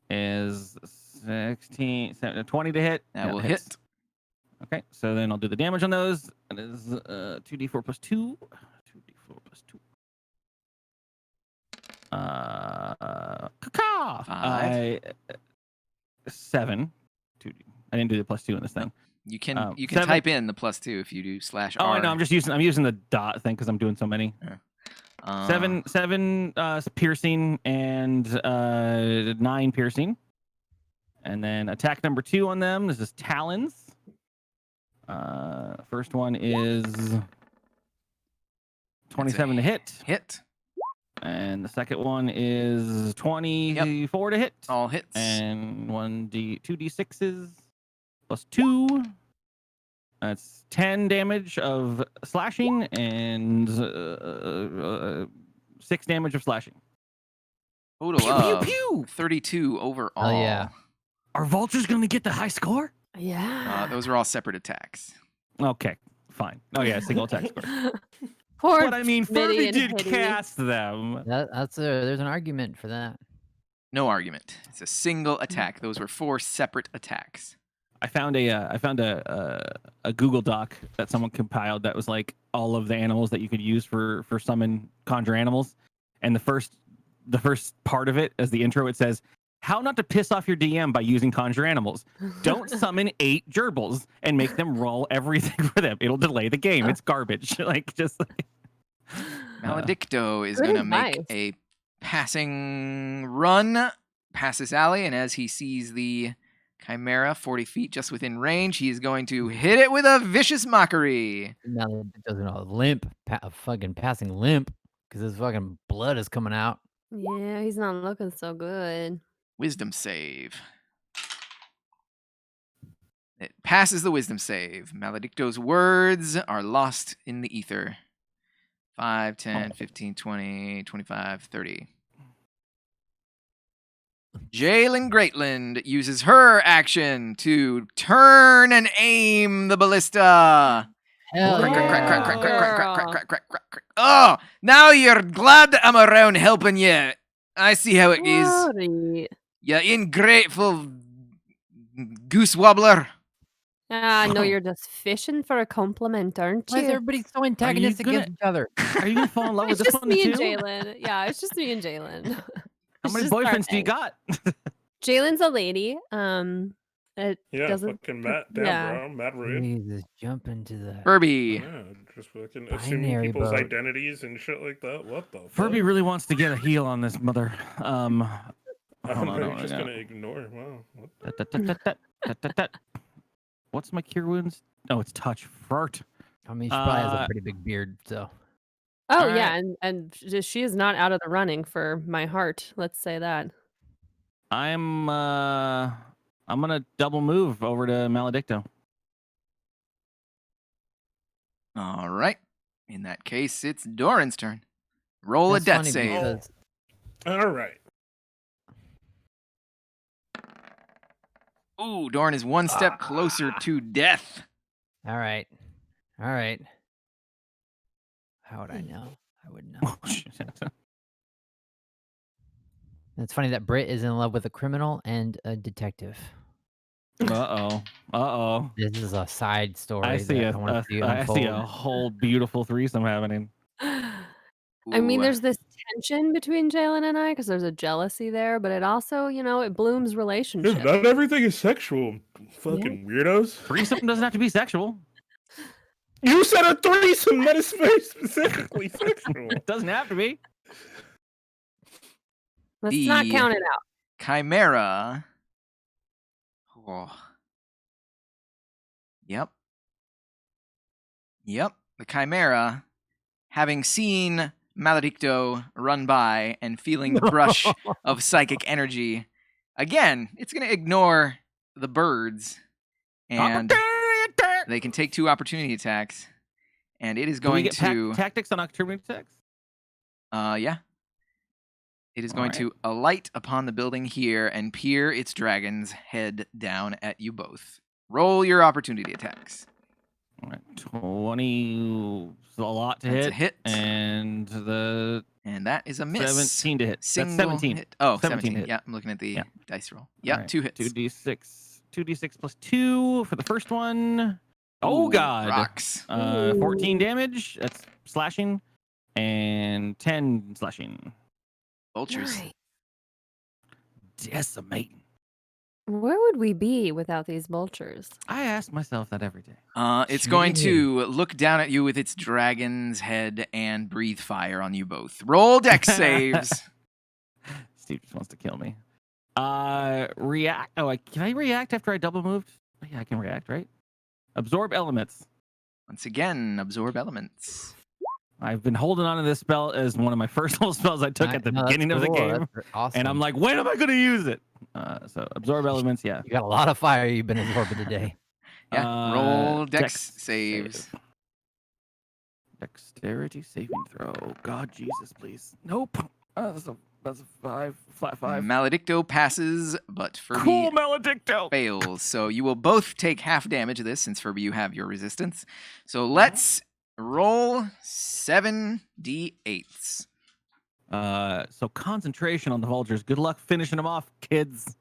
is 16, 20 to hit. That will hits. hit. Okay, so then I'll do the damage on those. It is 2d4 plus 2. 2d4 plus 2. 5. 7. 2d. I didn't do the plus 2 in this thing. You can 7. type in the +2 if you do /R. Oh, I know. I'm using the dot thing because I'm doing so many. Yeah. 7 piercing and 9 piercing. And then attack number 2 on them. This is talons. First one is 27 to hit. Hit. And the second one is 24 to hit. All hits. And 2d6s plus 2. That's 10 damage of slashing and 6 damage of slashing. Total Pew, pew, of pew. 32 overall. Oh yeah. Are vultures going to get the high score? Yeah. Those are all separate attacks. Okay, fine. Oh yeah, single attack score. Poor But I mean, Smitty Furby and did Hitty. cast them. There's an argument for that. No argument. It's a single attack. Those were 4 separate attacks. I found a Google Doc that someone compiled that was like all of the animals that you could use for summon conjure animals, and the first part of it as the intro, it says how not to piss off your DM by using conjure animals. Don't summon 8 gerbils and make them roll everything for them. It'll delay the game. It's garbage. Like just like, Maledicto is Good going to make advice. a passing run past this alley, and as he sees the Chimera 40 feet just within range, he is going to hit it with a vicious mockery. Now it doesn't a fucking passing limp, because his fucking blood is coming out. Yeah, he's not looking so good. Wisdom save. It passes the wisdom save. Maledicto's words are lost in the ether. 5, 10, 15, 20, 25, 30. Jalen Greatland uses her action to turn and aim the ballista. Hell Crack, crack, crack, crack, crack, crack, crack, crack, crack, crack, crack, crack. Oh, now you're glad that I'm around helping you. I see how it is. Sorry. You ingrateful goose wobbler. Ah, no, you're just fishing for a compliment, aren't Why is you? everybody so antagonistic gonna- against each other? are you gonna fall in love with It's this just one me too? and Jalen. Yeah, it's just me and Jalen. How many boyfriends do you got? Jalen's a lady. It Yeah, doesn't. fucking Matt down, yeah. bro. Mad rude. Jesus, jump into the. Furby. Yeah, just fucking assuming Binary people's boat. identities and shit like that. What the fuck? Furby really wants to get a heal on this mother. I'm Hold on, just yeah. gonna ignore. Wow. What? What's my cure wounds? Oh, it's touch. Fart. I mean, she probably has a Uh, pretty big beard, so. Oh All yeah, right. and she is not out of the running for my heart. Let's say that. I'm gonna double move over to Maledicto. All right. In that case, it's Doran's turn. Roll That's a death funny save. because All right. Ooh, Doran is one step closer to death. All right. How would I know? I wouldn't know. It's funny that Britt is in love with a criminal and a detective. Uh-oh. This is a side story. I see that I want to see I see a unfold. whole beautiful threesome happening. I mean, Ooh, there's this tension between Jalen and I because there's a jealousy there, but it also, it blooms Dude, relationship. not everything is sexual. Fucking weirdos. Threesome doesn't have to be sexual. You said a threesome. That is very specifically sexual. It doesn't have to be. Let's not The- count it out. Chimera. Oh. Yep. The Chimera, having seen Maledicto run by and feeling the brush of psychic energy, again, it's going to ignore the birds, and they can take 2 opportunity attacks, and it is Do we going get to... tactics on opportunity attacks? Yeah. It is going Alright. to alight upon the building here and peer its dragon's head down at you both. Roll your opportunity attacks. All right, 20 is a lot to That's hit. a hit. And the And that is a miss. 17 to hit. Single That's 17. hit. Oh, 17 17. hit. Yeah, I'm looking at the Yeah. dice roll. Yeah, Alright, 2 hits. 2d6 plus 2 for the first one. Oh Ooh, god. Rocks. 14 damage. That's slashing. And 10 slashing. Vultures. Nice. Decimating. Where would we be without these vultures? I ask myself that every day. It's going Shit. to look down at you with its dragon's head and breathe fire on you both. Roll dex saves. Steve just wants to kill me. React. Can I react after I double moved? Oh, yeah, I can react, right? Absorb elements. Once again, absorb elements. I've been holding on to this spell as one of my first little spells I took at the No, that's beginning of the cool. game. That's awesome. And I'm like, when am I going to use it? So absorb elements, yeah. You got a lot of fire you've been absorbing today. Yeah, roll dex saves. save. Dexterity saving throw. God, Jesus, please. Nope. That's a 5, flat 5. Maledicto passes, but Furby Cool Maledicto. fails. So you will both take half damage of this, since Furby, you have your resistance. So let's roll 7d8s. So concentration on the vultures. Good luck finishing them off, kids.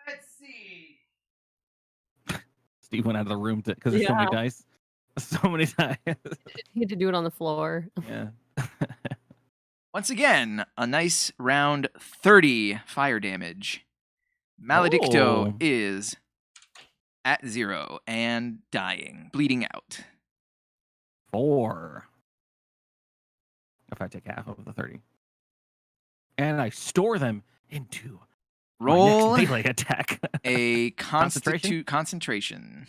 Let's see. Steve went out of the room because there's so many dice. So many dice. He had to do it on the floor. Yeah. Once again, a nice round 30 fire damage. Maledicto Oh. is at 0 and dying, bleeding out. 4. If I take half of the 30. And I store them into Roll my next melee attack. a Concentration? concentration.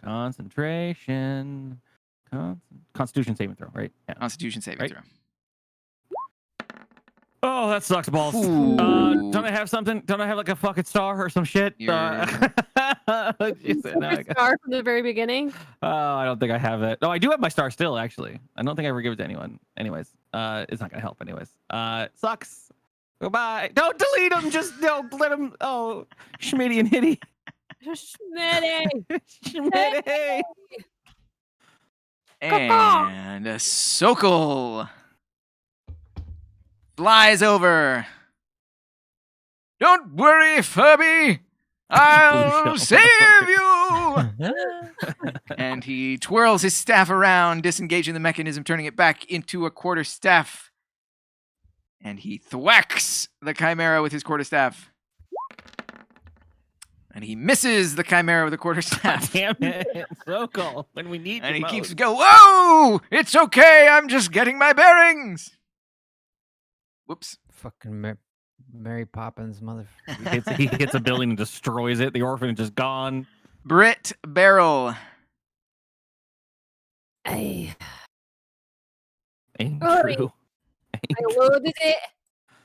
Concentration. Constitution saving throw, right? Yeah. Constitution saving Right. throw. Oh, that sucks balls. Ooh. Don't I have something? Don't I have like a fucking star or some shit? Jeez, no, I got- Star from the very beginning. Oh, I don't think I have it. No, I do have my star still, actually. I don't think I ever give it to anyone. Anyways, it's not gonna help anyways. Sucks. Goodbye. Don't delete them. Just don't let them. Oh, Schmitty and Hitty. Schmitty. Schmitty. And a Sokol flies over. Don't worry, Furby. I'll Blue shell, save you. And he twirls his staff around, disengaging the mechanism, turning it back into a quarterstaff. And he thwacks the Chimera with his quarterstaff. And he misses the Chimera with a quarterstaff. Damn it. So cool. When we need And you he keeps most. going, whoa! It's okay, I'm just getting my bearings! Whoops. Fucking Mary Poppins, mother. He hits a building and destroys it. The orphanage is gone. Britt Barrel. Hey, Ain't Hurry. true. I loaded it.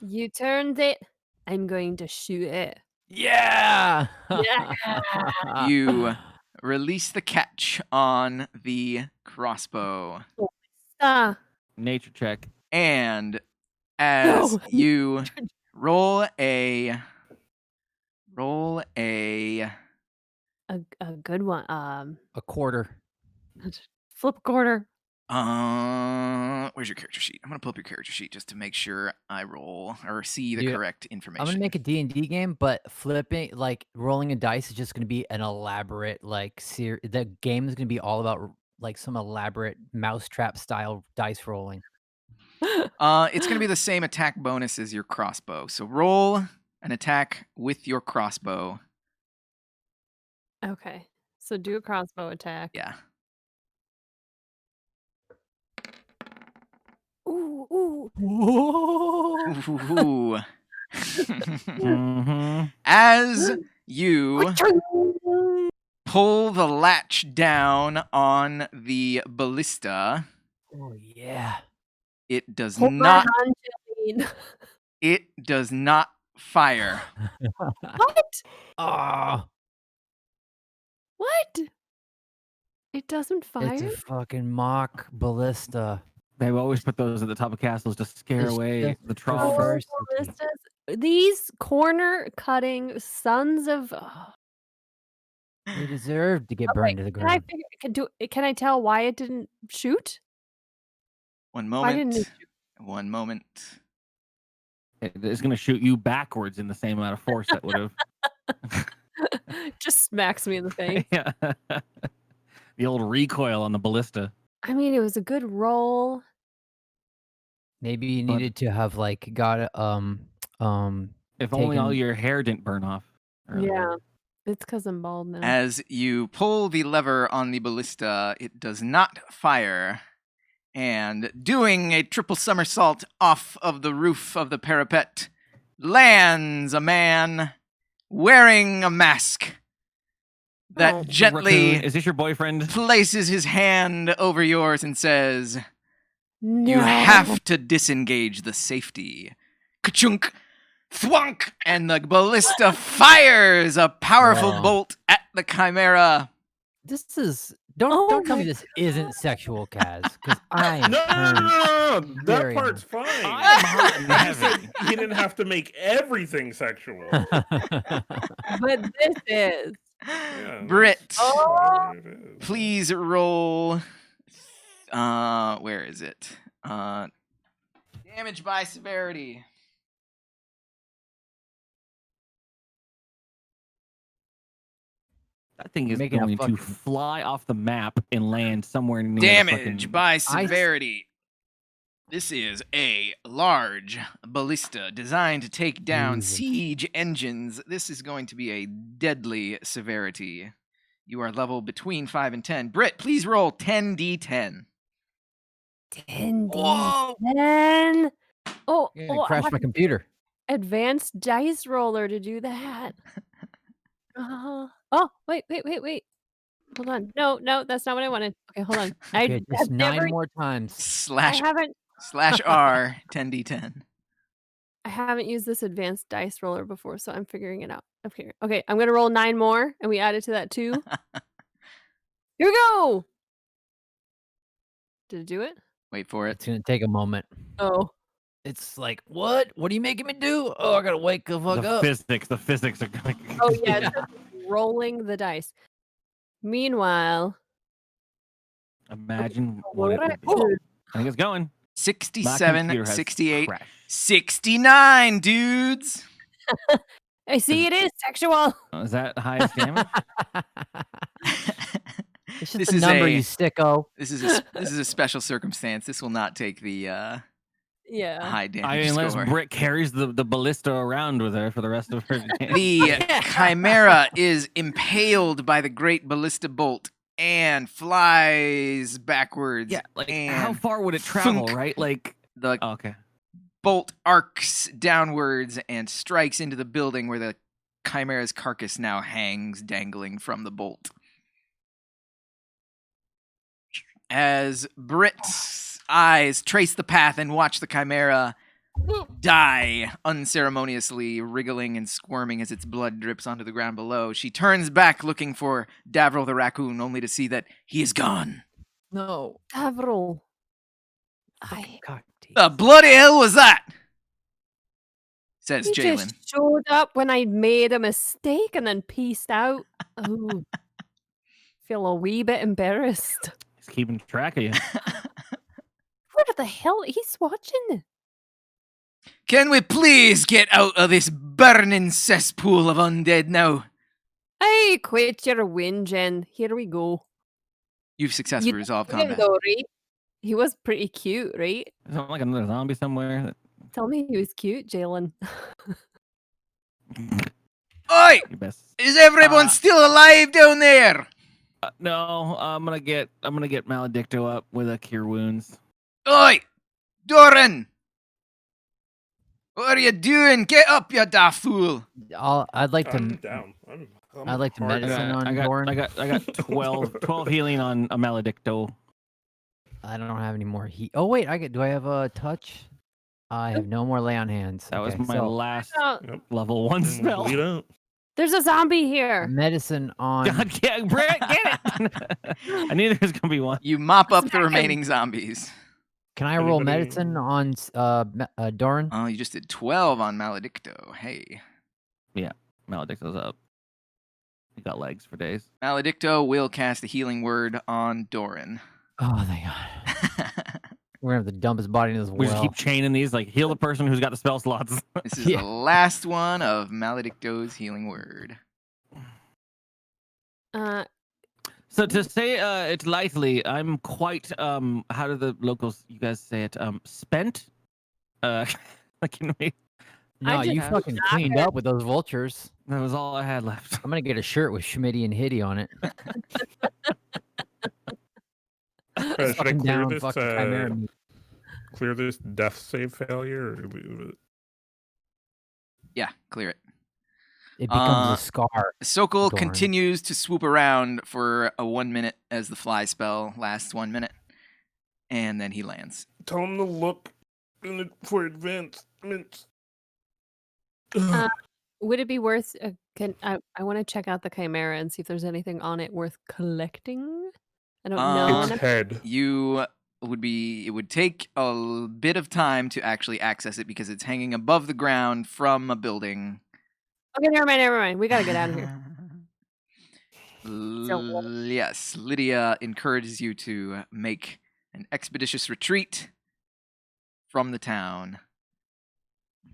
You turned it. I'm going to shoot it. Yeah. Yeah. You release the catch on the crossbow. Nature check. And as No. you roll a A good one. A quarter. Flip a quarter. where's your character sheet? I'm gonna pull up your character sheet just to make sure I roll or see the Dude, correct information. I'm gonna make a D&D game, but flipping, like rolling a dice, is just gonna be an elaborate, like, the game is gonna be all about like some elaborate mousetrap style dice rolling. It's gonna be the same attack bonus as your crossbow. So roll an attack with your crossbow. Okay. So do a crossbow attack. Yeah. Ooh, ooh. Ooh. Mm-hmm. As you pull the latch down on the ballista, Oh yeah. it does Hold my not. hand, Jolene. It does not fire. What? Oh, What? It doesn't fire? it's a fucking mock ballista. They've always put those at the top of castles to scare It's away just the for trolls. first. Ballistas. These corner cutting sons of. They deserve to get Okay, burned to the Can I ground. can I tell why it didn't shoot? One Why didn't moment. it One moment. It's going to shoot you backwards in the same amount of force that would have. just smacks me in the face? Yeah. The old recoil on the ballista. I mean, it was a good roll. Maybe you But- needed to have like got If only all taken- your hair didn't burn off. earlier. Yeah. It's because I'm bald now. As you pull the lever on the ballista, it does not fire. And doing a triple somersault off of the roof of the parapet lands a man wearing a mask that Oh. gently Raccoon, is this your boyfriend? places his hand over yours and says, No. "You have to disengage the safety." Ka-chunk, thwunk, and the ballista fires a powerful Wow. bolt at the Chimera. This is don't tell me this isn't sexual, Kaz, because I am No, turned that very part's on. fine. I'm hot and I just said heavy. he didn't have to make everything sexual. But this is. Yeah, Brit, that's whatever it is. please roll. Where is it? Damage by severity. That thing is Making a going to fucking- fly off the map and land somewhere near the Damage fucking... by severity. This is a large ballista designed to take down Jesus. siege engines. This is going to be a deadly severity. You are level between 5 and 10. Britt, please roll 10d10. 10 Whoa! D10. Oh, You're gonna crash I my have computer. advanced dice roller to do that. Oh, wait. Hold on. No, that's not what I wanted. Okay, hold on. Okay, just have 9 never, more times. Slash I R 10d10. haven't used this advanced dice roller before, so I'm figuring it out. Okay, I'm gonna roll 9 more, and we add it to that 2. Here we go. Did it do it? Wait for it. It's gonna take a moment. Oh, It's like, what? What are you making me do? Oh, I gotta wake the fuck the up. physics are going. oh yeah. It says rolling the dice. Meanwhile, Imagine what it would be. oh, I think it's going. My 67, computer has 68, crashed. 69, dudes. I see it is sexual. Oh, is that highest damage? It's just This a is number, a- you sicko. This is a special circumstance. This will not take the Yeah. high damage Unless score. Britt carries the ballista around with her for the rest of her day. The Chimera is impaled by the great ballista bolt and flies backwards. Yeah, like and how far would it travel, thunk. right? Like, The oh, okay. bolt arcs downwards and strikes into the building where the Chimera's carcass now hangs dangling from the bolt. As Britt's eyes trace the path and watch the Chimera die unceremoniously, wriggling and squirming as its blood drips onto the ground below, she turns back looking for Davril the raccoon, only to see that he is gone. No. Avril. Fucking cock teeth. The bloody hell was that? Says He Jalen. just showed up when I made a mistake and then pieced out. Oh, feel a wee bit embarrassed. He's keeping track of you. What the hell? He's watching. Can we please get out of this burning cesspool of undead now? Hey, quit your whinging. Here we go. You've successfully You resolved did him combat. though, right? He was pretty cute, right? Is there like another zombie somewhere? Tell me he was cute, Jalen. Oi! You best. Is everyone still alive down there? No, I'm gonna get Maledicto up with a cure wounds. Oi! Doran! What are you doing? Get up, you daft fool! I'd like I'm to. down. I'm I'd like to hard medicine down. on I got Doran. 12 healing on a Maledicto. I don't have any more heat. Oh wait, do I have a touch? I have no more lay on hands. That was Okay, my so last Oh, Yep. level 1 spell. Bleed out. there's a zombie here. medicine on. God, Brett, get it! I knew there was gonna be one. You mop up the Smack him. remaining zombies. Can I roll Anybody- medicine on Doran? Oh, you just did 12 on Maledicto. Hey. Maledicto's up. He got legs for days. Maledicto will cast a healing word on Doran. Oh thank God. We're gonna have the dumbest body in this We just world. keep chaining these, like heal the person who's got the spell slots. This is Yeah. the last one of Maledicto's healing word. So to say it lightly, I'm quite how do the locals you guys say it? Spent? Can we No, you just fucking knock cleaned it. up with those vultures. that was all I had left. I'm gonna get a shirt with Schmitty and Hitty on it. Should I Fucking clear down, this? fucking chimera meat. Clear this death save failure. Or Yeah, clear it. It becomes Uh, a scar. Sokol Doran. continues to swoop around for a 1 minute as the fly spell lasts 1 minute. And then he lands. Tell him to look for advancements. Would it be worth? I want to check out the Chimera and see if there's anything on it worth collecting. I don't know Its enough. head. It would take a bit of time to actually access it because it's hanging above the ground from a building. Okay, never mind. We gotta get out of here. Yes, Lydia encourages you to make an expeditious retreat from the town.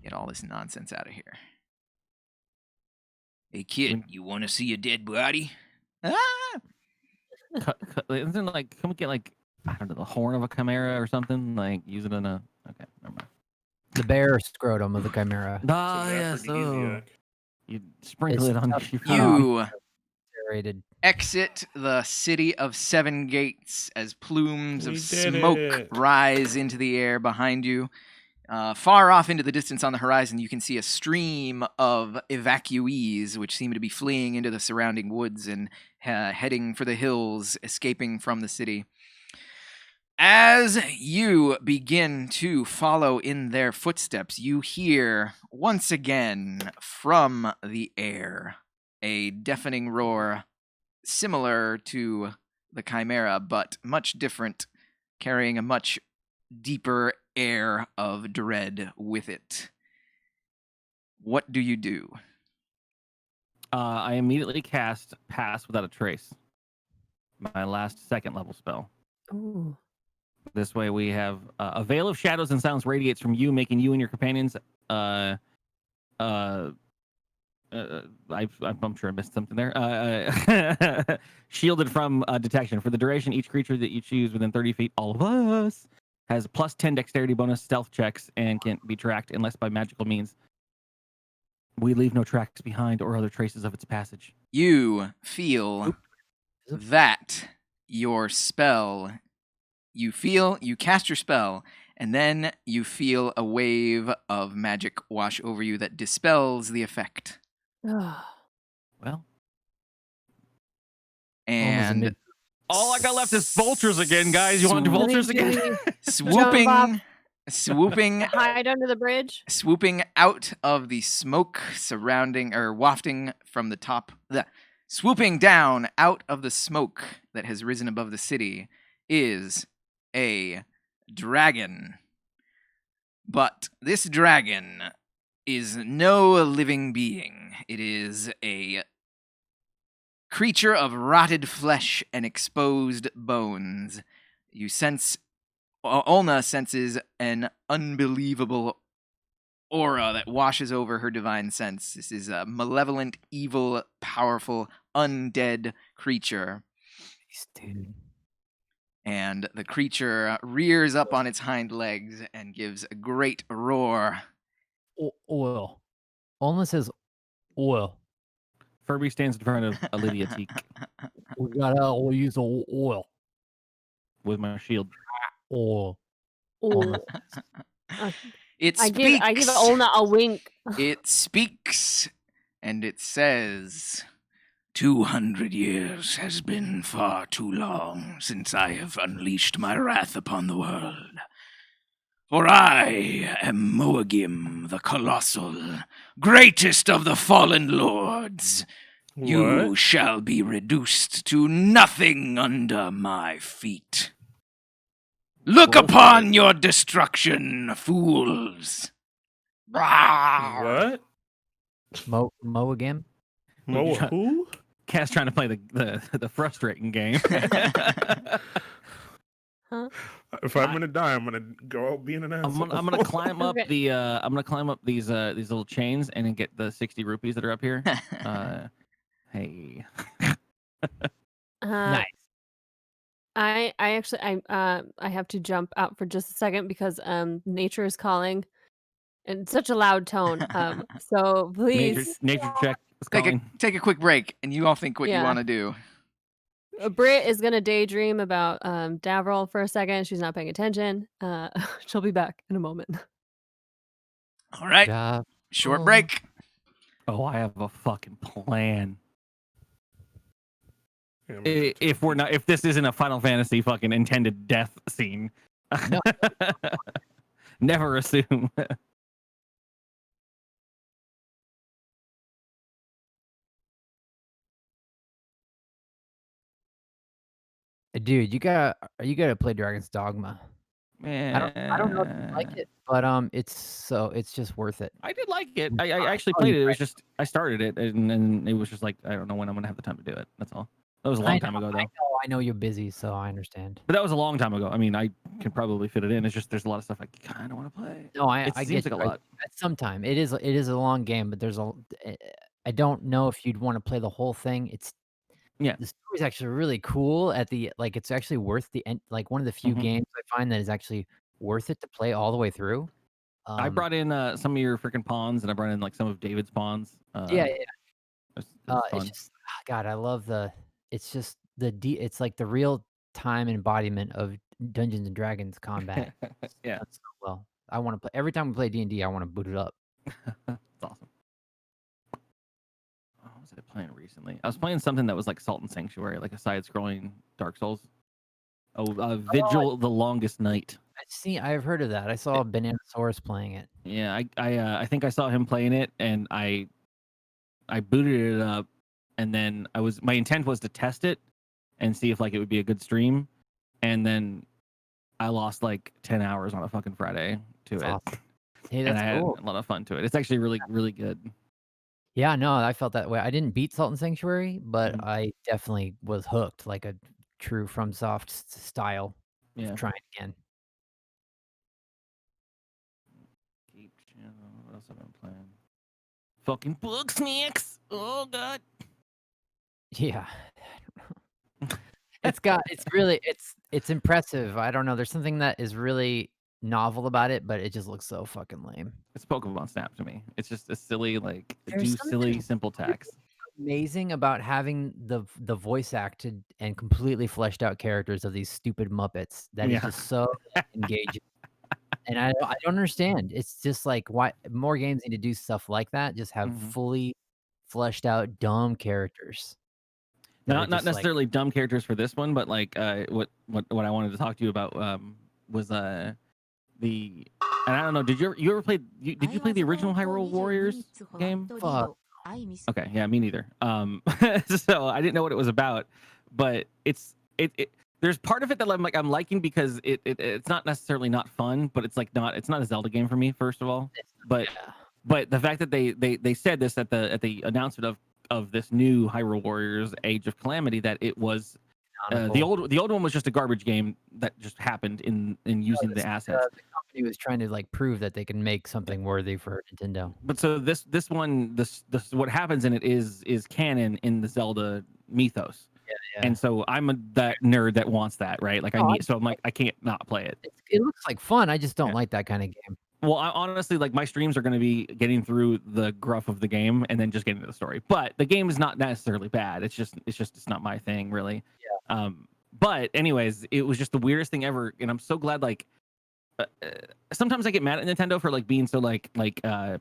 Get all this nonsense out of here. Hey kid, you want to see a dead body? Ah! Isn't like, can we get like, I don't know, the horn of a chimera or something? Like use it in a. Okay, never mind. The bear scrotum of the Chimera. Ah, It's an yes. Oh, aphrodisiac. you sprinkle It's it on tough. your You Serrated. exit the city of Seven Gates as plumes We of did smoke it. rise into the air behind you. Far off into the distance on the horizon, you can see a stream of evacuees, which seem to be fleeing into the surrounding woods and heading for the hills, escaping from the city. As you begin to follow in their footsteps, you hear once again from the air a deafening roar similar to the Chimera, but much different, carrying a much deeper air of dread with it. What do you do? I immediately cast Pass Without a Trace, my last second level spell. Ooh. This way we have a veil of shadows and sounds radiates from you, making you and your companions. I'm sure I missed something there. Shielded from detection. For the duration, each creature that you choose within 30 feet, all of us, has a plus 10 dexterity bonus stealth checks and can't be tracked unless by magical means. We leave no tracks behind or other traces of its passage. You feel that your spell, you cast your spell, and then you feel a wave of magic wash over you that dispels the effect. Well, And all I got left is vultures again, guys. You want to do vultures again? swooping Hide under the bridge. swooping out of the smoke surrounding or wafting from the top, swooping down out of the smoke that has risen above the city is a dragon. But this dragon is no living being. It is a creature of rotted flesh and exposed bones. You sense Olna senses an unbelievable aura that washes over her divine sense. This is a malevolent, evil, powerful, undead creature. Dude. And the creature rears up on its hind legs and gives a great roar. Oil. Almost says oil. Furby stands in front of Lydia Teak We gotta use oil. with my shield. Oil. Ooh. It I speaks. give Olna a wink. It speaks, and it says, 200 years has been far too long since I have unleashed my wrath upon the world. For I am Moagim the Colossal, greatest of the fallen lords. You What? shall be reduced to nothing under my feet. Look Roll for upon your destruction, fools. What? Mo again? Mo try- who? Cat's trying to play the frustrating game. Huh? If I'm gonna die, I'm gonna go out being an asshole. I'm gonna climb up Okay. the I'm gonna climb up these little chains and then get the 60 rupees that are up here. Hey. Nice. I have to jump out for just a second because nature is calling in such a loud tone. So please, Nature check is Take calling. a quick break, and you all think what you Yeah. want to do. Britt is gonna daydream about Davril for a second. She's not paying attention. She'll be back in a moment. All right, Job. short Oh. break. Oh, I have a fucking plan. Yeah, I'm gonna- If this isn't a Final Fantasy fucking intended death scene. No. Never assume. Dude, you gotta play Dragon's Dogma. I don't know if you like it, but it's just worth it. I did like it. I actually played it. It was just I started it and then it was just like I don't know when I'm gonna have the time to do it. That's all. That was a long time ago though. I know you're busy, so I understand. But that was a long time ago. I mean, I can probably fit it in. It's just there's a lot of stuff I kind of want to play. No, I It I seems get like a you. lot. At some time, it is a long game, but I don't know if you'd want to play the whole thing. Yeah. The story's actually really cool it's actually worth the end, like one of the few Mhm. games I find that is actually worth it to play all the way through. I brought in some of your freaking pawns, and I brought in like some of David's pawns. Yeah, It was fun. it's just God, I love it's just it's like the real time embodiment of Dungeons and Dragons combat. It's Yeah. done so well. I want to play every time we play D&D, I want to boot it up. It's awesome. What was I playing recently? I was playing something that was like Salt and Sanctuary, like a side-scrolling Dark Souls. Vigil: The Longest Night. I've heard of that. I saw Bananasaurus playing it. Yeah, I think I saw him playing it, and I booted it up, and then my intent was to test it and see if like it would be a good stream, and then I lost like 10 hours on a fucking Friday to That's it. awesome. Hey, And that's I had cool. a lot of fun to it. It's actually really good. Yeah, no, I felt that way. I didn't beat Salt and Sanctuary, but Mhm. I definitely was hooked, like a true FromSoft style Yeah. of trying again. Keep channel. What else have I been playing? Fucking Booksmacks. Oh god. Yeah. It's impressive. I don't know. There's something that is really novel about it, but it just looks so fucking lame. It's Pokemon Snap to me. It's just a silly like There's something simple tax. amazing about having the voice acted and completely fleshed out characters of these stupid Muppets that is Yeah. just so engaging. And I don't understand. It's just like why more games need to do stuff like that. Just have Mhm. fully fleshed out dumb characters. that are Not just like necessarily dumb characters for this one, but like what I wanted to talk to you about was the and I don't know, did you ever play did you play the original Hyrule Warriors game? fuck. Okay, yeah, me neither. So I didn't know what it was about, but it there's part of it that I'm liking because it's not necessarily not fun, but it's not a Zelda game for me, first of all. But Yeah. but the fact that they said this at the announcement of this new Hyrule Warriors Age of Calamity, that it was the old one was just a garbage game that just happened in using the assets. The company was trying to like prove that they can make something worthy for Nintendo. But so this one, this what happens in it is canon in the Zelda mythos. Yeah. And so I'm that nerd that wants that, right? Like I'm like I can't not play it. It looks like fun. I just don't Yeah. like that kind of game. Well, I honestly, like, my streams are going to be getting through the gruff of the game and then just getting to the story. But the game is not necessarily bad. It's not my thing, really. Yeah. But anyways, it was just the weirdest thing ever, and I'm so glad. Like, sometimes I get mad at Nintendo for like being so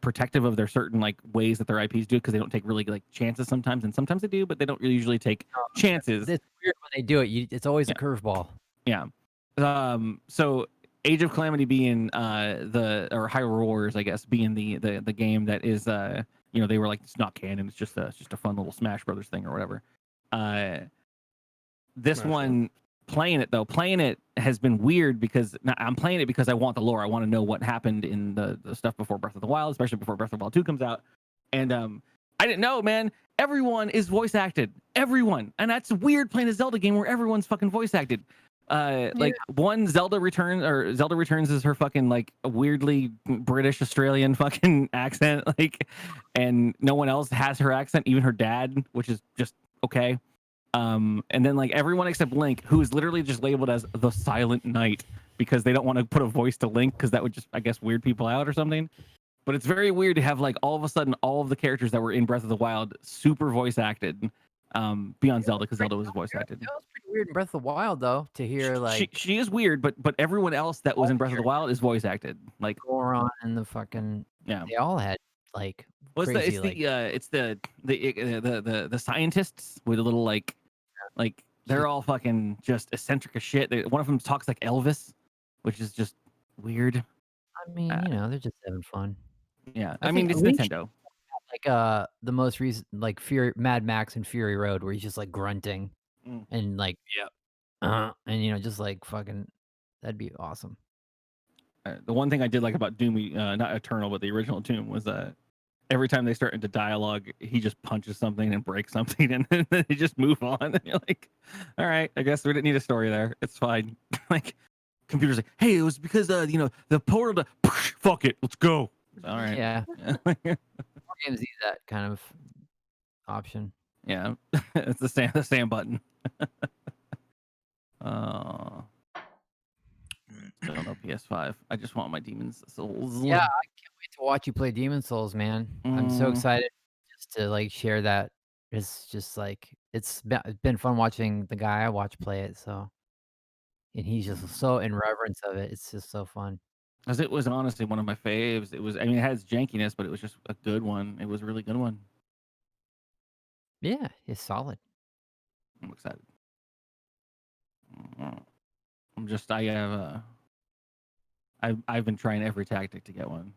protective of their certain like ways that their IPs do, because they don't take really like chances sometimes, and sometimes they do, but they don't really usually take chances. It's weird when they do it. It's always a curveball. Yeah. So Age of Calamity being or Hyrule Warriors, I guess, being the game that is they were like, it's not canon, it's just a fun little Smash Brothers thing or whatever. This Smash one, playing it has been weird because I'm playing it because I want the lore. I want to know what happened in the stuff before Breath of the Wild, especially before Breath of the Wild 2 comes out. And I didn't know, man. Everyone is voice acted. Everyone. And that's weird playing a Zelda game where everyone's fucking voice acted. Like one Zelda Returns is her fucking like weirdly British Australian fucking accent, like, and no one else has her accent, even her dad, which is just okay. And then like everyone except Link, who is literally just labeled as the Silent Knight because they don't want to put a voice to Link because that would just, I guess, weird people out or something. But it's very weird to have like all of a sudden all of the characters that were in Breath of the Wild super voice acted. Beyond Zelda, because Zelda was voice acted. That was pretty weird in Breath of the Wild, though, to hear like she is weird, but everyone else that was in Breath of the Wild is voice acted. Like Goron and the fucking they all had like crazy it's the scientists with a little like they're all fucking just eccentric as shit. One of them talks like Elvis, which is just weird. I mean, they're just having fun. Yeah, I mean, it's Nintendo. Like the most recent like Mad Max and Fury Road, where he's just like grunting and like and just like fucking, that'd be awesome. The one thing I did like about Doom, not Eternal, but the original Doom, was that every time they start into dialogue, he just punches something and breaks something, and then they just move on. And you're like, all right, I guess we didn't need a story there. It's fine. Like, computer's like, hey, it was because the portal. Fuck it, let's go. All right. Yeah. More games need that kind of option. Yeah, it's the same button. I don't know PS5. I just want my Demon's Souls. Yeah, I can't wait to watch you play Demon's Souls, man. I'm so excited just to like share that. It's just like it's been fun watching the guy I watch play it. So, and he's just so in reverence of it. It's just so fun. Because it was honestly one of my faves. It was, I mean, it has jankiness, but it was just a good one. It was a really good one. Yeah, it's solid. I'm excited. I have I've been trying every tactic to get one.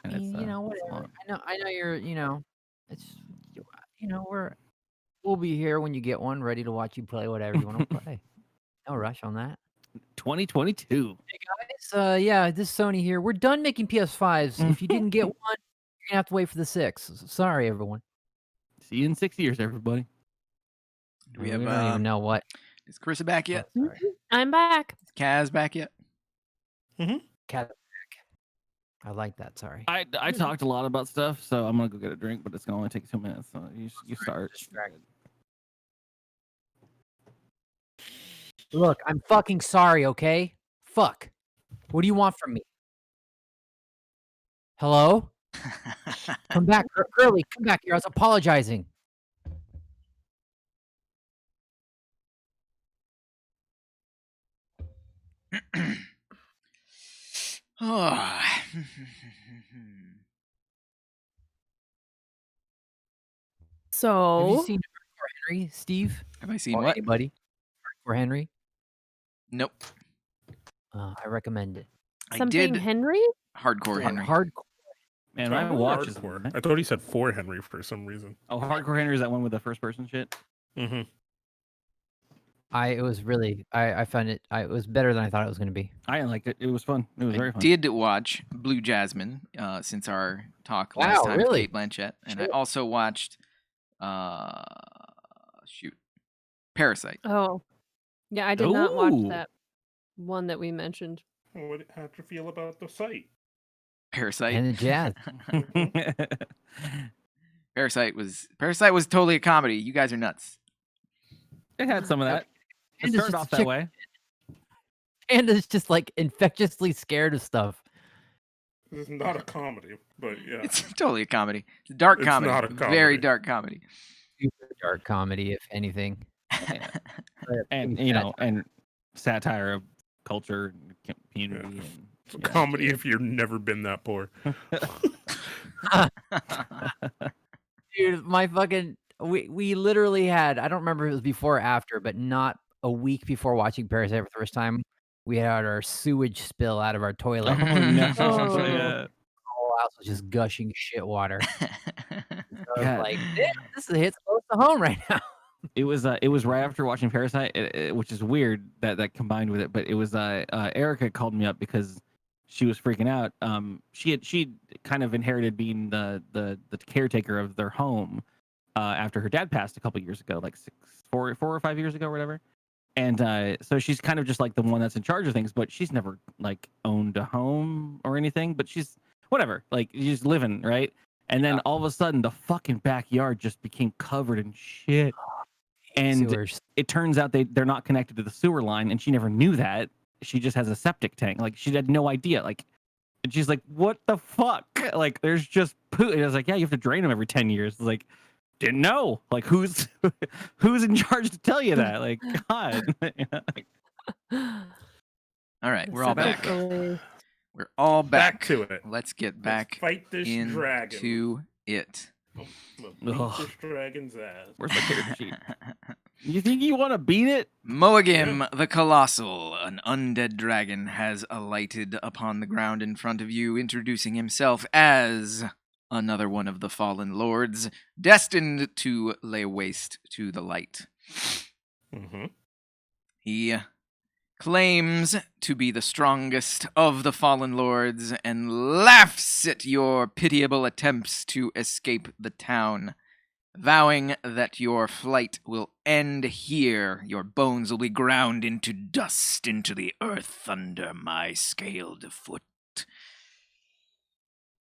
And it's, Whatever. long. I know you're, it's, we'll be here when you get one, ready to watch you play whatever you want to play. No rush on that. 2022. Hey guys, yeah, this is Sony here. We're done making PS5s. If you didn't get one, you're gonna have to wait for the 6. Sorry, everyone. See you in 6 years, everybody. Do we don't have even know what. Is Carissa back yet? Oh, sorry. I'm back. Is Kaz back yet? Cat. I like that. Sorry. I talked a lot about stuff, so I'm gonna go get a drink, but it's gonna only take 2 minutes. So you start. Look, I'm fucking sorry. Okay. Fuck. What do you want from me? Hello? Come back, Curly. Come back here. I was apologizing. Oh. Have you So seen Hardcore Henry, Steve? Have I seen Or what? anybody? Hardcore Henry? Nope. I recommend it. I something did Henry? Hardcore Henry. Hardcore. Man, my watch is. hardcore. I thought he said for Henry for some reason. Oh, Hardcore Henry is that one with the first person shit? Mm-hmm. It was really. I found it. It was better than I thought it was going to be. I liked it. It was fun. It was very I fun. did watch Blue Jasmine since our talk last Wow, time really? with Kate Blanchett, and I Shit. also watched Parasite. Oh, yeah. I did not watch Ooh. that one that we mentioned. How'd you feel about the site? Parasite. And the jazz. Parasite was totally a comedy. You guys are nuts. It had some of that. It And it's started just off a that chick- way. And it's just like infectiously scared of stuff. This is not a comedy, but yeah. It's totally a comedy. It's a dark It's comedy. not a Very comedy. dark comedy. Super dark comedy, if anything. Yeah. But And pretty sad. and satire of culture and community. It's a And, comedy if you've never been that poor. Dude, my fucking we literally had, I don't remember if it was before or after, but not a week before watching Parasite for the first time, we had our sewage spill out of our toilet. Oh no! Oh. Yeah. The whole house was just gushing shit water. I was Yeah. like, "Damn, this hits close to home right now." It was right after watching Parasite, which is weird that combined with it. But it was Erica called me up because she was freaking out. She kind of inherited being the caretaker of their home after her dad passed a couple years ago, like 4 or 5 years ago, or whatever. And so she's kind of just like the one that's in charge of things, but she's never like owned a home or anything. But she's whatever, like she's living, right? And then all of a sudden, the fucking backyard just became covered in shit. And Sewers. it turns out they're not connected to the sewer line, and she never knew that. She just has a septic tank. Like she had no idea. Like, and she's like, "What the fuck? Like, there's just poo." And I was like, "Yeah, you have to drain them every 10 years." It's like, didn't know. Like, who's in charge to tell you that? Like, God. All right, we're all back. Definitely. We're all back. To it. Let's get Let's back fight this dragon. into it. We'll beat Ugh. this dragon's ass. Where's my character sheet? You think you want to beat it? Moagim the Colossal, an undead dragon, has alighted upon the ground in front of you, introducing himself as another one of the fallen lords, destined to lay waste to the light. Mm-hmm. He claims to be the strongest of the fallen lords and laughs at your pitiable attempts to escape the town, vowing that your flight will end here. Your bones will be ground into dust into the earth under my scaled foot.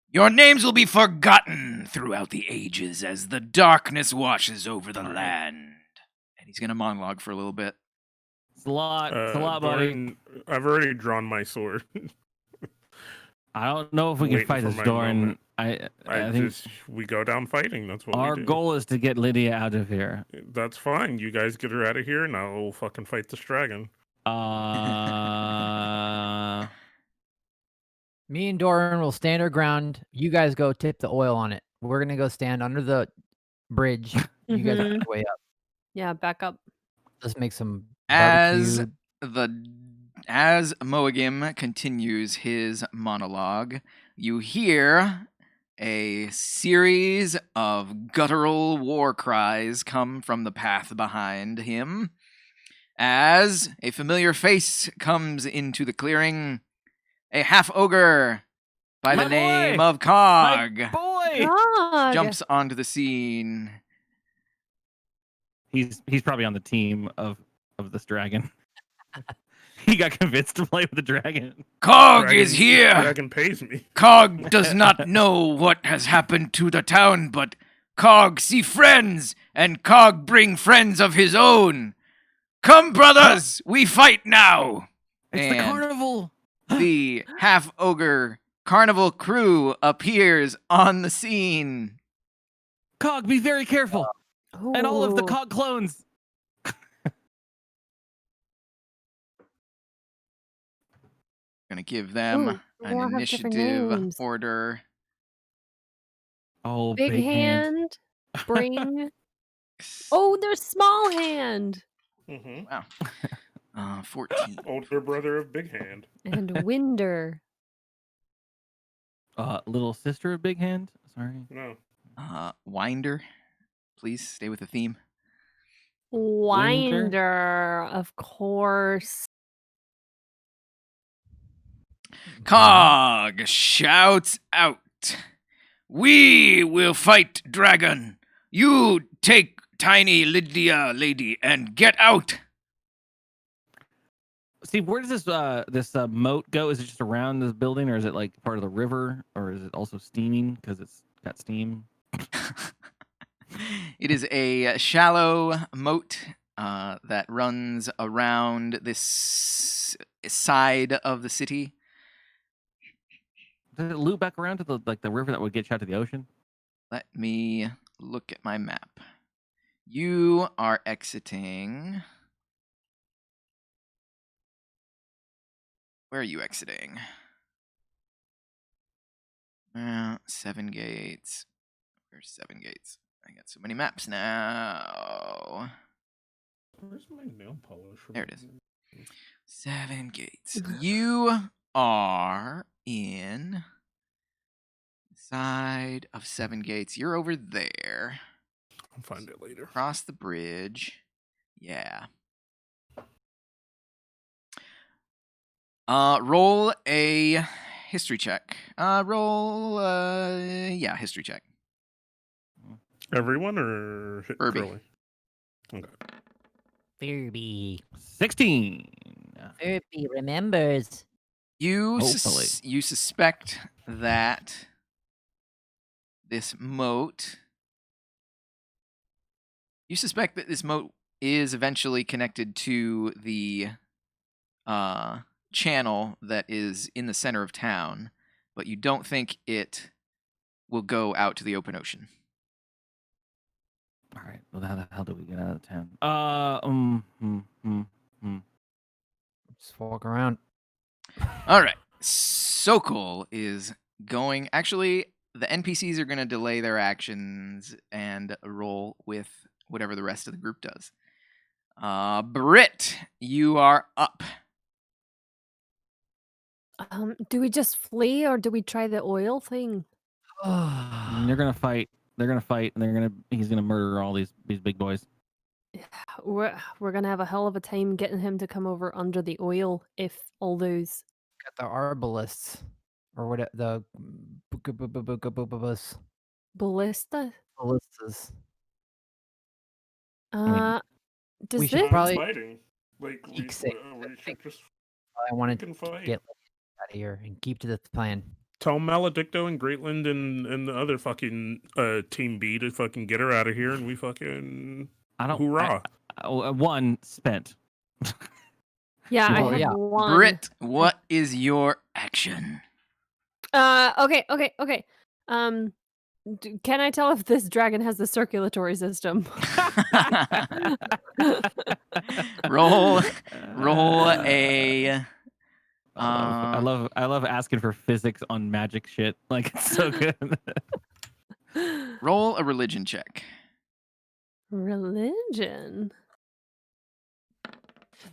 Your names will be forgotten throughout the ages as the darkness washes over the land. And he's going to monologue for a little bit. It's a lot. It's a lot, buddy. Doran, I've already drawn my sword. I don't know if we can Waiting fight for this, my Doran. moment. I I think just we go down fighting. That's what our we do. goal is to get Lydia out of here. That's fine. You guys get her out of here, and I'll fucking fight this dragon. Me and Doran will stand our ground. You guys go tip the oil on it. We're gonna go stand under the bridge. You guys Mhm. make your way up. Yeah, back up. Let's make some As barbecue. as Moagim continues his monologue, you hear a series of guttural war cries come from the path behind him. As a familiar face comes into the clearing, a half ogre by the My name boy! of Cog Boy, Dog. jumps onto the scene. he's probably on the team of this dragon. He got convinced to play with the dragon. Cog is here! Dragon pays me. Cog does not know what has happened to the town, but Cog see friends, and Cog bring friends of his own. Come, brothers, we fight now! It's And the carnival. the half-ogre carnival crew appears on the scene. Cog, be very careful. And all of the Ooh. Cog clones. Gonna give them Ooh, they all an have different initiative names. order. Oh, Big hand, bring. Oh, there's small hand Mm-hmm. 14. Older brother of Big Hand. and winder. Little sister of Big Hand. Sorry. No. Winder, please stay with the theme. Winker? Winder, of course. Cog shouts out, "We will fight dragon. You take tiny Lydia lady and get out." See, where does this moat go? Is it just around this building, or is it like part of the river, or is it also steaming because it's got steam? It is a shallow moat that runs around this side of the city. Does it loop back around to the river that would get you out to the ocean? Let me look at my map. You are exiting. Where are you exiting? 7 gates. Where's 7 gates? I got so many maps now. Where's my nail polish? There it is. 7 gates. You are in the side of 7 gates. You're over there. I'll find it later. Across the bridge. Yeah. Roll a history check. History check. Everyone or hit Furby. Curly? Okay. Furby. 16. Furby remembers. You Hopefully. you suspect that this moat. You suspect that this moat is eventually connected to the channel that is in the center of town, but you don't think it will go out to the open ocean. All right. Well, how the hell do we get out of town? Just walk around. All right. Sokol is going. Actually, the NPCs are going to delay their actions and roll with whatever the rest of the group does. Britt, you are up. Do we just flee or do we try the oil thing? They're gonna fight. They're gonna fight, and he's gonna murder all these big boys. we're gonna have a hell of a time getting him to come over under the oil if all those Got the arbalists or what the ballista. ballistas. mean, Does should this? probably fighting. Like keep saying we should just I wanted fucking to fight. get out of here and keep to the plan. Tell Maledicto and Greatland and the other fucking team B to fucking get her out of here, and we fucking I don't. hoorah. One spent. Yeah, I Well, had yeah. one. Brit, what is your action? Okay. Can I tell if this dragon has the circulatory system? roll a. I love asking for physics on magic shit. Like it's so good. Roll a religion check. Religion.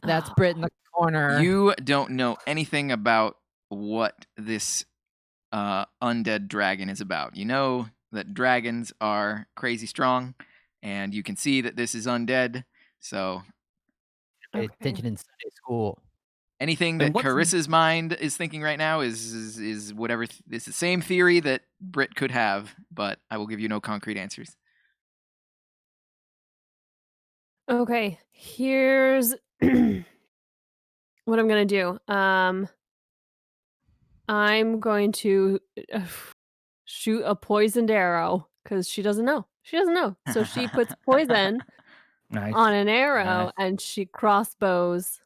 That's Oh, Brit in the corner. You don't know anything about what this undead dragon is about. You know that dragons are crazy strong, and you can see that this is undead. So Pay okay. attention in Sunday school. anything And that what's- Carissa's mind is thinking right now is whatever. It's the same theory that Brit could have, but I will give you no concrete answers. Okay, here's what I'm gonna do. I'm going to shoot a poisoned arrow because she doesn't know. She doesn't know. So she puts poison Nice. on an arrow Nice. and she crossbows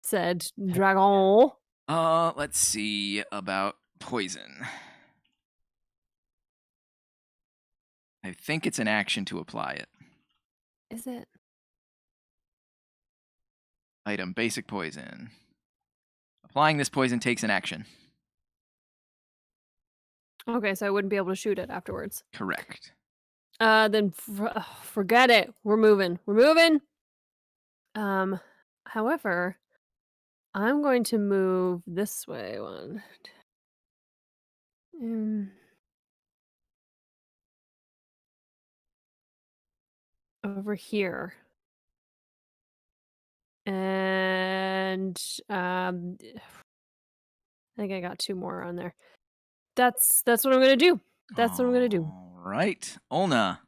said dragon. Let's see about poison. I think it's an action to apply it. Is it? Item, basic poison. Applying this poison takes an action. Okay, so I wouldn't be able to shoot it afterwards. Correct. Then forget it. We're moving. However, I'm going to move this way. Over here. And I think I got 2 more on there. That's what I'm gonna do. That's what I'm gonna do. All right, Olna.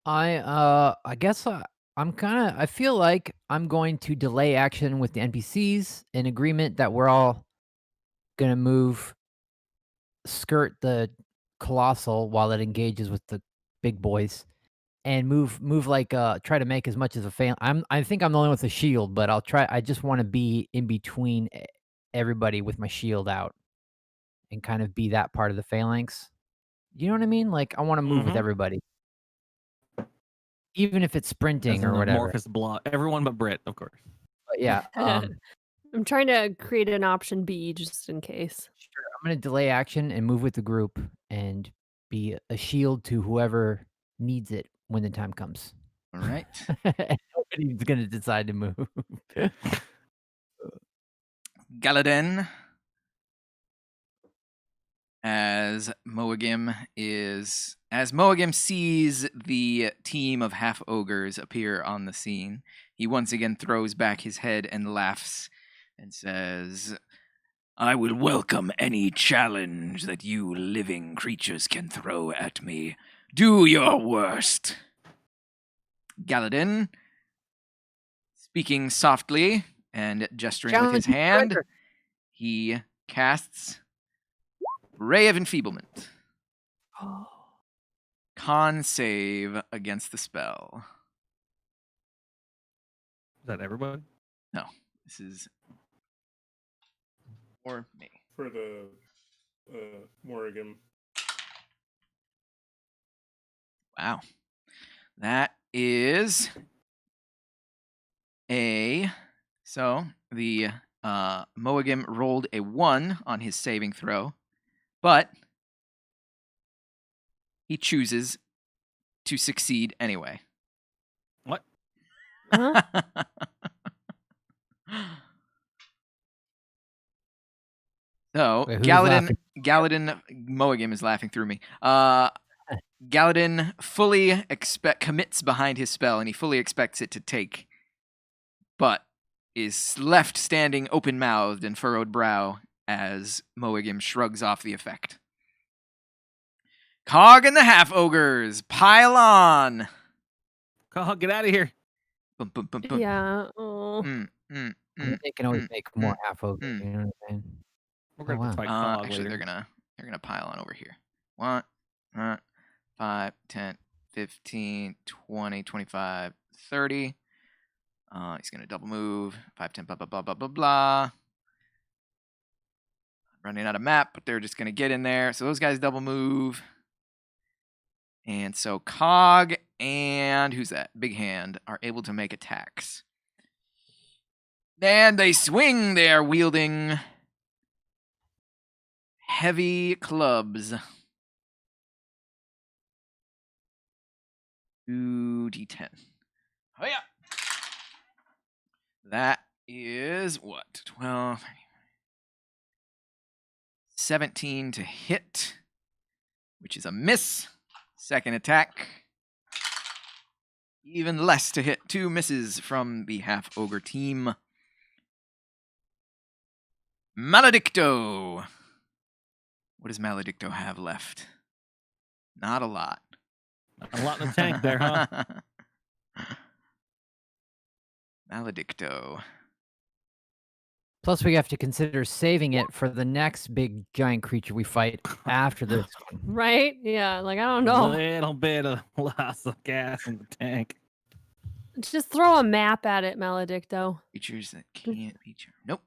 I guess I feel like I'm going to delay action with the NPCs in agreement that we're all gonna skirt the colossal while it engages with the big boys and move like try to make as much as a I think I'm the only one with a shield, but I just want to be in between everybody with my shield out and kind of be that part of the phalanx. You know what I mean? Like I want to move with Mhm. everybody. Even if it's sprinting As or an whatever. amorphous block. Everyone but Brit, of course. But yeah, I'm trying to create an option B just in case. sure. I'm gonna delay action and move with the group and be a shield to whoever needs it when the time comes. All right. Nobody's gonna decide to move. Galadin, as Moagim sees the team of half ogres appear on the scene, he once again throws back his head and laughs and says, "I will welcome any challenge that you living creatures can throw at me. Do your worst." Galadin, speaking softly and gesturing with his hand, he casts Ray of Enfeeblement. Con save against the spell. Is that everybody? No, this is for me. For the Morrigan. Wow. That is so the Moagim rolled a 1 on his saving throw, but he chooses to succeed anyway. What? Huh? So Wait, who's Galadin laughing? Moagim is laughing through me. Galadin fully commits behind his spell, and he fully expects it to take, but is left standing open-mouthed and furrowed brow as Moagim shrugs off the effect. Cog and the half-ogres, pile on! Cog, get out of here. Bum, bum, bum, bum. Yeah. Oh. I mean, they can always make more half ogres. mm. You know what I'm saying? We're gonna Oh, have to wow. fight Cog Actually, later. they're gonna pile on over here. 5, 10, 15, 20, 25, 30. He's gonna double move. 5, 10, blah blah blah blah blah blah. Running out of map, but they're just gonna get in there. So those guys double move. And so Cog and who's that? Big Hand are able to make attacks. And they swing. They are wielding heavy clubs. 2d10. Oh yeah. That is what? 12, 17 to hit, which is a miss. Second attack. Even less to hit. 2 misses from the half-ogre team. Maledicto. What does Maledicto have left? Not a lot. A lot in the tank there, huh? Maledicto. Plus, we have to consider saving it for the next big giant creature we fight after this one. Right? Yeah. Like I don't A know. little bit of loss of gas in the tank. Just throw a map at it, Maledicto. Creatures that can't be charmed. Nope.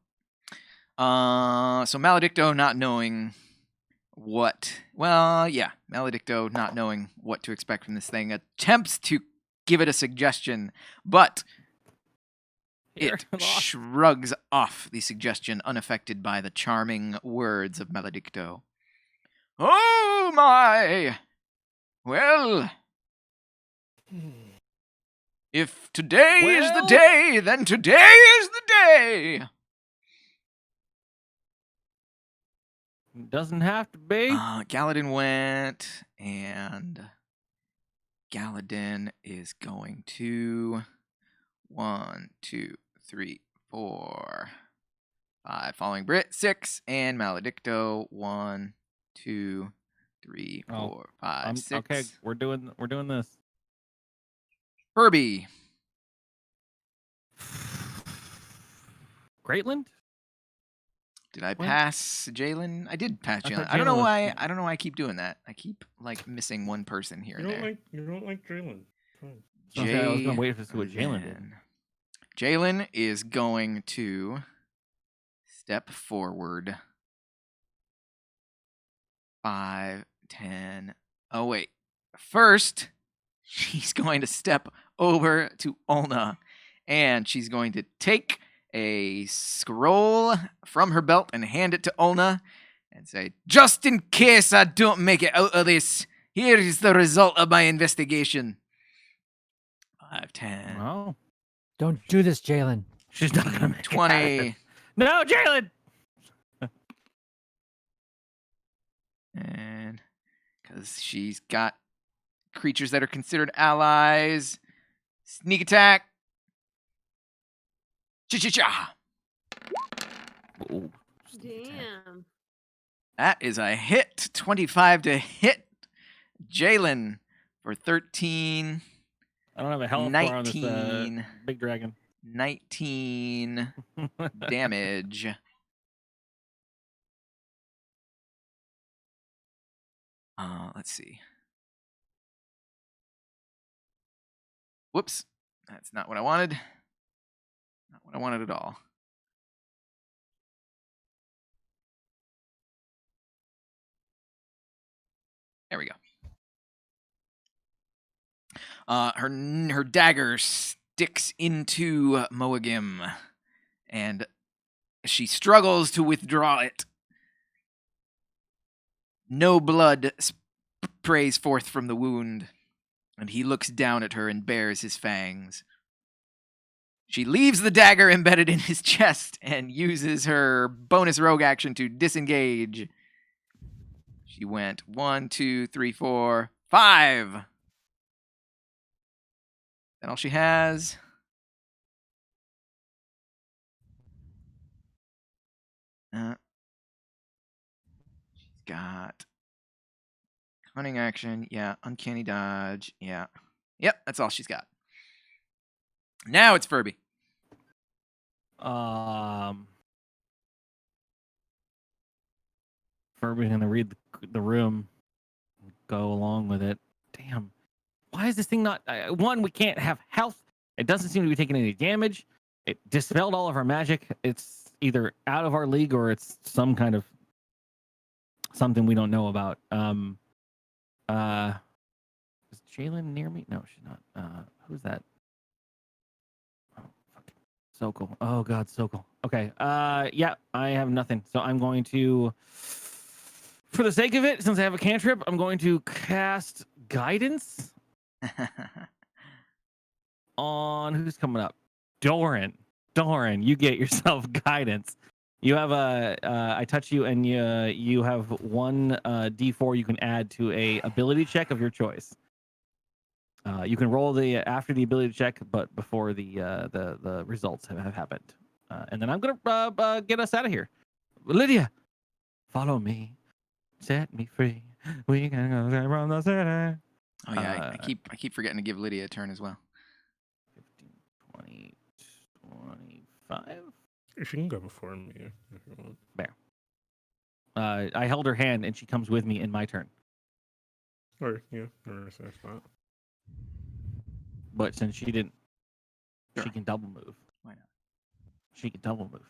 So Maledicto not knowing what... Well, yeah. Maledicto not knowing what to expect from this thing attempts to give it a suggestion, but Here, it lost. shrugs off the suggestion unaffected by the charming words of Maledicto. Oh my! Well... If today is the Well? day, then today is the day! Doesn't have to be. Galadin went, and Galadin is going to 1, 2, 3, 4, 5. Following Brit, 6, and Maledicto 1, 2, 3, 4, 5, 6. Okay, we're doing this. Herbie. Greatland? Did I What? pass Jalen? I did pass I Jalen. thought I don't know Jalen was- why. I don't know why I keep doing that. I keep like missing one person here You and don't there. like Jalen. Fine. Okay, I was gonna wait to see what Jalen did. Jalen is going to step forward 5, 10. Oh, wait. First, she's going to step over to Ulna, and she's going to take a scroll from her belt and hand it to Ulna and say, just in case I don't make it out of this, here is the result of my investigation. 5, 10. Oh, Don't do this, Jalen. she's not gonna make it. 20. No, Jalen. And because she's got creatures that are considered allies. Sneak attack. Cha-cha-cha. Ooh, Damn. That is a hit. 25 to hit Jalen for 13. I don't have a health bar on this 19. big dragon. 19 damage. Let's see. Whoops. That's not what I wanted. Not what I wanted at all. There we go. Her dagger sticks into Moagim, and she struggles to withdraw it. No blood sprays forth from the wound, and he looks down at her and bares his fangs. She leaves the dagger embedded in his chest and uses her bonus rogue action to disengage. She went 1, 2, 3, 4, 5. That all she has. She's got cunning action. Yeah. Uncanny dodge. Yeah. Yep. That's all she's got. Now it's Furby. Furby's gonna read the room, go along with it. Damn, why is this thing not? One, we can't have health. It doesn't seem to be taking any damage. It dispelled all of our magic. It's either out of our league or it's some kind of something we don't know about. Is Jalen near me? No, she's not. Who's that? Oh, fucking Sokol. Oh God, Sokol. Okay. Yeah, I have nothing. So I'm going to, for the sake of it, since I have a cantrip, I'm going to cast Guidance on who's coming up. Doran, you get yourself Guidance. You have I touch you, and you have one D4 you can add to a ability check of your choice. You can roll after the ability check, but before the results have happened. And then I'm gonna get us out of here. Lydia, follow me, set me free. We can go from the city. Oh yeah, I keep forgetting to give Lydia a turn as well. 15, 20, 25. She can go before me if you want. There. I held her hand, and she comes with me in my turn. Or yeah, or so spot. But since she didn't, Sure. she can double move. Why not? She can double move.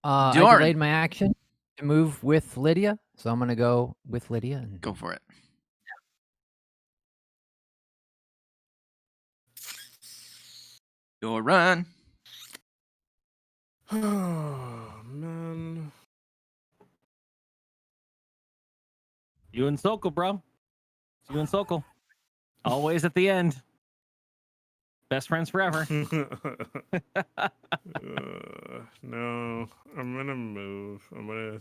I Doran. delayed my action to move with Lydia, so I'm gonna go with Lydia. And Go for it. Your run. Oh man. You and Sokol, bro. It's you and Sokol. Always at the end. Best friends forever. No, I'm gonna move. I'm gonna.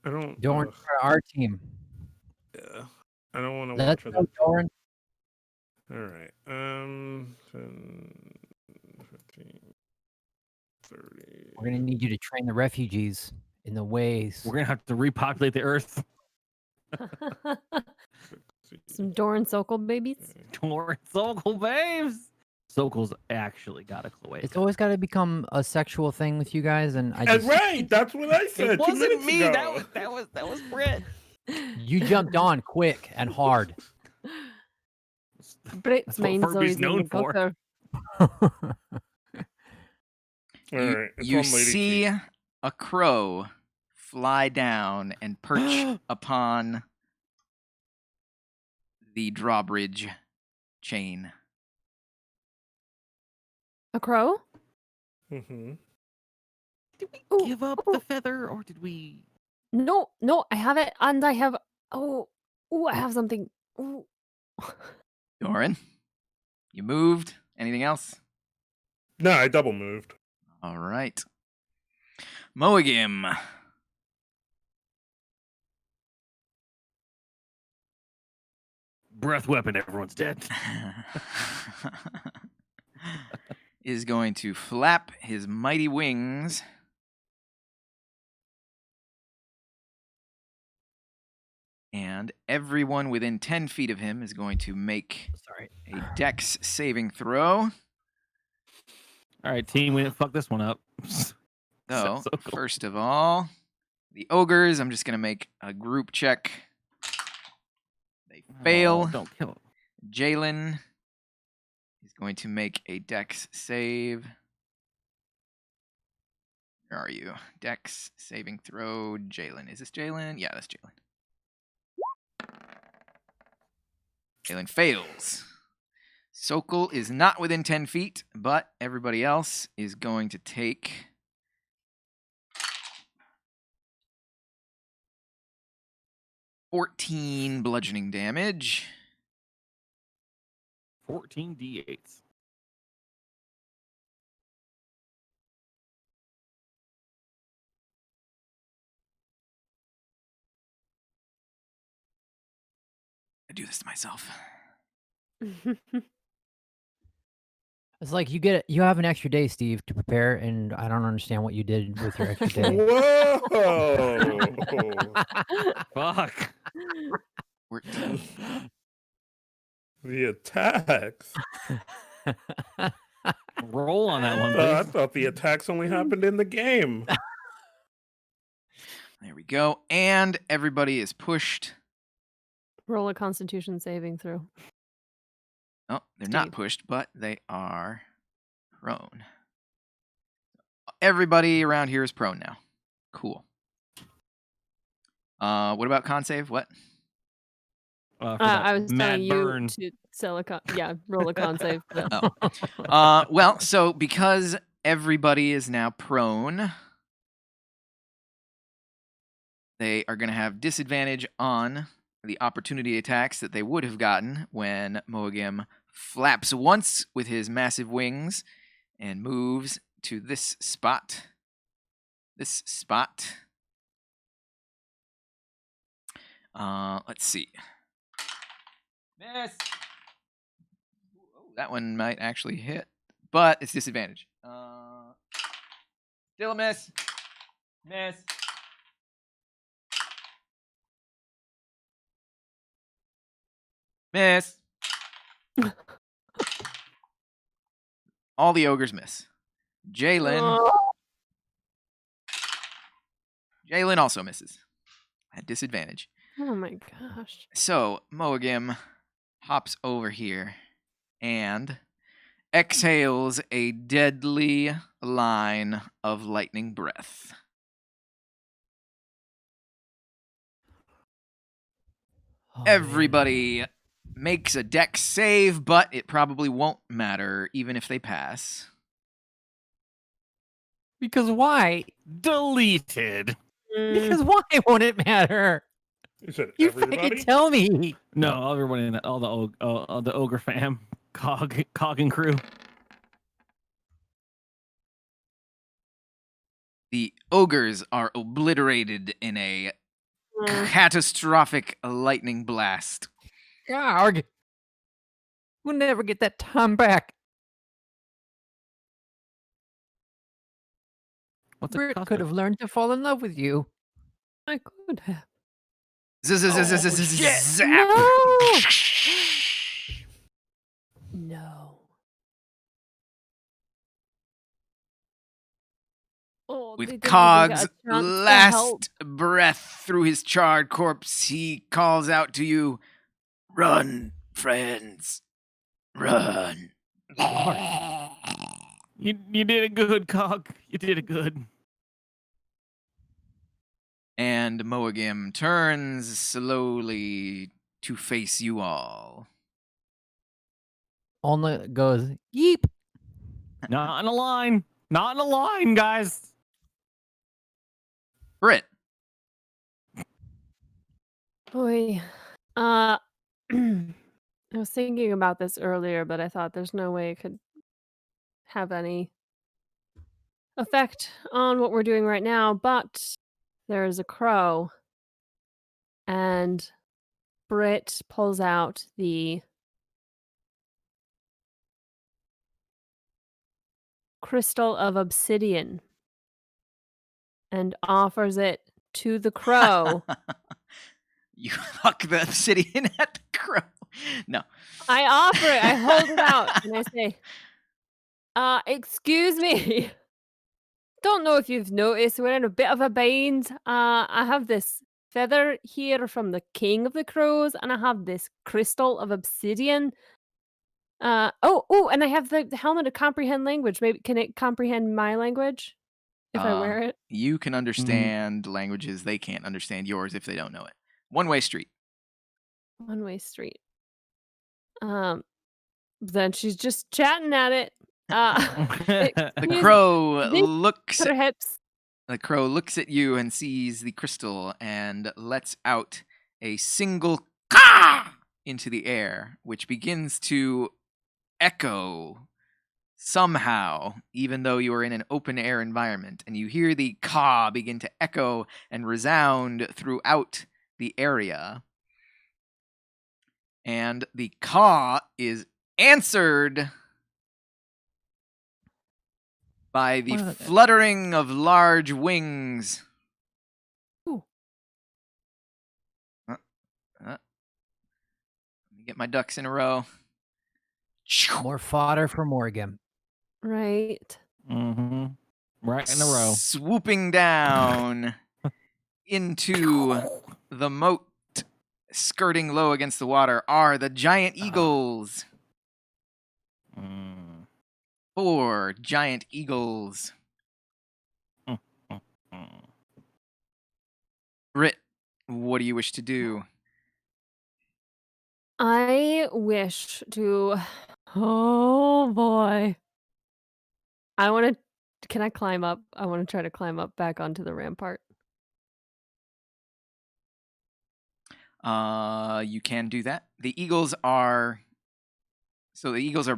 I don't. Doran, for our team. Yeah, I don't want to Let's watch go, Doran. All right. 10, 15, 30. We're gonna need you to train the refugees in the ways. We're gonna have to repopulate the earth. Some Doran Sokol babies. Doran Sokol babes. Sokol's actually got a cloaca. It's always got to become a sexual thing with you guys, and I That's just right. That's what I said. It 2 wasn't minutes me. ago. That was Brett. you jumped on quick and hard. Brits That's what means Furby's known for. All right. It's You on Lady see T. a crow fly down and perch upon the drawbridge chain. A crow? Mm-hmm. Did we Ooh, give up ooh. the feather, or did we? No, I have it, and I have. I have something. Ooh. Doran, you moved. Anything else? No, I double moved. All right. Moagim. Breath weapon. Everyone's dead. Is going to flap his mighty wings and everyone within 10 feet of him is going to make a dex saving throw. All right, team. We didn't fuck this one up. So, So cool. first of all, the ogres, I'm just going to make a group check. They fail. Oh, don't kill him. Jalen is going to make a dex save. Where are you? Dex saving throw. Jalen. Is this Jalen? Yeah, that's Jalen. Jalen fails. Sokol is not within 10 feet, but everybody else is going to take 14 bludgeoning damage. 14 d8s. I do this to myself. It's like you have an extra day, Steve, to prepare, and I don't understand what you did with your extra day. Whoa! Fuck. We're, The attacks. Roll on that one, I please. thought the attacks only happened in the game. there we go. And everybody is pushed. Roll a Constitution saving throw. Oh, they're not Steve. pushed, but they are prone. Everybody around here is prone now. Cool. What about con save? What? For that I was mad telling you burn. to sell a con. Yeah, roll a con save. For that. Well, so because everybody is now prone, they are going to have disadvantage on the opportunity attacks that they would have gotten when Moagim flaps once with his massive wings and moves to this spot. This spot. Let's see. Miss. Oh, that one might actually hit, but it's disadvantage. Still a miss. Miss. Miss. All the ogres miss. Jalen. Oh. Jalen also misses at disadvantage. Oh my gosh. So Moagim hops over here and exhales a deadly line of lightning breath. Oh, man. Everybody makes a dex save, but it probably won't matter even if they pass. Because why? Deleted. Because why won't it matter? You said You everybody? fucking tell me. No, everybody in all the ogre fam, cog and crew. The ogres are obliterated in a Mm. catastrophic lightning blast. Garg. We'll never get that time back. What's Britt it cost? could have learned to fall in love with you. I could have. Zap. No. Oh, they With didn't even get Cog's a chance to help. last breath through his charred corpse, he calls out to you, "Run, friends, run." You did it good, Cog. You did it good. And Moagim turns slowly to face you all. Only goes, yeep. Not in a line. Not in a line, guys. Brit, Boy. I was thinking about this earlier, but I thought there's no way it could have any effect on what we're doing right now. But there is a crow, and Britt pulls out the crystal of obsidian and offers it to the crow. you huck the obsidian at the crow. No. I offer it. I hold it out and I say, excuse me. Don't know if you've noticed, we're in a bit of a bind. I have this feather here from the king of the crows, and I have this crystal of obsidian. And I have the helmet to comprehend language. Maybe can it comprehend my language if I wear it? You can understand languages. They can't understand yours if they don't know it. One-way street. One-way street. Then she's just chatting at it. The crow This looks her hips. The crow looks at you and sees the crystal and lets out a single caw into the air, which begins to echo somehow, even though you are in an open air environment. And you hear the caw begin to echo and resound throughout the area. And the caw is answered by the What? fluttering of large wings. Ooh. Let me get my ducks in a row. More fodder for Morgan. Right. Mm-hmm. Right in a row. Swooping down into the moat, skirting low against the water, are the giant eagles. Mm. 4 giant eagles. Mm. Brit, what do you wish to do? I wish to. Oh boy. I want to. Can I climb up? I want to try to climb up back onto the rampart. You can do that. The eagles are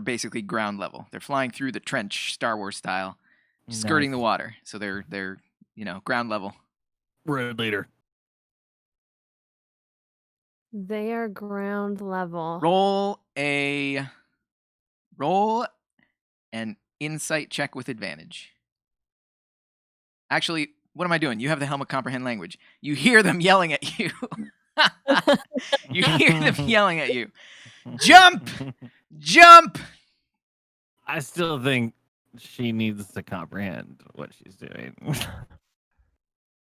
basically ground level. They're flying through the trench, Star Wars style, skirting the Nice. water. So they're ground level. Road leader. They are ground level. Roll an insight check with advantage. Actually, what am I doing? You have the helmet comprehend language. You hear them yelling at you. You hear them yelling at you. Jump! Jump! I still think she needs to comprehend what she's doing.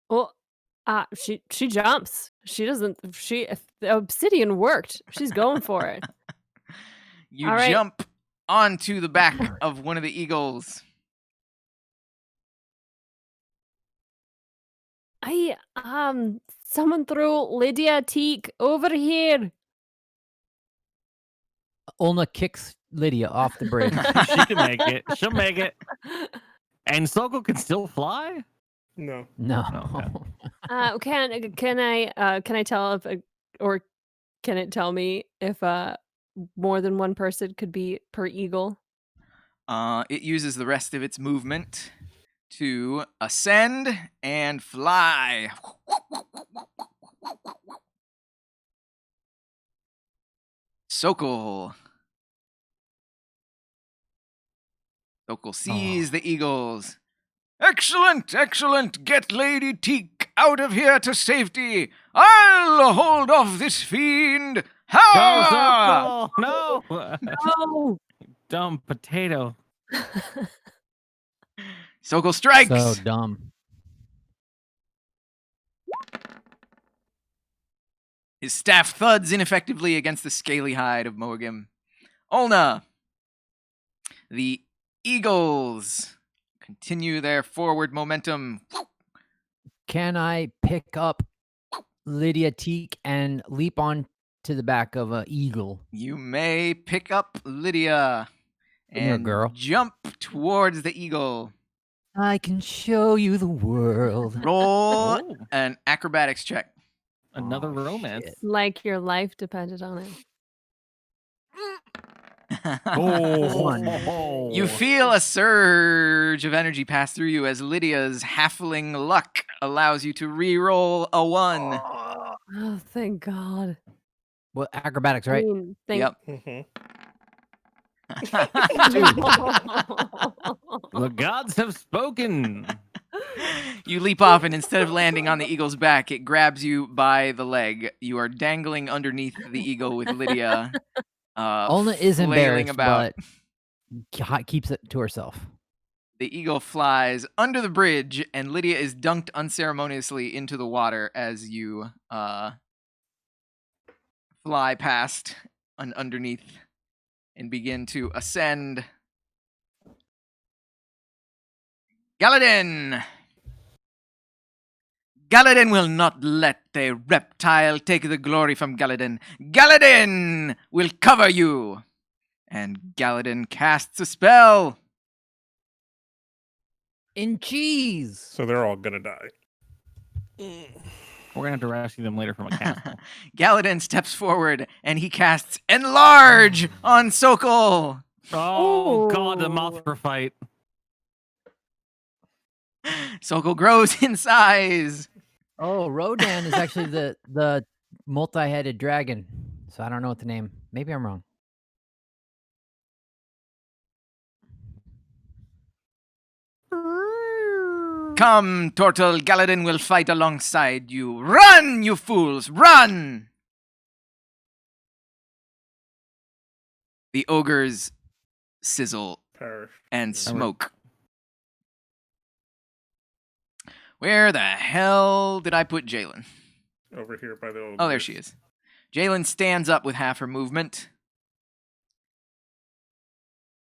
Well, she jumps. She doesn't. The obsidian worked. She's going for it. You All right. jump onto the back of one of the eagles. Someone throw Lydia Teak over here. Ulna kicks Lydia off the bridge. She can make it. She'll make it. And Sokol can still fly? No. No. Okay. Can I tell if or can it tell me if more than one person could be per eagle? It uses the rest of its movement to ascend and fly. Sokol sees the eagles. Excellent, excellent. Get Lady Teak out of here to safety. I'll hold off this fiend. Ha! No, Sokol! No! No. Dumb potato. Sokol strikes. So dumb. His staff thuds ineffectively against the scaly hide of Moagim. Ulna. The eagles continue their forward momentum. Can I pick up Lydia Teak and leap on to the back of an eagle? You may pick up Lydia Come here, and girl. jump towards the eagle. I can show you the world. Roll Oh, an acrobatics check. another Oh, romance. shit. Like your life depended on it. Oh, You feel a surge of energy pass through you as Lydia's halfling luck allows you to re-roll a 1. Oh, thank God. Well, acrobatics, I right? mean, thank. Yep. Mm-hmm. The gods have spoken. You leap off, and instead of landing on the eagle's back, it grabs you by the leg. You are dangling underneath the eagle with Lydia. Ulna is flailing embarrassed, about. but keeps it to herself. The eagle flies under the bridge, and Lydia is dunked unceremoniously into the water as you fly past and underneath and begin to ascend. Galadin! Galadin will not let a reptile take the glory from Galadin. Galadin will cover you! And Galadin casts a spell. In cheese. So they're all gonna die. We're gonna have to rescue them later from a castle. Galadin steps forward and he casts Enlarge on Sokol. Oh God, the Ooh. Mothra fight. Sokol grows in size. Oh, Rodan is actually the multi-headed dragon. so I don't know what the name. Maybe I'm wrong. Come, Tortle, Galadin will fight alongside you. Run, you fools, run! The ogres sizzle Perish. and Yeah. smoke. Where the hell did I put Jalen? Over here by the old. Oh, there she is. Jalen stands up with half her movement.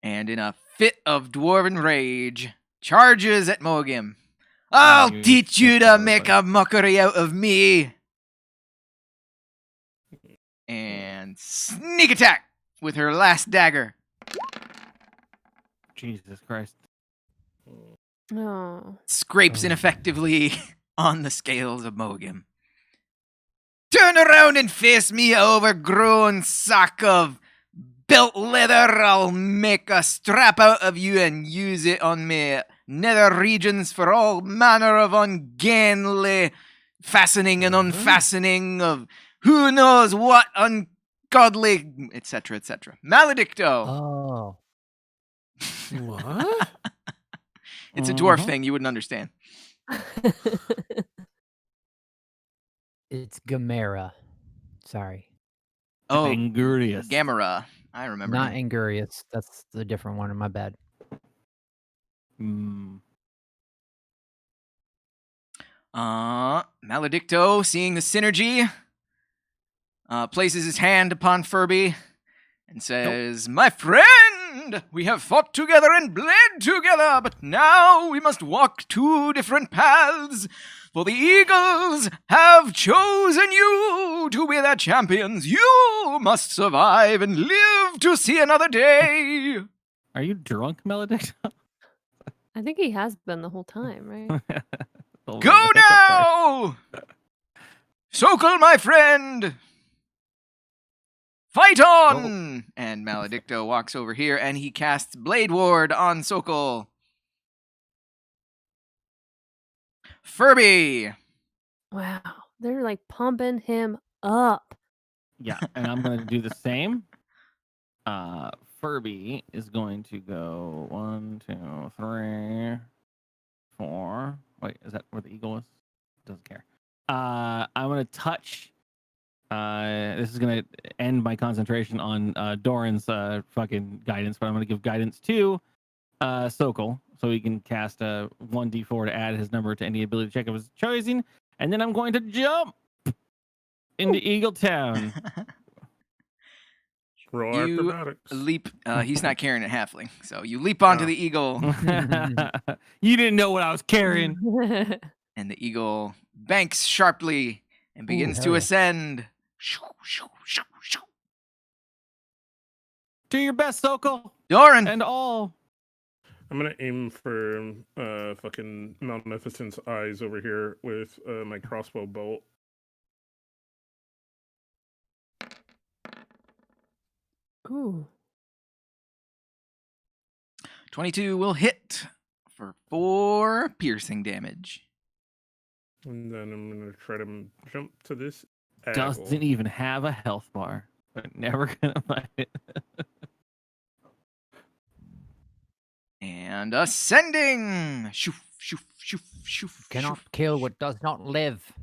And in a fit of dwarven rage, charges at Mogim. I'll you teach you to horrifying. make a mockery out of me. And sneak attack with her last dagger. Jesus Christ. Oh. Scrapes Oh. ineffectively on the scales of Mogim. Turn around and face me, overgrown sack of built leather. I'll make a strap out of you and use it on me nether regions for all manner of ungainly fastening and unfastening of who knows what ungodly, etc., etc. Maledicto. Oh. What? It's a dwarf Mhm. thing. You wouldn't understand. It's Chimera. Sorry. Oh, Angurious. Gamera. I remember Not him. Angurious. That's the different one. My bad. Mm. Maledicto, seeing the synergy, places his hand upon Furby and says, My friend, we have fought together and bled together, but now we must walk two different paths, for the eagles have chosen you to be their champions. You must survive and live to see another day. Are you drunk, Melodic? I think he has been the whole time, right? Go now! Sokol, my friend! Fight on! And Maledicto walks over here and he casts Blade Ward on Sokol. Furby! Wow. They're like pumping him up. Yeah, and I'm going to do the same. Furby is going to go 1, 2, 3, 4. Wait, is that where the eagle is? Doesn't care. I'm going to touch. This is going to end my concentration on Doran's fucking guidance, but I'm going to give guidance to Sokol so he can cast a 1d4 to add his number to any ability check of his choosing. And then I'm going to jump into Eagle Town. Roll You acrobatics. leap. He's not carrying a halfling, so you leap onto Oh. the eagle, You didn't know what I was carrying. and the eagle banks sharply and begins hell to yeah. ascend. Shoo, shoo, shoo, shoo. Do your best, Sokol, Doran! and all. I'm gonna aim for fucking Magnificent's eyes over here with my crossbow bolt. Ooh. 22 will hit for 4 piercing damage. And then I'm gonna try to jump to this angle. Doesn't even have a health bar, but never gonna find it. And ascending! Shoof, shoof, shoof, shoof. Cannot shoof, kill shoof. what does not live.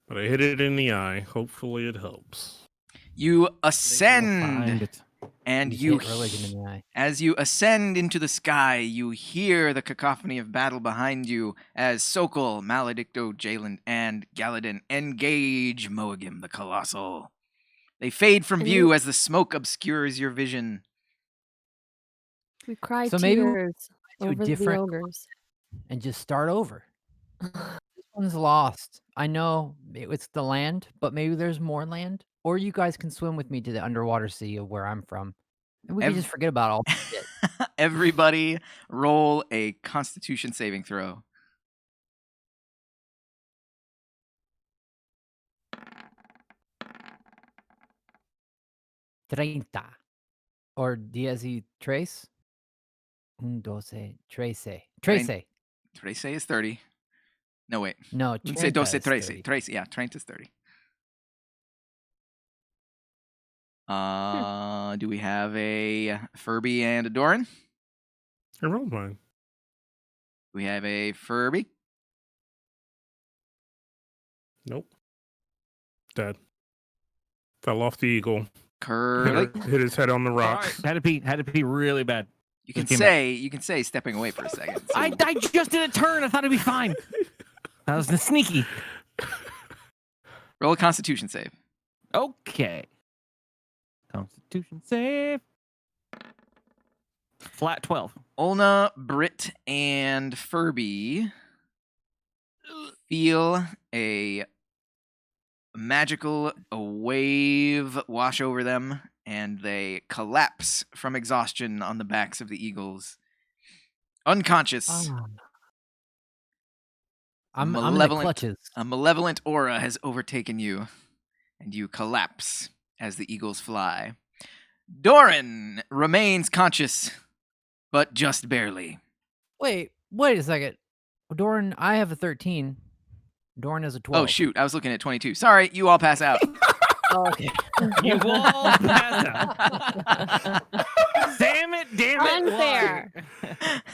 But I hit it in the eye. Hopefully it helps. You Find ascend, it. and Just you hit religion in the eye. as you ascend into the sky, you hear the cacophony of battle behind you as Sokol, Maledicto, Jalen, and Galadin engage Moagim the Colossal. They fade from And view you- as the smoke obscures your vision. We cry So maybe we'll tears do a over the different- ogres. And just start over. This one's lost. I know it's the land, but maybe there's more land. Or you guys can swim with me to the underwater sea of where I'm from. And we can just forget about all this shit. Everybody roll a Constitution saving throw. Treinta. Or diez y tres. Un doce. Trece. Trece. Trece is 30. No, wait. No, Let's say treinta doce is trece. 30. Trece, yeah, 30 is 30. Do we have a Furby and a Doran? I rolled mine. We have a Furby. Nope. Dead. Fell off the eagle. Curly. Hit his head on the All right, rocks. had to be really bad. You can Just came say stepping away for a second. So I just did a turn. I thought it'd be fine. That was the sneaky. roll a Constitution save. Okay. Constitution save. Flat 12. Olna, Britt, and Furby feel a magical wave wash over them, and they collapse from exhaustion on the backs of the eagles. Unconscious. I'm in the clutches. A malevolent aura has overtaken you, and you collapse as the eagles fly. Doran remains conscious, but just barely. Wait a second. Doran, I have a 13. Doran has a 12. Oh, shoot. I was looking at 22. Sorry, you all pass out. Oh, okay. You all pass out. Damn it. Unfair.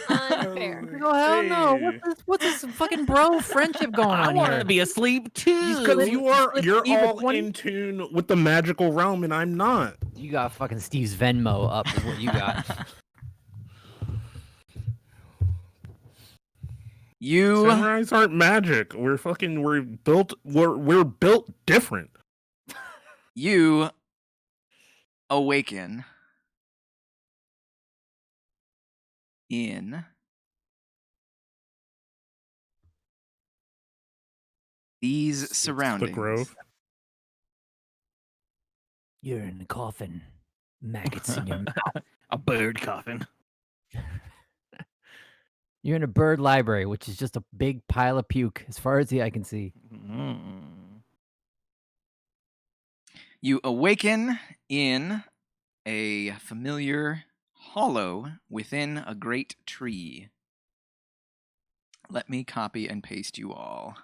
why? Unfair. Oh, hell no. Hey. What's this fucking bro friendship going I on want here? to be asleep too. Because you're Even all 20? in tune with the magical realm, and I'm not. You got fucking Steve's Venmo up is what you got. You Samurais aren't magic. We're built different. you awaken in these surroundings. The grove. You're in the coffin. Maggots in your mouth. A bird coffin. You're in a bird library, which is just a big pile of puke, as far as the eye can see. You awaken in a familiar hollow within a great tree. Let me copy and paste you all.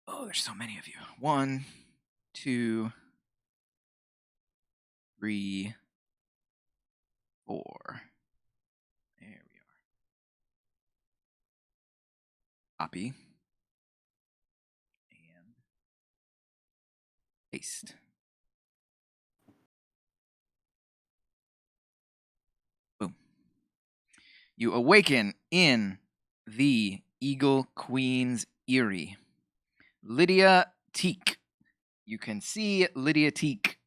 Oh, there's so many of you. 1, 2, 3, 4. There we are. Copy. And paste. Boom. You awaken in the Eagle Queen's Eyrie. Lydia Teak. You can see Lydia Teak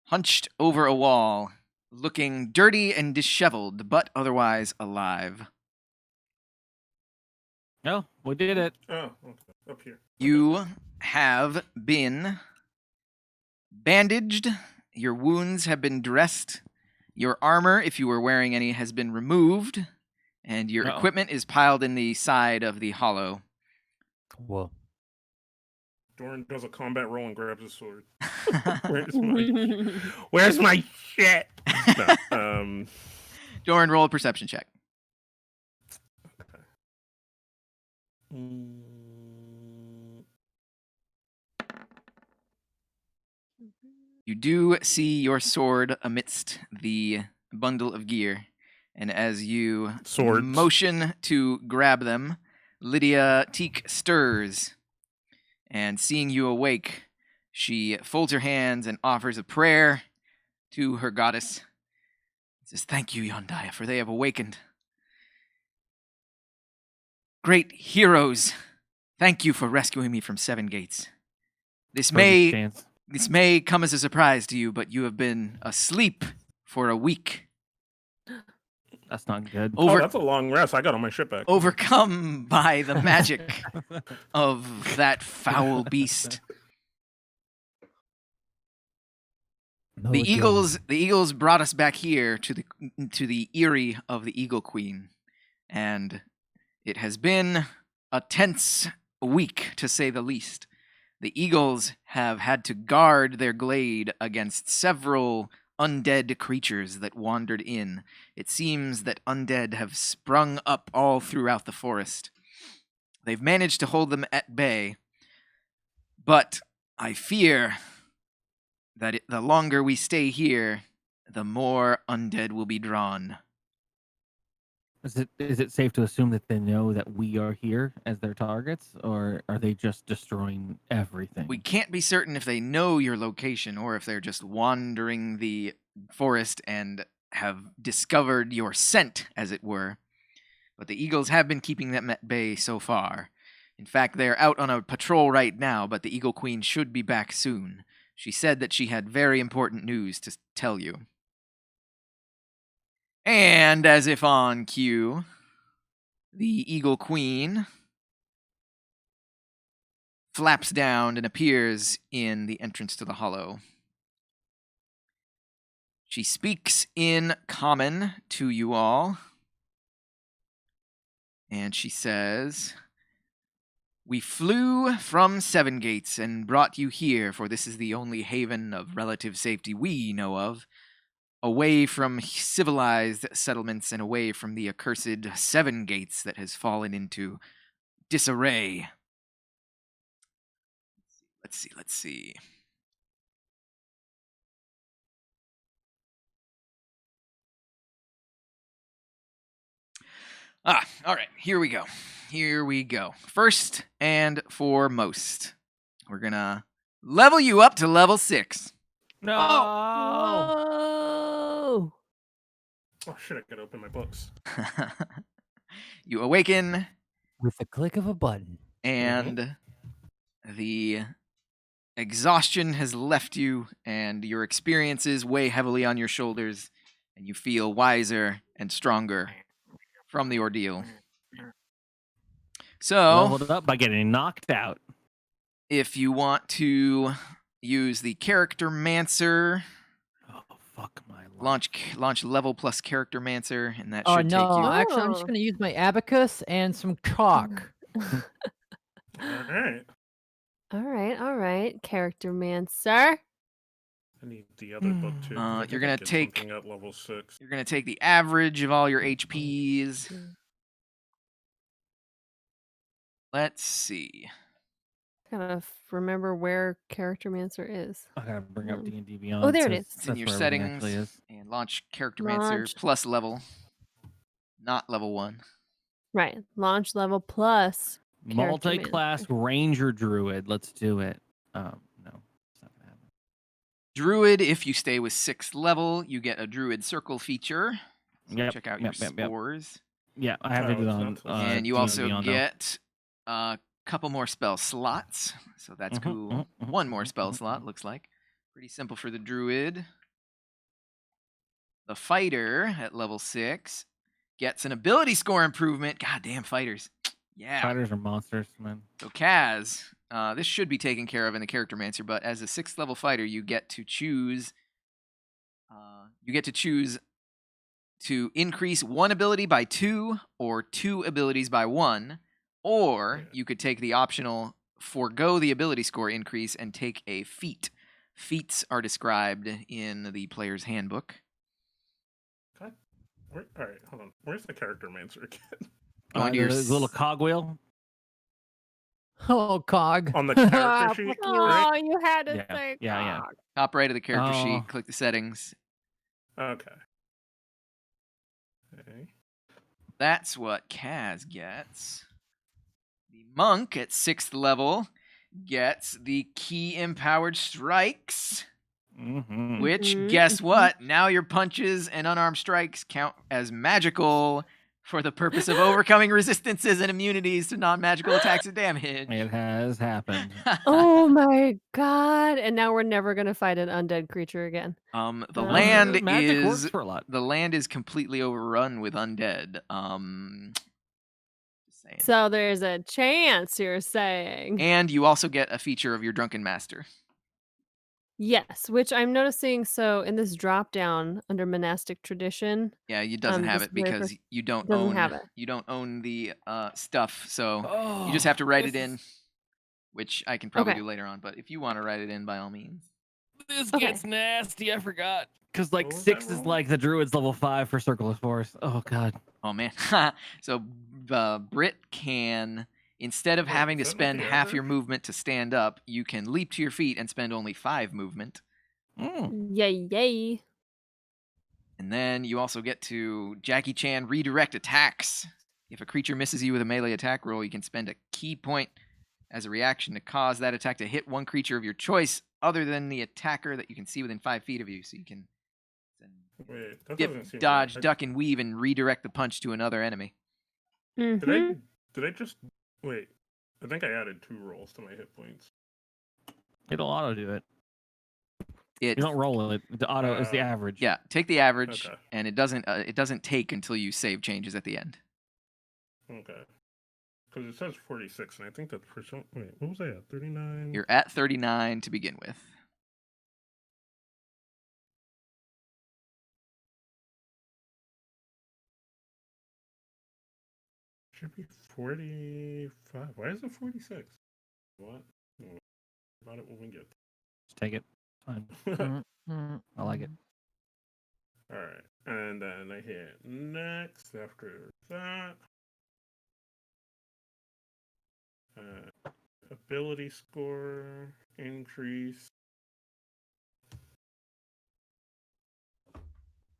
hunched over a wall, looking dirty and disheveled, but otherwise alive. Oh, we did it. Oh, okay. Up here. You have been bandaged. Your wounds have been dressed. Your armor, if you were wearing any, has been removed. And your Uh-oh. equipment is piled in the side of the hollow. Whoa. Doran does a combat roll and grabs his sword. Where's my shit? No, Doran, roll a perception check. You do see your sword amidst the bundle of gear. And as you Swords. motion to grab them, Lydia Teak stirs. And seeing you awake, she folds her hands and offers a prayer to her goddess. Says, "Thank you, Yondaya, for they have awakened. Great heroes, thank you for rescuing me from Seven Gates. This may come as a surprise to you, but you have been asleep for a week. That's not good. Oh, that's a long rest. I got all my shit back. Overcome by the magic of that foul beast. No The again. Eagles brought us back here to the eyrie of the Eagle Queen, and it has been a tense week, to say the least. The Eagles have had to guard their glade against several undead creatures that wandered in. It seems that undead have sprung up all throughout the forest. They've managed to hold them at bay, but I fear that the longer we stay here, the more undead will be drawn. Is it safe to assume that they know that we are here as their targets, or are they just destroying everything? We can't be certain if they know your location or if they're just wandering the forest and have discovered your scent, as it were. But the eagles have been keeping them at bay so far. In fact, they're out on a patrol right now, but the Eagle Queen should be back soon. She said that she had very important news to tell you. And as if on cue, the Eagle Queen flaps down and appears in the entrance to the hollow. She speaks in common to you all. And she says, "We flew from Seven Gates and brought you here, for this is the only haven of relative safety we know of, away from civilized settlements and away from the accursed Seven Gates that has fallen into disarray." Let's see. All right, here we go. First and foremost, we're gonna level you up to level 6. No. Whoa! Oh shit! I gotta open my books. You awaken, With the click of a button. and the exhaustion has left you, and your experiences weigh heavily on your shoulders, and you feel wiser and stronger from the ordeal. So, Leveled up by getting knocked out. if you want to use the Character Mancer, Oh, fuck my life. launch level plus Character Mancer, and that Oh should take no! you. Actually, I'm just Oh. gonna use my abacus and some chalk. All right. All right. Character Mancer. I need the other book too. 'cause I You're think gonna I did take- something at level 6. You're gonna take the average of all your HPs. Let's see. Gotta remember where Character Mancer is. I gotta bring up Um, D&D Beyond. oh, there it says is. It's in that's your where everything actually settings, is. and launch Character Mancer Launch. plus level, not level 1. Right. Launch level plus. Character Multi-class Ranger Druid. Let's do it. No, it's not gonna happen. Druid, if you stay with 6th level, you get a Druid Circle feature. So Yep, check out your yep. scores. Yeah, I have Oh, it it's on. not so- And you D&D also Beyond, though. get a couple more spell slots. So that's cool. One more spell slot, looks like. Pretty simple for the Druid. The Fighter at level 6 gets an ability score improvement. God damn, fighters. Yeah. Fighters are monsters, man. So Kaz, this should be taken care of in the Character Mancer, but as a 6th level fighter, you get to choose. To increase one ability by 2 or 2 abilities by 1, or you could take the optional forego the ability score increase and take a feat. Feats are described in the player's handbook. All right, hold on. Where's the Character Mancer again? Go into your The little cogwheel. Oh, cog. On the character sheet, Oh, right? you had to Yeah, say yeah. cock. top right of the character Oh. sheet, click the settings. Okay. Okay. That's what Kaz gets. The monk at 6th level gets the key empowered strikes, Mm-hmm. which, Mhm, guess mhm. what? Now your punches and unarmed strikes count as magical for the purpose of overcoming resistances and immunities to non-magical attacks and damage. It has happened. Oh my god! And now we're never gonna fight an undead creature again. The Uh, land Magic works is for a lot. the land is completely overrun with undead. Just saying. So there's a chance you're saying. And you also get a feature of your Drunken Master. Yes, which I'm noticing. So in this drop down under monastic tradition, Yeah, it doesn't have this it very because first- you don't doesn't own have it. you don't own the stuff, so Oh, you just have to write this it in, is- which I can probably Okay. do later on. But if you want to write it in, by all means. This Okay. gets nasty. I forgot. Because like What was 6 that is roll? like the Druid's level 5 for Circle of Force. Oh god. Oh man. So Brit can Instead of Wait, having to is that not spend the half your average? movement to stand up, you can leap to your feet and spend only 5 movement. Yay, yay. And then you also get to Jackie Chan redirect attacks. If a creature misses you with a melee attack roll, you can spend a key point as a reaction to cause that attack to hit one creature of your choice other than the attacker that you can see within 5 feet of you. So you can Wait, that dip, doesn't seem dodge, right. duck, and weave and redirect the punch to another enemy. Mhm. Did I just wait? I think I added 2 rolls to my hit points. It'll auto do it. It You don't roll it. The auto is the average. Yeah, take the average, Okay. and it doesn't take until you save changes at the end. Okay. Because it says 46, and I think that's for some. Wait, what was I at? 39. You're at 39 to begin with. Should be 45. Why is it 46? What? About it when we get. Just take it. Fine. I like it. All right, and then I hit next after that. Ability score increase.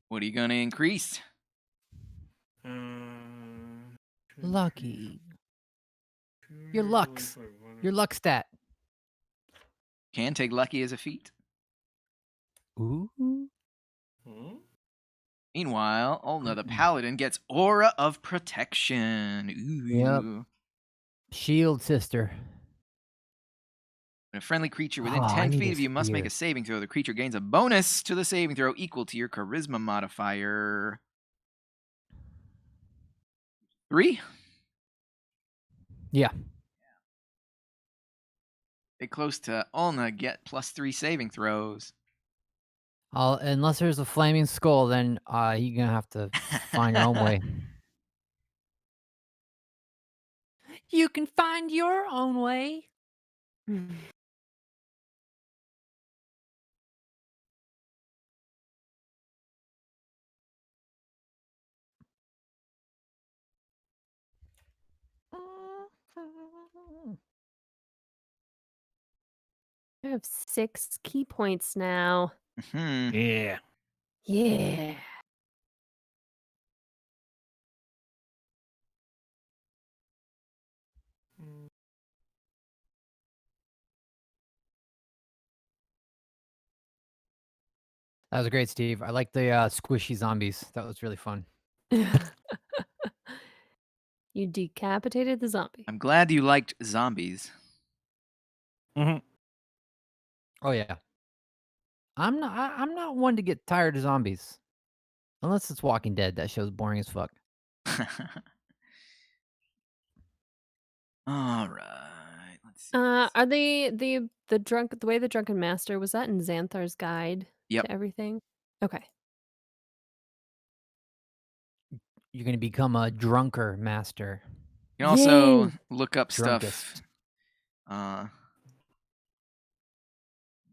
What are you going to increase? Lucky. Your lucks. Your luck stat. Can take lucky as a feat. Ooh. Hmm? Meanwhile, Ulna the Paladin gets Aura of Protection. Ooh. Yep. Shield sister. When a friendly creature within Oh, I 10 need feet a of you must make spear. a saving throw. The creature gains a bonus to the saving throw equal to your Charisma modifier. 3? Yeah. Get close to Ulna, get +3 saving throws. Unless there's a flaming skull, then you're gonna have to find your own way. You can find your own way. I have 6 key points now. Hmm. Yeah. Yeah. That was great, Steve. I like the squishy zombies. That was really fun. You decapitated the zombie. I'm glad you liked zombies. Mm-hmm. Oh yeah. I'm not one to get tired of zombies. Unless it's Walking Dead. That show's boring as fuck. All right. Let's see. Are the way the drunken master, was that in Xanthar's guide Yep. to everything? Okay. You're gonna become a drunker master. You can also Yay! look up Drunkest. stuff.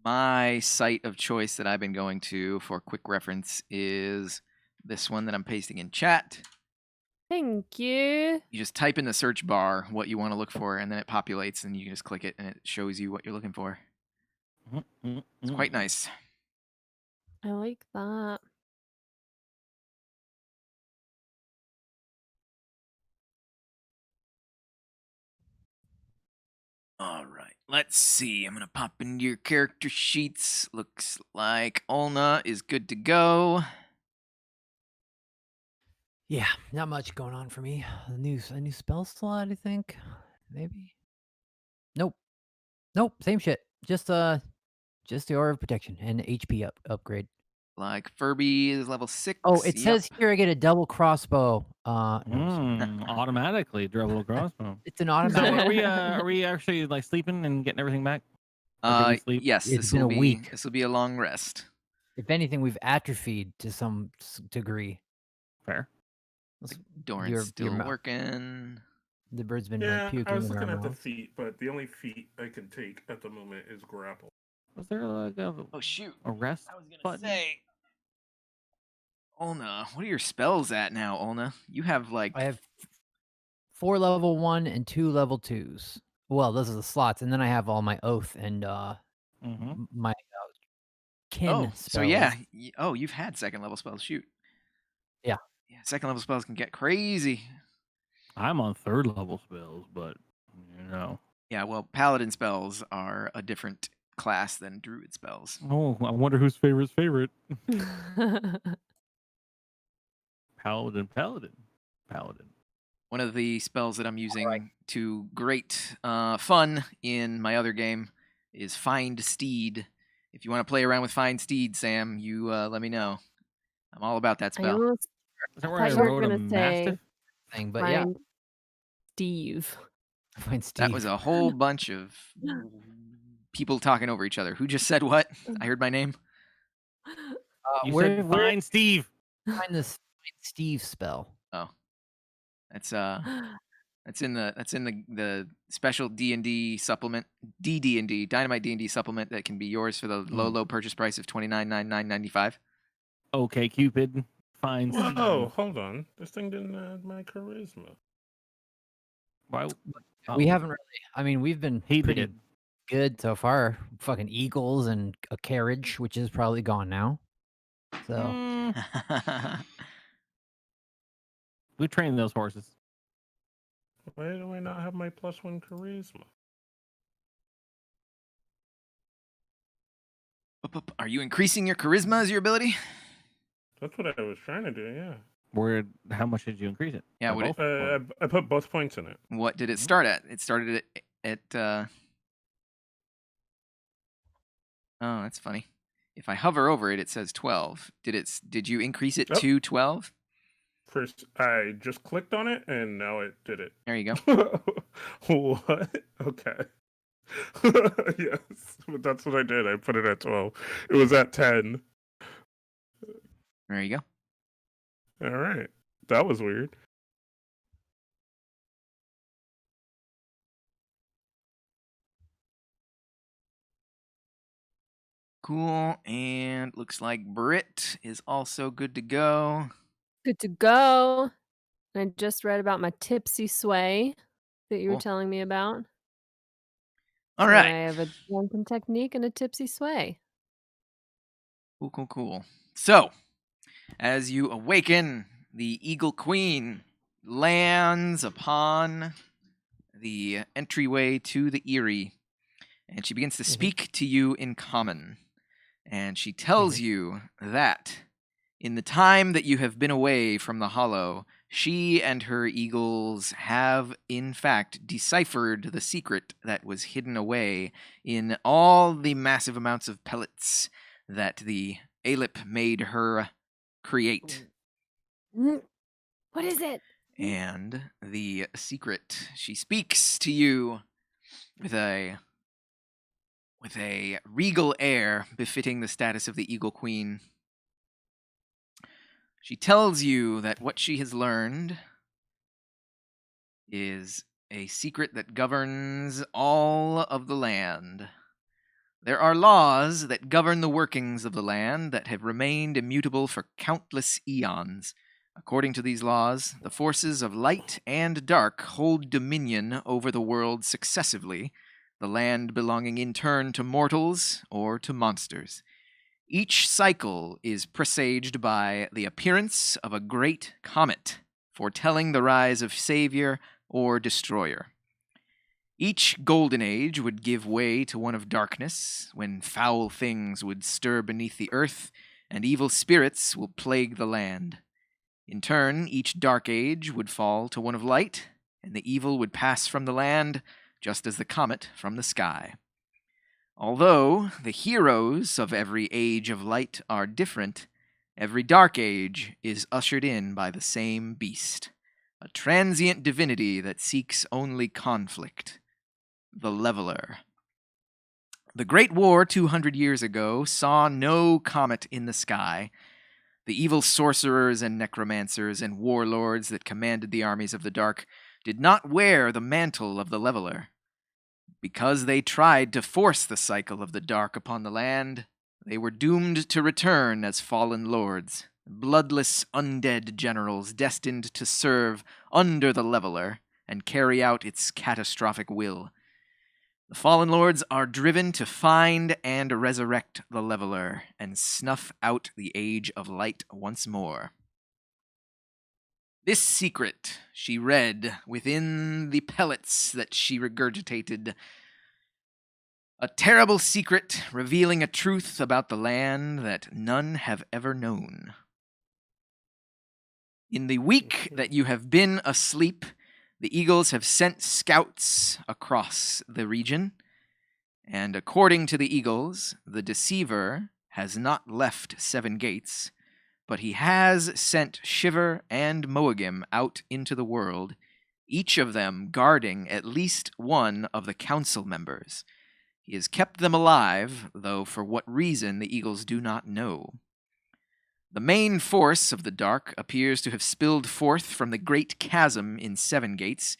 My site of choice that I've been going to for quick reference is this one that I'm pasting in chat. Thank you. You just type in the search bar what you want to look for, and then it populates, and you just click it, and it shows you what you're looking for. It's quite nice. I like that. All right. Let's see. I'm going to pop into your character sheets. Looks like Ulna is good to go. Yeah, not much going on for me. A new spell slot, I think. Maybe. Nope. Same shit. Just the Aura of Protection and HP upgrade. Like Furby is level 6. Oh, it says here I get a double crossbow. No, Automatically double crossbow. it's an So automatic. are we actually like sleeping and getting everything back? Or do we sleep? Yes, It's been a week. This will be a long rest. If anything, we've atrophied to some degree. Fair. Doran's still working. The bird's been Yeah, like puking I was in our looking at the mouth. feat, but the only feat I can take at the moment is grapple. Was there like a Oh shoot! rest I was gonna button? say, Ulna, what are your spells at now, Ulna? You have like I have 4 level 1 and 2 level 2s. Well, those are the slots, and then I have all my oath and my kin Oh, spells. so yeah. You've had second level spells. Shoot. Yeah. Yeah, second level spells can get crazy. I'm on 3rd level spells, but Yeah, well, paladin spells are a different class than druid spells. Oh, I wonder whose favorite's favorite. Paladin. One of the spells that I'm using to great fun in my other game is Find Steed. If you want to play around with Find Steed, Sam, you let me know. I'm all about that I spell. almost Is that where thought I you were rode a gonna say mastiff? thing, but yeah, find Steve. find Steve. That was a whole bunch of people talking over each other. Who just said what? I heard my name. You where said find Steve. find this find Steve spell? Oh, that's in the special D&D supplement, DnD Dynamite D&D supplement that can be yours for the low purchase price of $29.99.95. Okay, Cupid. Find Steve. Whoa, hold on. This thing didn't add my charisma. Why? We haven't really. I mean, we've been He pretty did. good so far. Fucking eagles and a carriage, which is probably gone now. So We trained those horses. Why do I not have my +1 charisma? Are you increasing your charisma as your ability? That's what I was trying to do, yeah. How much did you increase it? Yeah, By what both? I put both points in it. What did it start at? It started at oh, that's funny. If I hover over it, it says 12. Did you increase it Yep. to 12? First, I just clicked on it, and now it did it. There you go. What? Okay. Yes, but that's what I did. I put it at 12. It was at 10. There you go. All right. That was weird. Cool. And looks like Brit is also good to go. Good to go. I just read about my tipsy sway that you were Cool. telling me about. All So right. I have a drunken technique and a tipsy sway. Cool. So, as you awaken, the Eagle Queen lands upon the entryway to the Eyrie, and she begins to speak to you in common. And she tells you that in the time that you have been away from the Hollow, she and her eagles have, in fact, deciphered the secret that was hidden away in all the massive amounts of pellets that the Alip made her create. What is it? And the secret, she speaks to you with a regal air befitting the status of the Eagle Queen. She tells you that what she has learned is a secret that governs all of the land. There are laws that govern the workings of the land that have remained immutable for countless eons. According to these laws, the forces of light and dark hold dominion over the world successively, the land belonging in turn to mortals or to monsters. Each cycle is presaged by the appearance of a great comet, foretelling the rise of savior or destroyer. Each golden age would give way to one of darkness, when foul things would stir beneath the earth, and evil spirits will plague the land. In turn, each dark age would fall to one of light, and the evil would pass from the land, just as the comet from the sky. Although the heroes of every age of light are different, every dark age is ushered in by the same beast, a transient divinity that seeks only conflict, the Leveler. The Great War 200 years ago saw no comet in the sky. The evil sorcerers and necromancers and warlords that commanded the armies of the dark did not wear the mantle of the Leveler. Because they tried to force the cycle of the dark upon the land, they were doomed to return as fallen lords, bloodless undead generals destined to serve under the Leveler and carry out its catastrophic will. The Fallen Lords are driven to find and resurrect the Leveler and snuff out the Age of Light once more. This secret she read within the pellets that she regurgitated. A terrible secret revealing a truth about the land that none have ever known. In the week that you have been asleep, the Eagles have sent scouts across the region, and according to the Eagles, the Deceiver has not left Seven Gates, but he has sent Shiver and Moagim out into the world, each of them guarding at least one of the council members. He has kept them alive, though for what reason the Eagles do not know. The main force of the dark appears to have spilled forth from the great chasm in Seven Gates,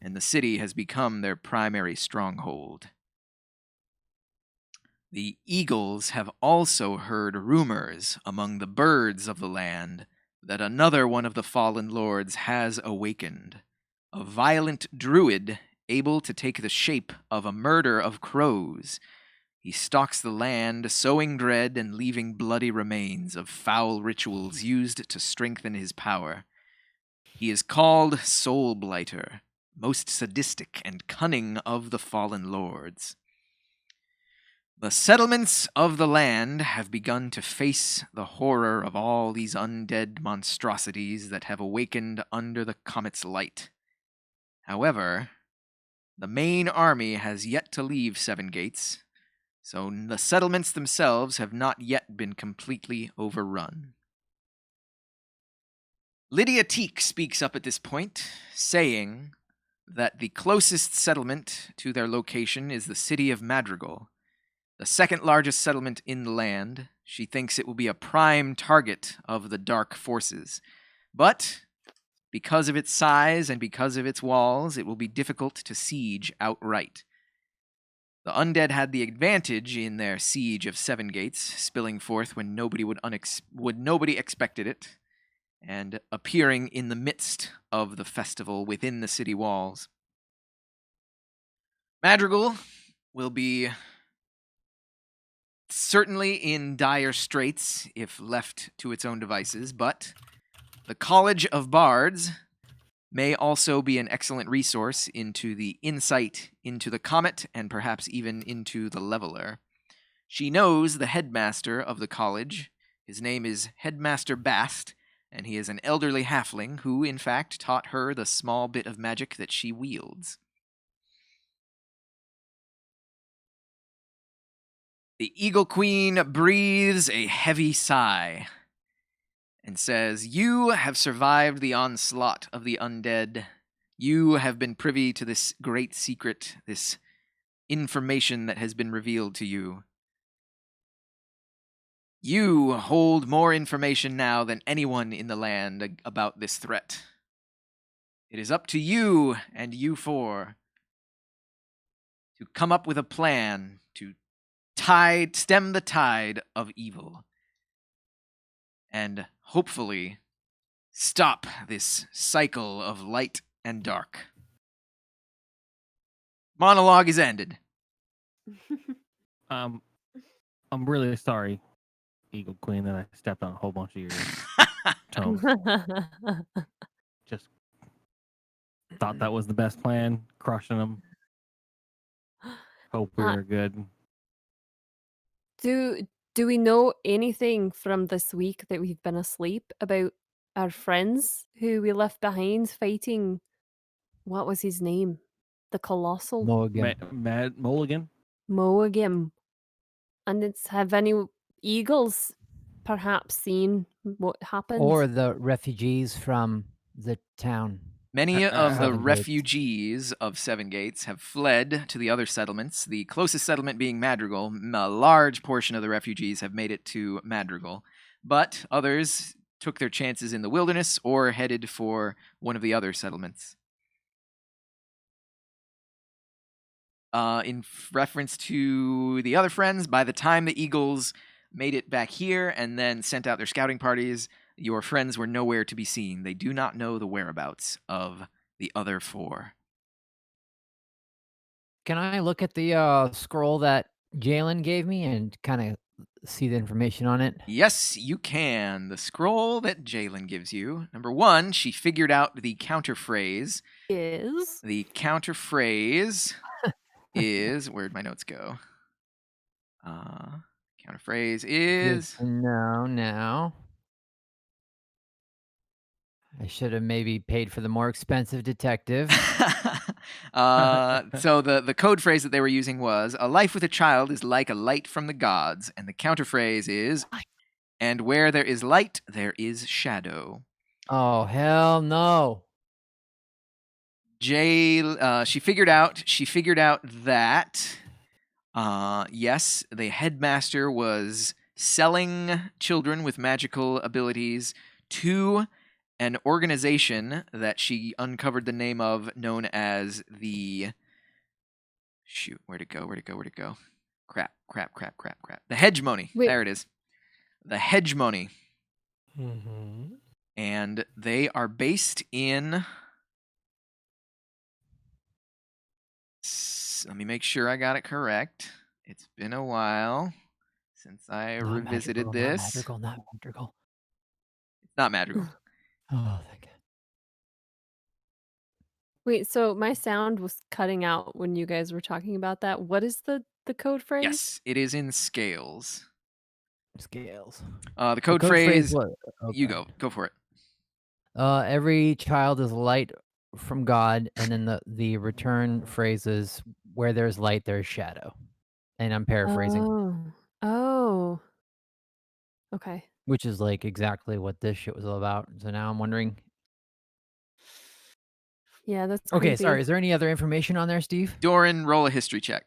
and the city has become their primary stronghold. The Eagles have also heard rumors among the birds of the land that another one of the fallen lords has awakened, a violent druid able to take the shape of a murder of crows. He stalks the land, sowing dread and leaving bloody remains of foul rituals used to strengthen his power. He is called Soul Blighter, most sadistic and cunning of the fallen lords. The settlements of the land have begun to face the horror of all these undead monstrosities that have awakened under the comet's light. However, the main army has yet to leave Seven Gates, so the settlements themselves have not yet been completely overrun. Lydia Teak speaks up at this point, saying that the closest settlement to their location is the city of Madrigal, the second largest settlement in the land. She thinks it will be a prime target of the dark forces, but because of its size and because of its walls, it will be difficult to siege outright. The undead had the advantage in their siege of Seven Gates, spilling forth when nobody nobody expected it, and appearing in the midst of the festival within the city walls. Madrigal will be certainly in dire straits if left to its own devices, but the College of Bards may also be an excellent resource into the insight into the comet and perhaps even into the Leveler. She knows the headmaster of the college. His name is Headmaster Bast, and he is an elderly halfling who, in fact, taught her the small bit of magic that she wields. The Eagle Queen breathes a heavy sigh and says, "You have survived the onslaught of the undead. You have been privy to this great secret, this information that has been revealed to you. You hold more information now than anyone in the land about this threat. It is up to you and you four to come up with a plan to stem the tide of evil, and hopefully stop this cycle of light and dark." Monologue is ended. I'm really sorry, Eagle Queen, that I stepped on a whole bunch of your tomes. Just thought that was the best plan, crushing them. Hope we were good. Do we know anything from this week that we've been asleep about our friends who we left behind fighting? What was his name? The Colossal Mulligan. Mad Mulligan? Moagim. And have any eagles perhaps seen what happened? Or the refugees from the town. Many of the Seven Gates. refugees of Seven Gates have fled to the other settlements, the closest settlement being Madrigal. A large portion of the refugees have made it to Madrigal, but others took their chances in the wilderness or headed for one of the other settlements. In reference to the other friends, by the time the Eagles made it back here and then sent out their scouting parties, your friends were nowhere to be seen. They do not know the whereabouts of the other 4. Can I look at the scroll that Jalen gave me and kind of see the information on it? Yes, you can. The scroll that Jalen gives you. Number 1, she figured out the counter phrase. Is The counter phrase is where'd my notes go? Counter phrase Good is to know now. I should have maybe paid for the more expensive detective. so the code phrase that they were using was a life with a child is like a light from the gods, and the counter phrase is and where there is light there is shadow. Oh, hell no. She figured out that yes, the headmaster was selling children with magical abilities to an organization that she uncovered the name of, known as the where'd it go? Crap. The hegemony. Wait. There it is. The hegemony. Mm-hmm. And they are based in let me make sure I got it correct. It's been a while since I Not revisited magical, this. Not magical, not magical. It's not magical. Oh, thank God. Wait, so my sound was cutting out when you guys were talking about that. What is the code phrase? Yes, it is in scales. Scales. The code phrase. what? You Okay. go for it. Every child is light from God, and then the return phrase is where there's light, there's shadow. And I'm paraphrasing, Oh. Okay. which is like exactly what this shit was all about. So now I'm wondering. Yeah, that's Okay, creepy. sorry. Is there any other information on there, Steve? Doran, roll a history check.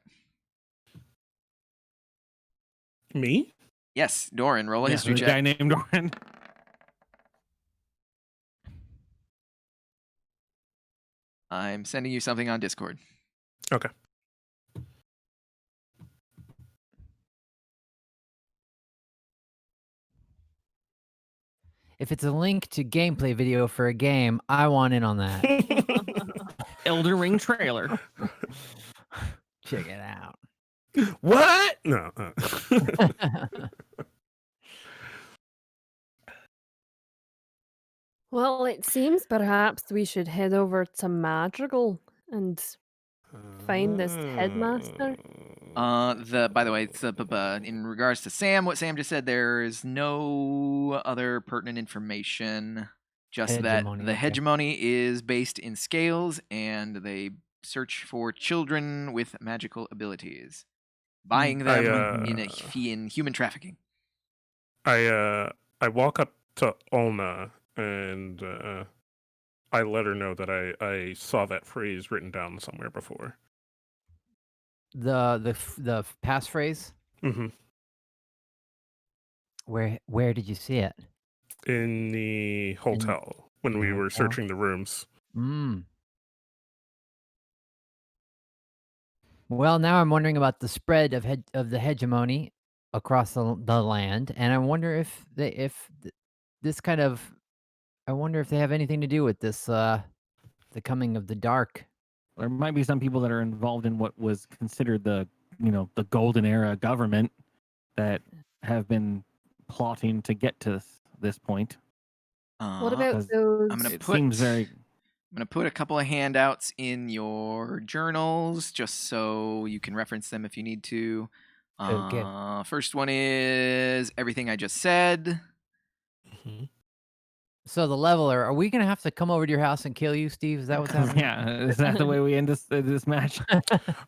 Me? Yes, Doran, roll a Yeah, history the check. guy named Doran. I'm sending you something on Discord. Okay. If it's a link to gameplay video for a game, I want in on that. Elder Ring trailer. Check it out. What? No. Well, it seems perhaps we should head over to Madrigal and find this headmaster. By the way, it's in regards to Sam, what Sam just said, there is no other pertinent information. Just Hegemony, that the okay. hegemony is based in scales, and they search for children with magical abilities, buying them in human trafficking. I walk up to Ulna and I let her know that I saw that phrase written down somewhere before. The passphrase? Mm-hmm. Where did you see it? In the hotel when we were hotel? searching the rooms. Well, now I'm wondering about the spread of the hegemony across the land, and I wonder if this kind of I wonder if they have anything to do with this the coming of the dark. There might be some people that are involved in what was considered the golden era government that have been plotting to get to this point. What about 'cause those? I'm gonna It put seems very. I'm going to put a couple of handouts in your journals just so you can reference them if you need to. Okay. First one is everything I just said. Mm-hmm. So the leveler, are we gonna have to come over to your house and kill you, Steve? Is that what's happening? Yeah, is that the way we end this match?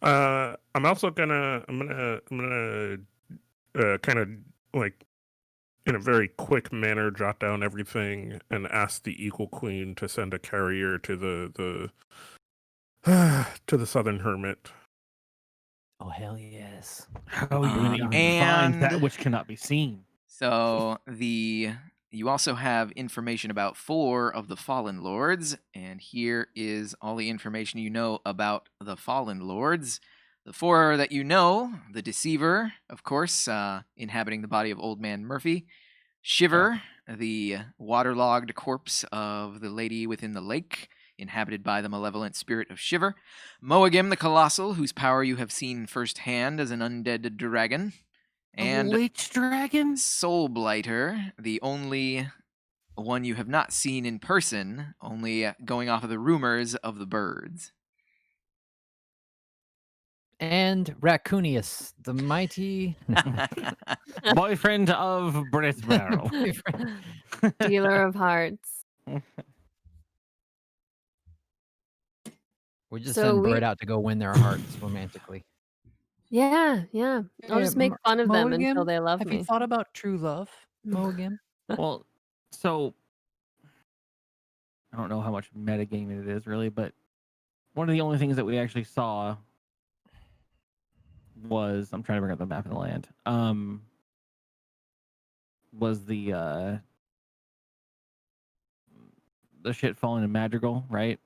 I'm also gonna kind of like in a very quick manner jot down everything and ask the Equal Queen to send a carrier to the to the Southern Hermit. Oh hell yes! How are you going to even And- find that which cannot be seen? So you also have information about 4 of the Fallen Lords, and here is all the information you know about the Fallen Lords. The 4 that you know: the Deceiver, of course, inhabiting the body of Old Man Murphy; Shiver, the waterlogged corpse of the lady within the lake; inhabited by the malevolent spirit of Shiver. Moagim the Colossal, whose power you have seen firsthand as an undead dragon. And Lich dragon? Soul Blighter, the only one you have not seen in person, only going off of the rumors of the birds. And Raccoonius, the mighty Boyfriend of Brett Barrel. Dealer of hearts. We just So send we- Bird out to go win their hearts romantically. Yeah. I'll just make fun of them until Mulligan, they love Have me. you thought about true love, Mulligan? Well, so I don't know how much metagaming it is really, but one of the only things that we actually saw was, I'm trying to bring up the map of the land. Was the shit falling in Madrigal, right?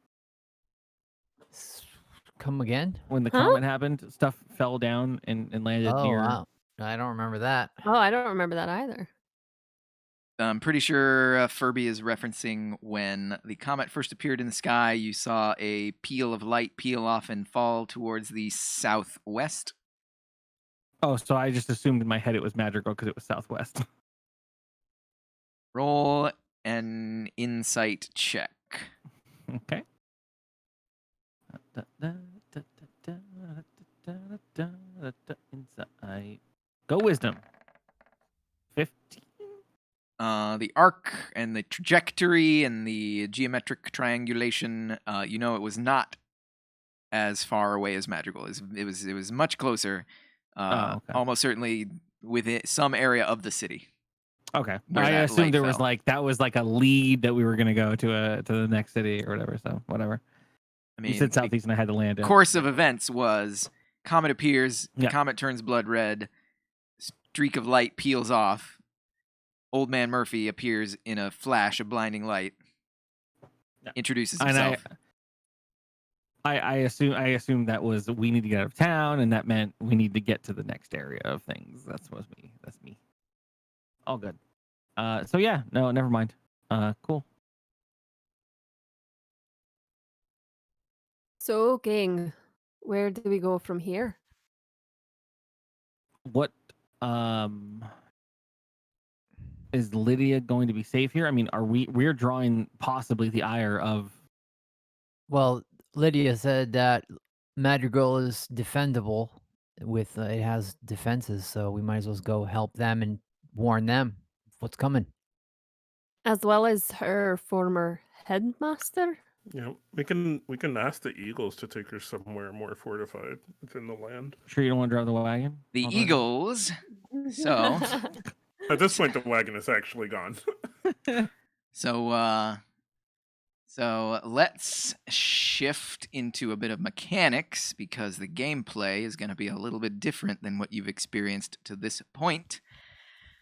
Come again? When the Huh? comet happened, stuff fell down and landed Oh, near. wow. I don't remember that. Oh, I don't remember that either. I'm pretty sure Furby is referencing when the comet first appeared in the sky, you saw a peel of light peel off and fall towards the southwest. Oh, so I just assumed in my head it was Madrigal because it was southwest. Roll an insight check. Okay. Insight. Go wisdom. 15. The arc and the trajectory and the geometric triangulation, it was not as far away as Madrigal. It was much closer. Okay. Almost certainly within some area of the city. Okay. Where I that assumed light there was fell. that was like a lead that we were gonna go to the next city or whatever. So whatever. I mean, You said the southeast and I had to land it. course of events was comet appears, Yeah. comet turns blood red, streak of light peels off. Old Man Murphy appears in a flash of blinding light. Yeah. Introduces And himself. I assume that was we need to get out of town, and that meant we need to get to the next area of things. That's me. That's me. All good. So yeah, no, never mind. Cool. So, King, where do we go from here? What is Lydia going to be safe here? I mean, we're drawing possibly the ire of Well, Lydia said that Madrigal is defendable with it has defenses, so we might as well go help them and warn them what's coming. As well as her former headmaster? Yeah, we can ask the Eagles to take her somewhere more fortified within the land. sure you don't want to drive the wagon? The All right. Eagles. So, At this point, the wagon is actually gone. so let's shift into a bit of mechanics because the gameplay is going to be a little bit different than what you've experienced to this point.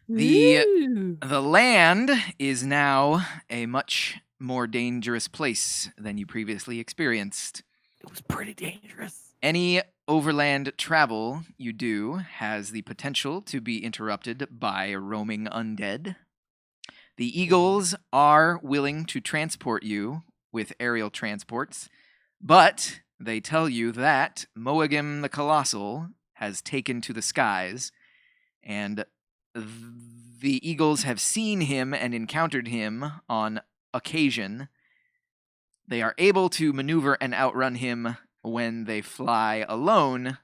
Ooh. The land is now a much more dangerous place than you previously experienced. It was pretty dangerous. Any overland travel you do has the potential to be interrupted by roaming undead. The Eagles are willing to transport you with aerial transports, but they tell you that Moagim the Colossal has taken to the skies, and the Eagles have seen him and encountered him on occasion. They are able to maneuver and outrun him when they fly alone.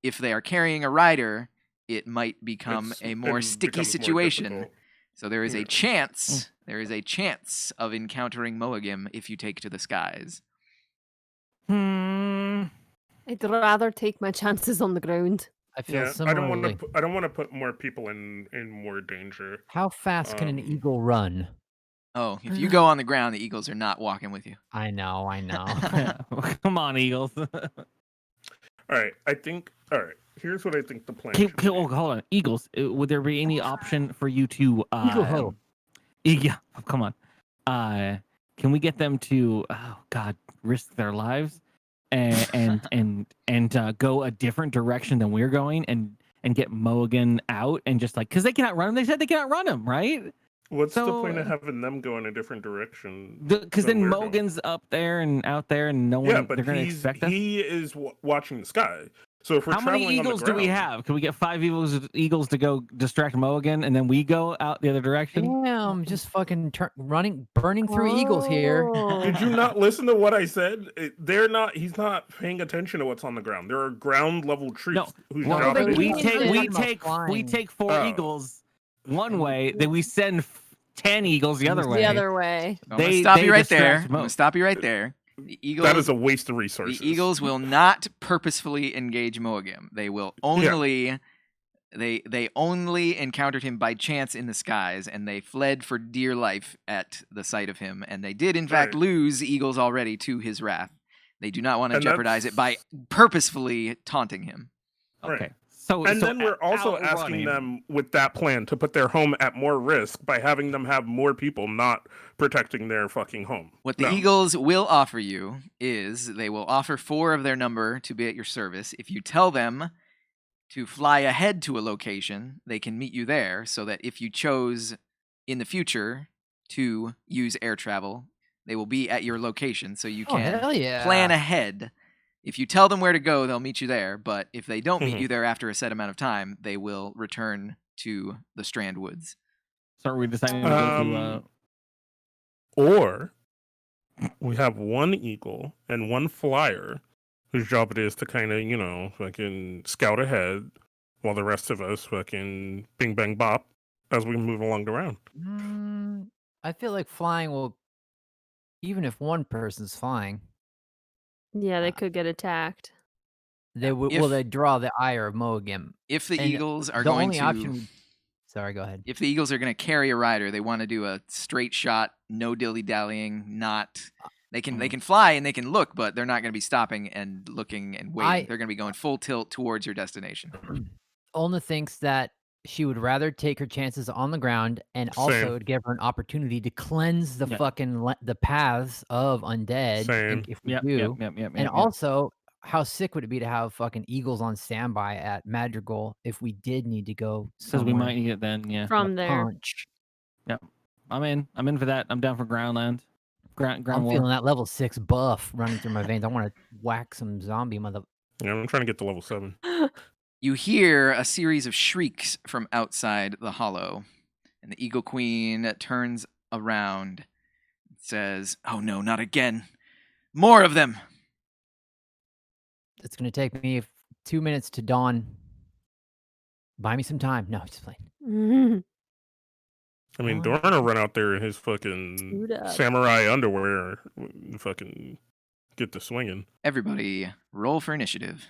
If they are carrying a rider, it might become a more sticky situation. difficult. So there is Yeah. a chance. There is a chance of encountering Moagim if you take to the skies. I'd rather take my chances on the ground. I feel Yeah, similarly. I don't want to put more people in more danger. How fast can an Um, eagle run? Oh, if you go on the ground, the Eagles are not walking with you. I know. Yeah. Come on, Eagles. All right, all right. Here's what I think the plan. Okay, should be. hold on, Eagles. Would there be any option for you to Eagle ho. Yeah, come on. Can we get them to risk their lives and go a different direction than we're going and get Mulligan out and just like because they cannot run him. They said they cannot run him, right? What's the So, point of having them go in a different direction? Because than then we're going? Mogan's up there and out there, and no one. Yeah, but they're going to expect us. he is watching the sky. So if we're How many traveling on the eagles do we ground- have? Can we get 5 eagles to go distract Mogan, and then we go out the other direction? Damn, just fucking burning through eagles here. Did you not listen to what I said? They're not. He's not paying attention to what's on the ground. There are ground level troops No, whose well, job but it is. we he take is we talking about take we flying. take 4 Oh. eagles one way, then we send 10 eagles the other way. The other way. I'm gonna stop you right there. distract I'm gonna stop you right there. The Eagles, That is a waste of resources. the Eagles will not purposefully engage Moagam. They will only they only encountered him by chance in the skies, and they fled for dear life at the sight of him. And they did, in fact, Right. lose Eagles already to his wrath. They do not want to And jeopardize it by purposefully taunting him. Okay. Right. So And so then we're also asking outrunning- them with that plan to put their home at more risk by having them have more people not protecting their fucking home. What the No. Eagles will offer you is they will offer 4 of their number to be at your service. If you tell them to fly ahead to a location, they can meet you there, so that if you chose in the future to use air travel, they will be at your location, so you Oh, can hell yeah. plan ahead. If you tell them where to go, they'll meet you there, but if they don't meet Mhm. you there after a set amount of time, they will return to the Strand Woods. So are we deciding to go to? Or we have one eagle and one flyer whose job it is to kind of, fucking scout ahead while the rest of us fucking bing bang bop as we move along the round. I feel like flying will, even if one person's flying, Yeah, they could get attacked. they will If- they draw the ire of Moagam. If the And Eagles are the going only to option. Sorry, go ahead. if the Eagles are going to carry a rider, they want to do a straight shot, no dilly dallying. Not they can fly and they can look, but they're not going to be stopping and looking and waiting. They're going to be going full tilt towards your destination. Olna thinks that she would rather take her chances on the ground, and also Same. it would give her an opportunity to cleanse the Yeah. fucking the paths of undead. Same. If we Yep, do, yep. and also, how sick would it be to have fucking eagles on standby at Madrigal if we did need to go? Because we somewhere might need it then. Yeah. From to there. punch. I'm in for that. I'm down for groundland. Ground I'm war. feeling that level 6 buff running through my veins. I want to whack some zombie mother. Yeah, I'm trying to get to level 7. You hear a series of shrieks from outside the hollow, and the Eagle Queen turns around and says, "Oh no, not again. More of them." It's gonna take me 2 minutes to dawn. Buy me some time. No, just playing. I mean, Oh. Doran will run out there in his fucking Suit up. samurai underwear and fucking get to swinging. Everybody, roll for initiative.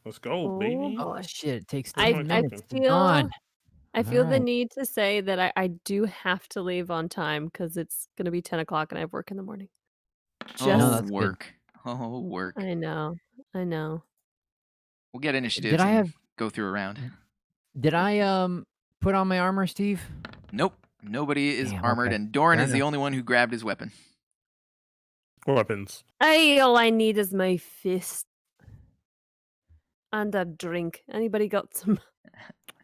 Let's go, Oh, baby. boy. Oh shit! It takes I- 10 I minutes to feel- dawn. I feel the Alright. need to say that I do have to leave on time because it's going to be 10 o'clock and I have work in the morning. Just, No, Oh, that's good. work. Oh, work. I know. We'll get initiatives Did I and have- go through a round. Did I put on my armor, Steve? Nope. Nobody is Damn, armored, okay. and Doran Fair is the enough. only one who grabbed his weapon. Weapons. All I need is my fist. And a drink. Anybody got some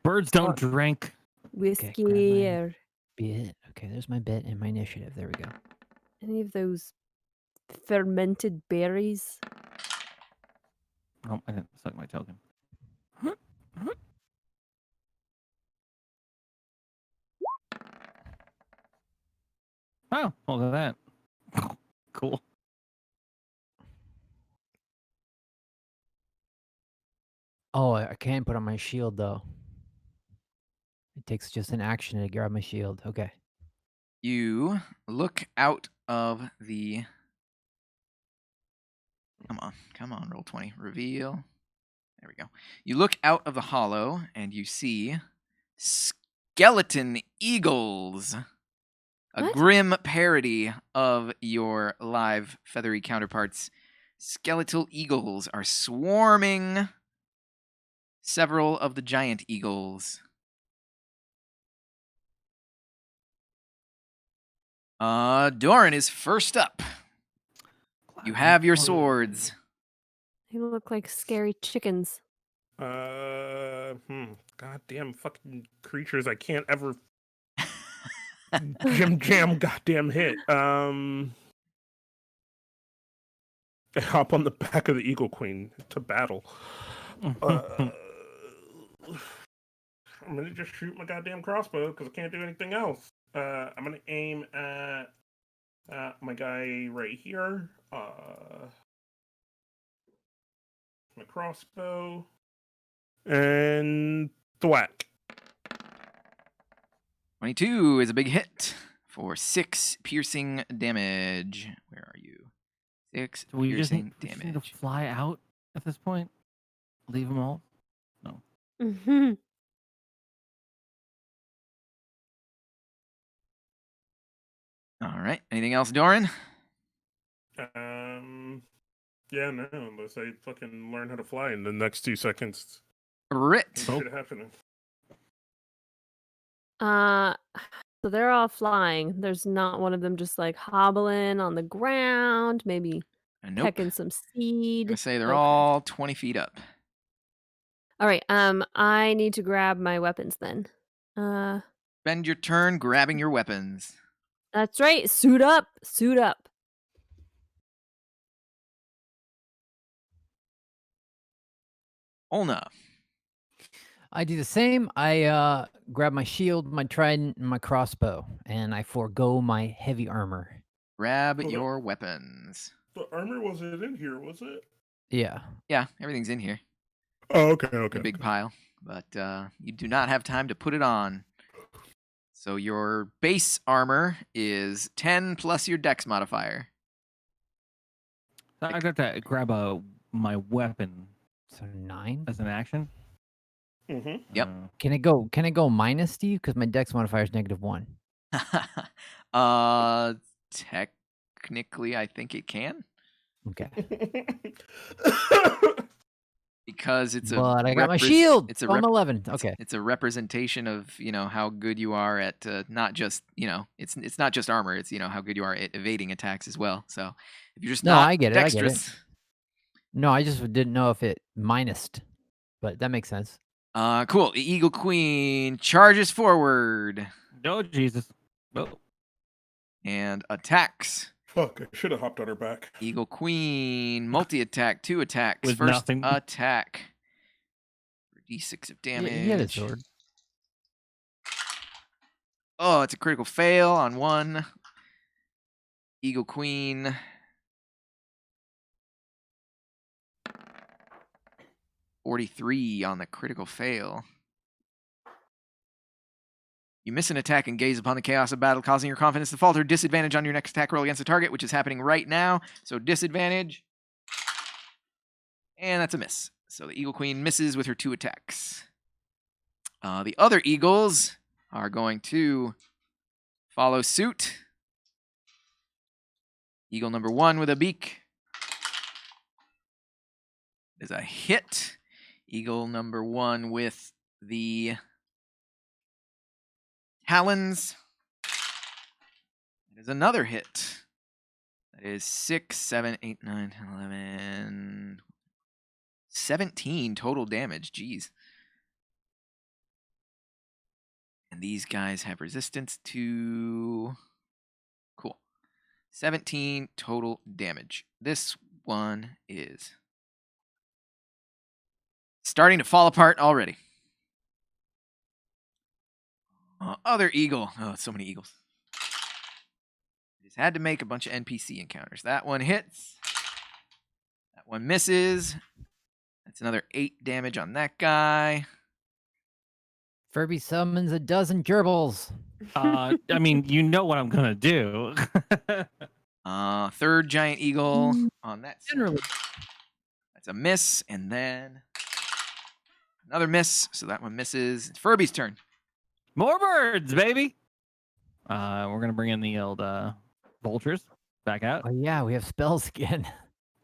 Birds don't drink. whiskey grab mine. or Bit. Okay, there's my bit and my initiative. There we go. any of those fermented berries? Oh, I didn't suck my token. Oh, look at that. Cool. Oh, I can't put on my shield though. It takes just an action to grab my shield. Okay. You look out of the. Come on, roll 20. Reveal. There we go. You look out of the hollow and you see skeleton eagles. A What? grim parody of your live feathery counterparts. Skeletal eagles are swarming several of the giant eagles. Doran is first up. You have your swords. They look like scary chickens. Goddamn fucking creatures I can't ever Jam, goddamn hit. I hop on the back of the Eagle Queen to battle. I'm gonna just shoot my goddamn crossbow because I can't do anything else. I'm gonna aim at my guy right here. My crossbow and thwack. 22 is a big hit for 6 piercing damage. Where are you? 6 Do we just piercing need to damage. fly out at this point? Leave them all? Mhm. All right. Anything else, Doran? Yeah, no, unless I fucking learn how to fly in the next 2 seconds. Rit. Oh. Shit happening. So they're all flying. There's not one of them just like hobbling on the ground, maybe Nope. pecking some I'm seed. gonna say they're Okay. all 20 feet up. All right. I need to grab my weapons then. Spend your turn grabbing your weapons. That's right. Suit up. Suit up. Olna. I do the same. I grab my shield, my trident, and my crossbow, and I forego my heavy armor. Grab Hold your weapons. The armor wasn't in here, was it? Yeah. Yeah, everything's in here. Oh, okay, A okay. big pile. But you do not have time to put it on. So your base armor is 10 plus your dex modifier. So I got to grab my weapon So 9. as an action. Mm-hmm. Yep. Can it go minus, Steve? Because my dex modifier is -1. Technically, I think it can. Okay. Because it's a But I got my shield. It's a so I'm rep- 11. it's- Okay. It's a representation of, how good you are at not just, it's not just armor, it's, how good you are at evading attacks as well. So if you're just No, not I get it. I get it. dexterous. No, I just didn't know if it minused, but that makes sense. Cool. The Eagle Queen charges forward Oh, Jesus. Oh. and attacks. Fuck, I should have hopped on her back. Eagle Queen, multi-attack, 2 attacks. With First nothing. attack. For D6 of Yeah, damage. he had a sword. Oh, it's a critical fail on 1. Eagle Queen. $43 on the critical fail. You miss an attack and gaze upon the chaos of battle, causing your confidence to falter. Disadvantage on your next attack roll against the target, which is happening right now. So disadvantage. And that's a miss. So the Eagle Queen misses with her 2 attacks. The other eagles are going to follow suit. Eagle number 1 with a beak is a hit. Eagle number 1 with the talons. That is another hit. That is 6, 7, 8, 9, 10, 11, 17 total damage. Jeez. And these guys have resistance to... Cool. 17 total damage. This one is starting to fall apart already. Other eagle. Oh, so many eagles. Just had to make a bunch of NPC encounters. That one hits. That one misses. That's another 8 damage on that guy. Furby summons a dozen gerbils. I mean, you know what I'm going to do. Third giant eagle on that side. Generally. That's a miss, and then another miss. So that one misses. It's Furby's turn. More birds, baby. We're going to bring in the old vultures back out. Oh yeah, we have spells again.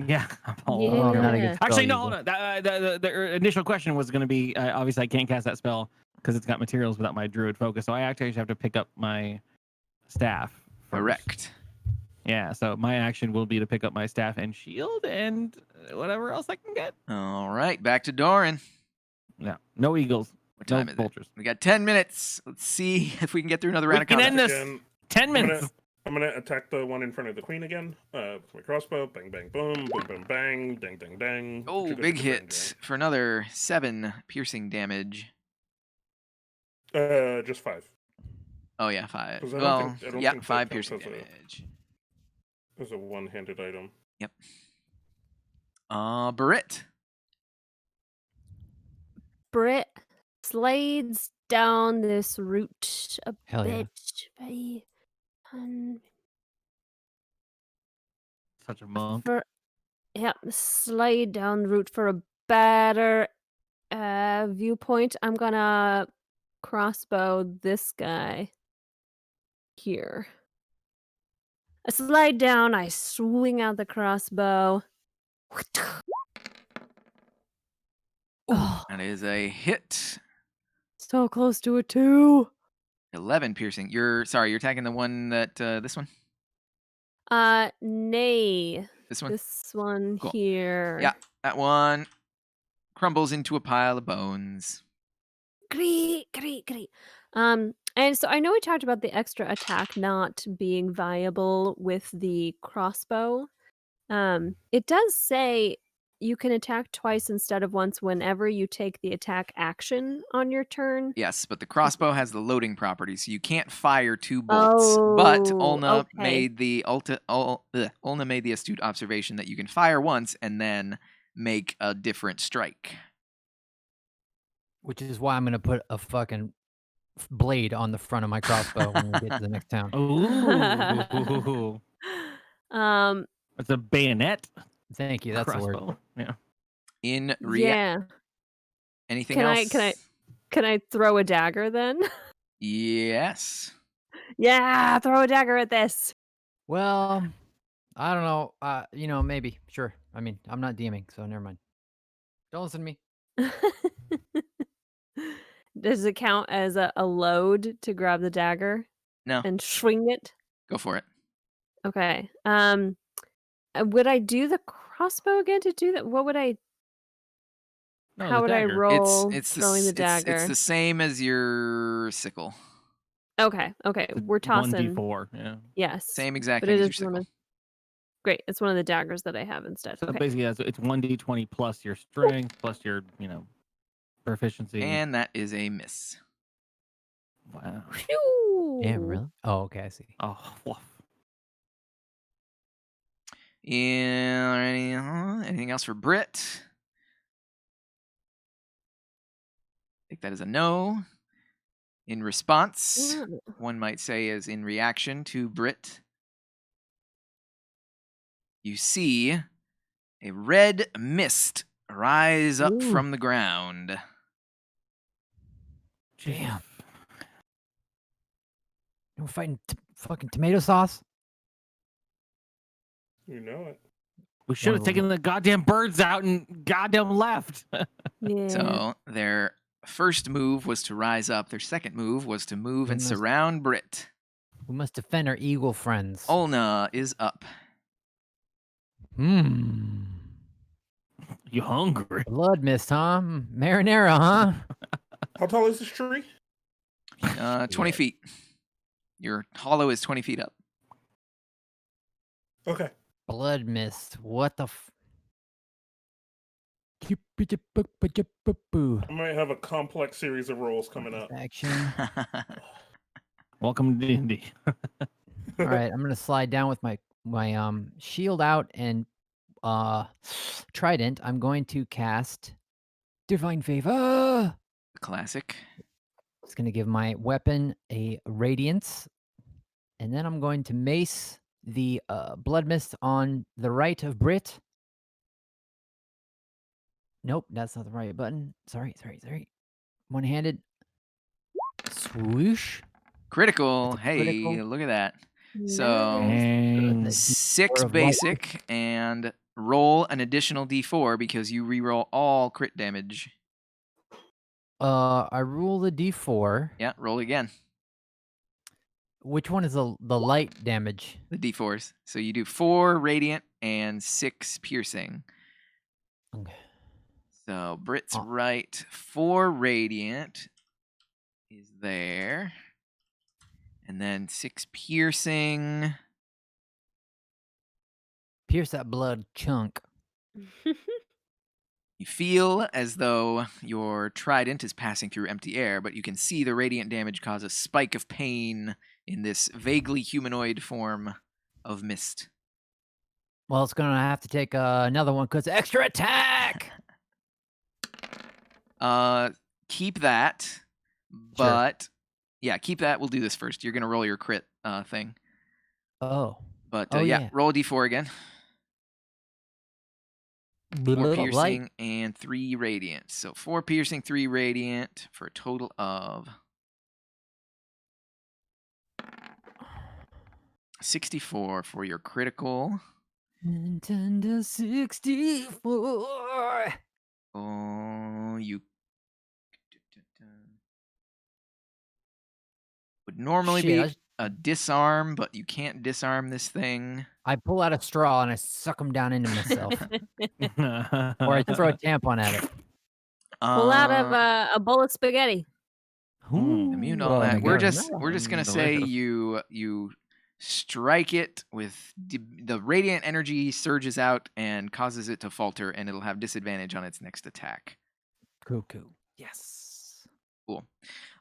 Yeah. Yeah. I'm not a good Actually, no, spell hold on. The initial question was going to be, obviously I can't cast that spell because it's got materials without my druid focus. So I actually have to pick up my staff first. Correct. Yeah, so my action will be to pick up my staff and shield and whatever else I can get. All right, back to Doran. Yeah, no eagles. What No time is vultures. it? We got 10 minutes. Let's see if we can get through another We round of can combat. end this. Again, 10 minutes. I'm gonna attack the one in front of the queen again. With my crossbow. Bang, bang, boom, boom, boom, bang, dang, dang, dang. Oh, big hit for another 7 piercing damage. Just 5. Oh yeah, 5. 'Cause I don't Well, think- I don't yeah, think that 5 counts piercing as a- damage. It's a one-handed item. Yep. Britt. Brit slides down this route a Hell yeah. bit. Buddy. Such a monk. Yep, slide down the route for a better viewpoint. I'm gonna crossbow this guy here. I slide down, I swing out the crossbow. Oh, That is a hit. so close to a 2. 11 piercing. You're attacking the one that this one? Nay. This one? This one Cool. here. Yeah, that one crumbles into a pile of bones. Great. And so I know we talked about the extra attack not being viable with the crossbow. It does say you can attack twice instead of once whenever you take the attack action on your turn. Yes, but the crossbow has the loading property, so you can't fire 2 bolts. But Oh, Olna okay. made the Olna made the astute observation that you can fire once and then make a different strike. Which is why I'm gonna put a fucking blade on the front of my crossbow when we get to the next town. Ooh. It's a bayonet. Thank you. That's the word. crossbow. Yeah. In Yeah. anything Can else? can I throw a dagger then? Yes. Yeah, throw a dagger at this. Well, I don't know. Maybe. Sure. I mean, I'm not DMing, so never mind. Don't listen to me. Does it count as a load to grab the dagger No. and swing it? Go for it. Okay. Would I do the crossbow again to do that? What would I? No, How the would I dagger. roll It's throwing the dagger? It's the same as your sickle. Okay. We're tossing. 1d4. Yeah. Yes. Same exact But thing it as your is one sickle. of. Great. It's one of the daggers that I have instead. So Okay. basically, it's 1d20 plus your strength plus your proficiency. And that is a miss. Wow. Phew. Damn, really? Oh, okay. I see. Oh. Woof. Anything else for Brit? I think that is a no. In response, Yeah. one might say, is in reaction to Brit, you see a red mist rise up Ooh. from the ground. Damn. We're fighting fucking tomato sauce. You know it. We should have One of them. taken the goddamn birds out and goddamn left. Yeah. So their first move was to rise up. Their second move was to move We and must- surround Brit. We must defend our eagle friends. Olna is up. Hmm. You hungry? Blood mist, huh? Marinara, huh? How tall is this tree? 20 feet. Your hollow is 20 feet up. Okay. Blood mist. What the I might have a complex series of rolls coming up. Action. Welcome to D&D. All right, I'm gonna slide down with my shield out and trident. I'm going to cast Divine Favor. Classic. It's gonna give my weapon a radiance, and then I'm going to mace the blood mist on the right of Brit. Nope, that's not the right button. Sorry. One-handed. Swoosh. Critical. That's a Hey, critical. look at that. So Nice. And 6 of basic and roll an additional d4 because you reroll all crit damage. I rule the d4. Yeah, roll again. Which one is the light damage? The d4s. So you do 4 radiant and 6 piercing. Okay. So Brit's Oh. right. 4 radiant is there. And then 6 piercing. Pierce that blood chunk. You feel as though your trident is passing through empty air, but you can see the radiant damage cause a spike of pain in this vaguely humanoid form of mist. Well, it's gonna have to take another one because extra attack. Keep that, but yeah, keep that. We'll do this first. You're gonna roll your crit thing, Oh. but Oh, yeah, yeah. roll a d4 again. 4 Little piercing light. and 3 radiant. So 4 piercing, 3 radiant for a total of 64 for your critical. Nintendo 64. Oh, you would normally Shit, be a disarm, but you can't disarm this thing. I pull out a straw and I suck them down into myself, or I throw a tampon at it. Pull out of a bowl of spaghetti. Immune to all Ooh, that. my We're God. just gonna say you strike it with the radiant energy surges out and causes it to falter, and it'll have disadvantage on its next attack. Cuckoo. Yes. Cool.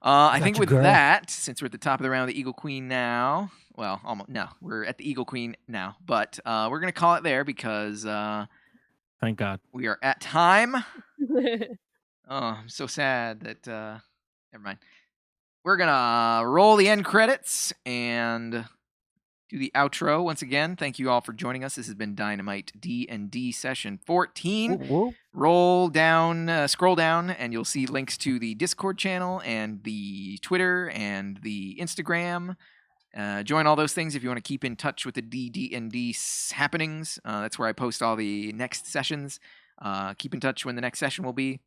I Got think you, with girl. that, since we're at the top of the round, the Eagle Queen now. Well, almost no, we're at the Eagle Queen now, but we're gonna call it there because Thank God. we are at time. Oh, I'm so sad that never mind. We're gonna roll the end credits and do the outro once again. Thank you all for joining us. This has been Dynamite D&D session 14. Whoa. Roll down, scroll down, and you'll see links to the Discord channel and the Twitter and the Instagram. Join all those things if you want to keep in touch with the D&D happenings. That's where I post all the next sessions. Keep in touch when the next session will be.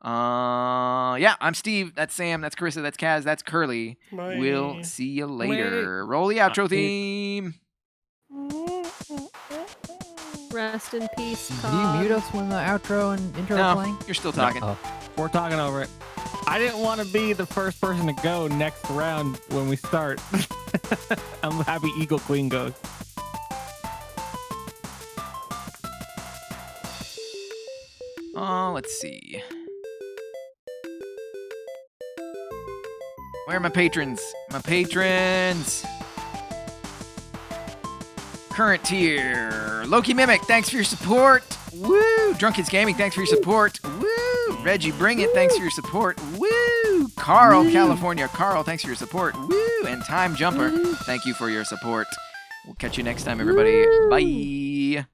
Yeah, I'm Steve. That's Sam. That's Carissa. That's Kaz. That's Curly. Bye. We'll see you later. Roll the outro theme. Rest in peace, Do you Cog. mute us when the outro and intro are No, playing? you're still talking. Oh. We're talking over it. I didn't want to be the first person to go next round when we start. I'm happy Eagle Queen goes. Let's see. Where are my patrons? My patrons! Current tier. Loki Mimic, thanks for your support. Woo! Drunken's Gaming, thanks for your support. Woo! Reggie Bring It, thanks for your support. Woo! Carl, California. Carl, thanks for your support. Woo! And Time Jumper, thank you for your support. We'll catch you next time, everybody. Woo! Bye!